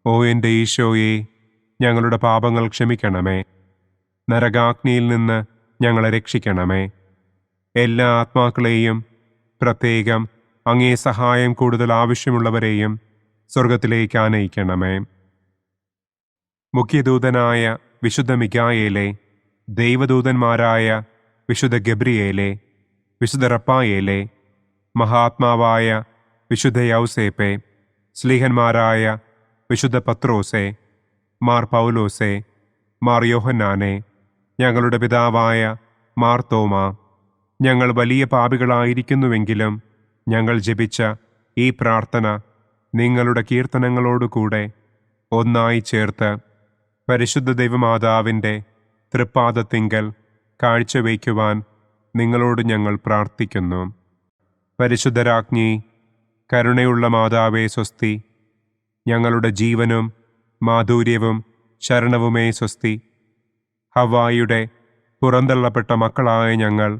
ഓ എൻ്റെ ഈശോയെ, ഞങ്ങളുടെ പാപങ്ങൾ ക്ഷമിക്കണമേ. നരകാഗ്നിയിൽ നിന്ന് ഞങ്ങളെ രക്ഷിക്കണമേ. എല്ലാ ആത്മാക്കളെയും, പ്രത്യേകം അങ്ങേ സഹായം കൂടുതൽ ആവശ്യമുള്ളവരെയും സ്വർഗത്തിലേക്ക് ആനയിക്കണമേ. മുഖ്യദൂതനായ വിശുദ്ധ മിഖായേലേ, ദൈവദൂതന്മാരായ വിശുദ്ധ ഗബ്രിയേലേ, വിശുദ്ധ റപ്പായേലേ, മഹാത്മാവായ വിശുദ്ധ യൗസേപ്പേ, സ്ലീഹന്മാരായ വിശുദ്ധ പത്രോസേ, മാർ പൗലോസേ, മാർ യോഹന്നാനെ, ഞങ്ങളുടെ പിതാവായ മാർ തോമാ, ഞങ്ങൾ വലിയ പാപികളായിരിക്കുന്നുവെങ്കിലും ഞങ്ങൾ ജപിച്ച ഈ പ്രാർത്ഥന നിങ്ങളുടെ കീർത്തനങ്ങളോടുകൂടെ ഒന്നായി ചേർത്ത് പരിശുദ്ധ ദൈവമാതാവിൻ്റെ തൃപ്പാദത്തിങ്കൽ കാഴ്ചവയ്ക്കുവാൻ നിങ്ങളോട് ഞങ്ങൾ പ്രാർത്ഥിക്കുന്നു. പരിശുദ്ധരാജ്ഞി, കരുണയുള്ള മാതാവേ സ്വസ്തി. ഞങ്ങളുടെ ജീവനും മാധുര്യവും ശരണവുമേ സ്വസ്തി. ഹവ്വായുടെ പുറന്തള്ളപ്പെട്ട മക്കളായ ഞങ്ങൾ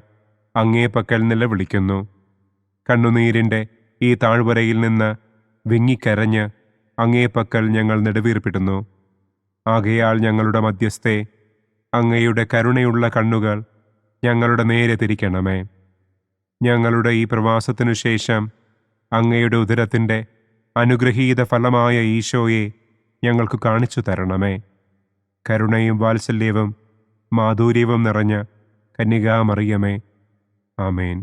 അങ്ങേ പക്കൽ നിലവിളിക്കുന്നു. കണ്ണുനീരിൻ്റെ ഈ താഴ്വരയിൽ നിന്ന് വിങ്ങിക്കരഞ്ഞ് അങ്ങേ പക്കൽ ഞങ്ങൾ നെടുവീർപ്പിടുന്നു. ആകയാൽ ഞങ്ങളുടെ മധ്യസ്ഥെ, അങ്ങയുടെ കരുണയുള്ള കണ്ണുകൾ ഞങ്ങളുടെ നേരെ തിരിക്കണമേ. ഞങ്ങളുടെ ഈ പ്രവാസത്തിനു ശേഷം അങ്ങയുടെ ഉദരത്തിൻ്റെ അനുഗ്രഹീത ഫലമായ ഈശോയെ ഞങ്ങൾക്ക് കാണിച്ചു തരണമേ. കരുണയും വാത്സല്യവും മാധുര്യവും നിറഞ്ഞ കന്യകാമറിയമേ, ആമേൻ.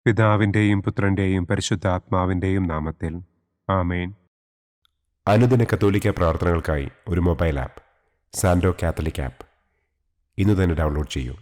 പിതാവിൻ്റെയും പുത്രൻ്റെയും പരിശുദ്ധാത്മാവിൻ്റെയും നാമത്തിൽ, ആമേൻ. അനുദിന കത്തോലിക്ക പ്രാർത്ഥനകൾക്കായി ഒരു മൊബൈൽ ആപ്പ്, സാൻഡോ കാത്തലിക് ആപ്പ്, ഇന്ന് തന്നെ ഡൗൺലോഡ് ചെയ്യൂ.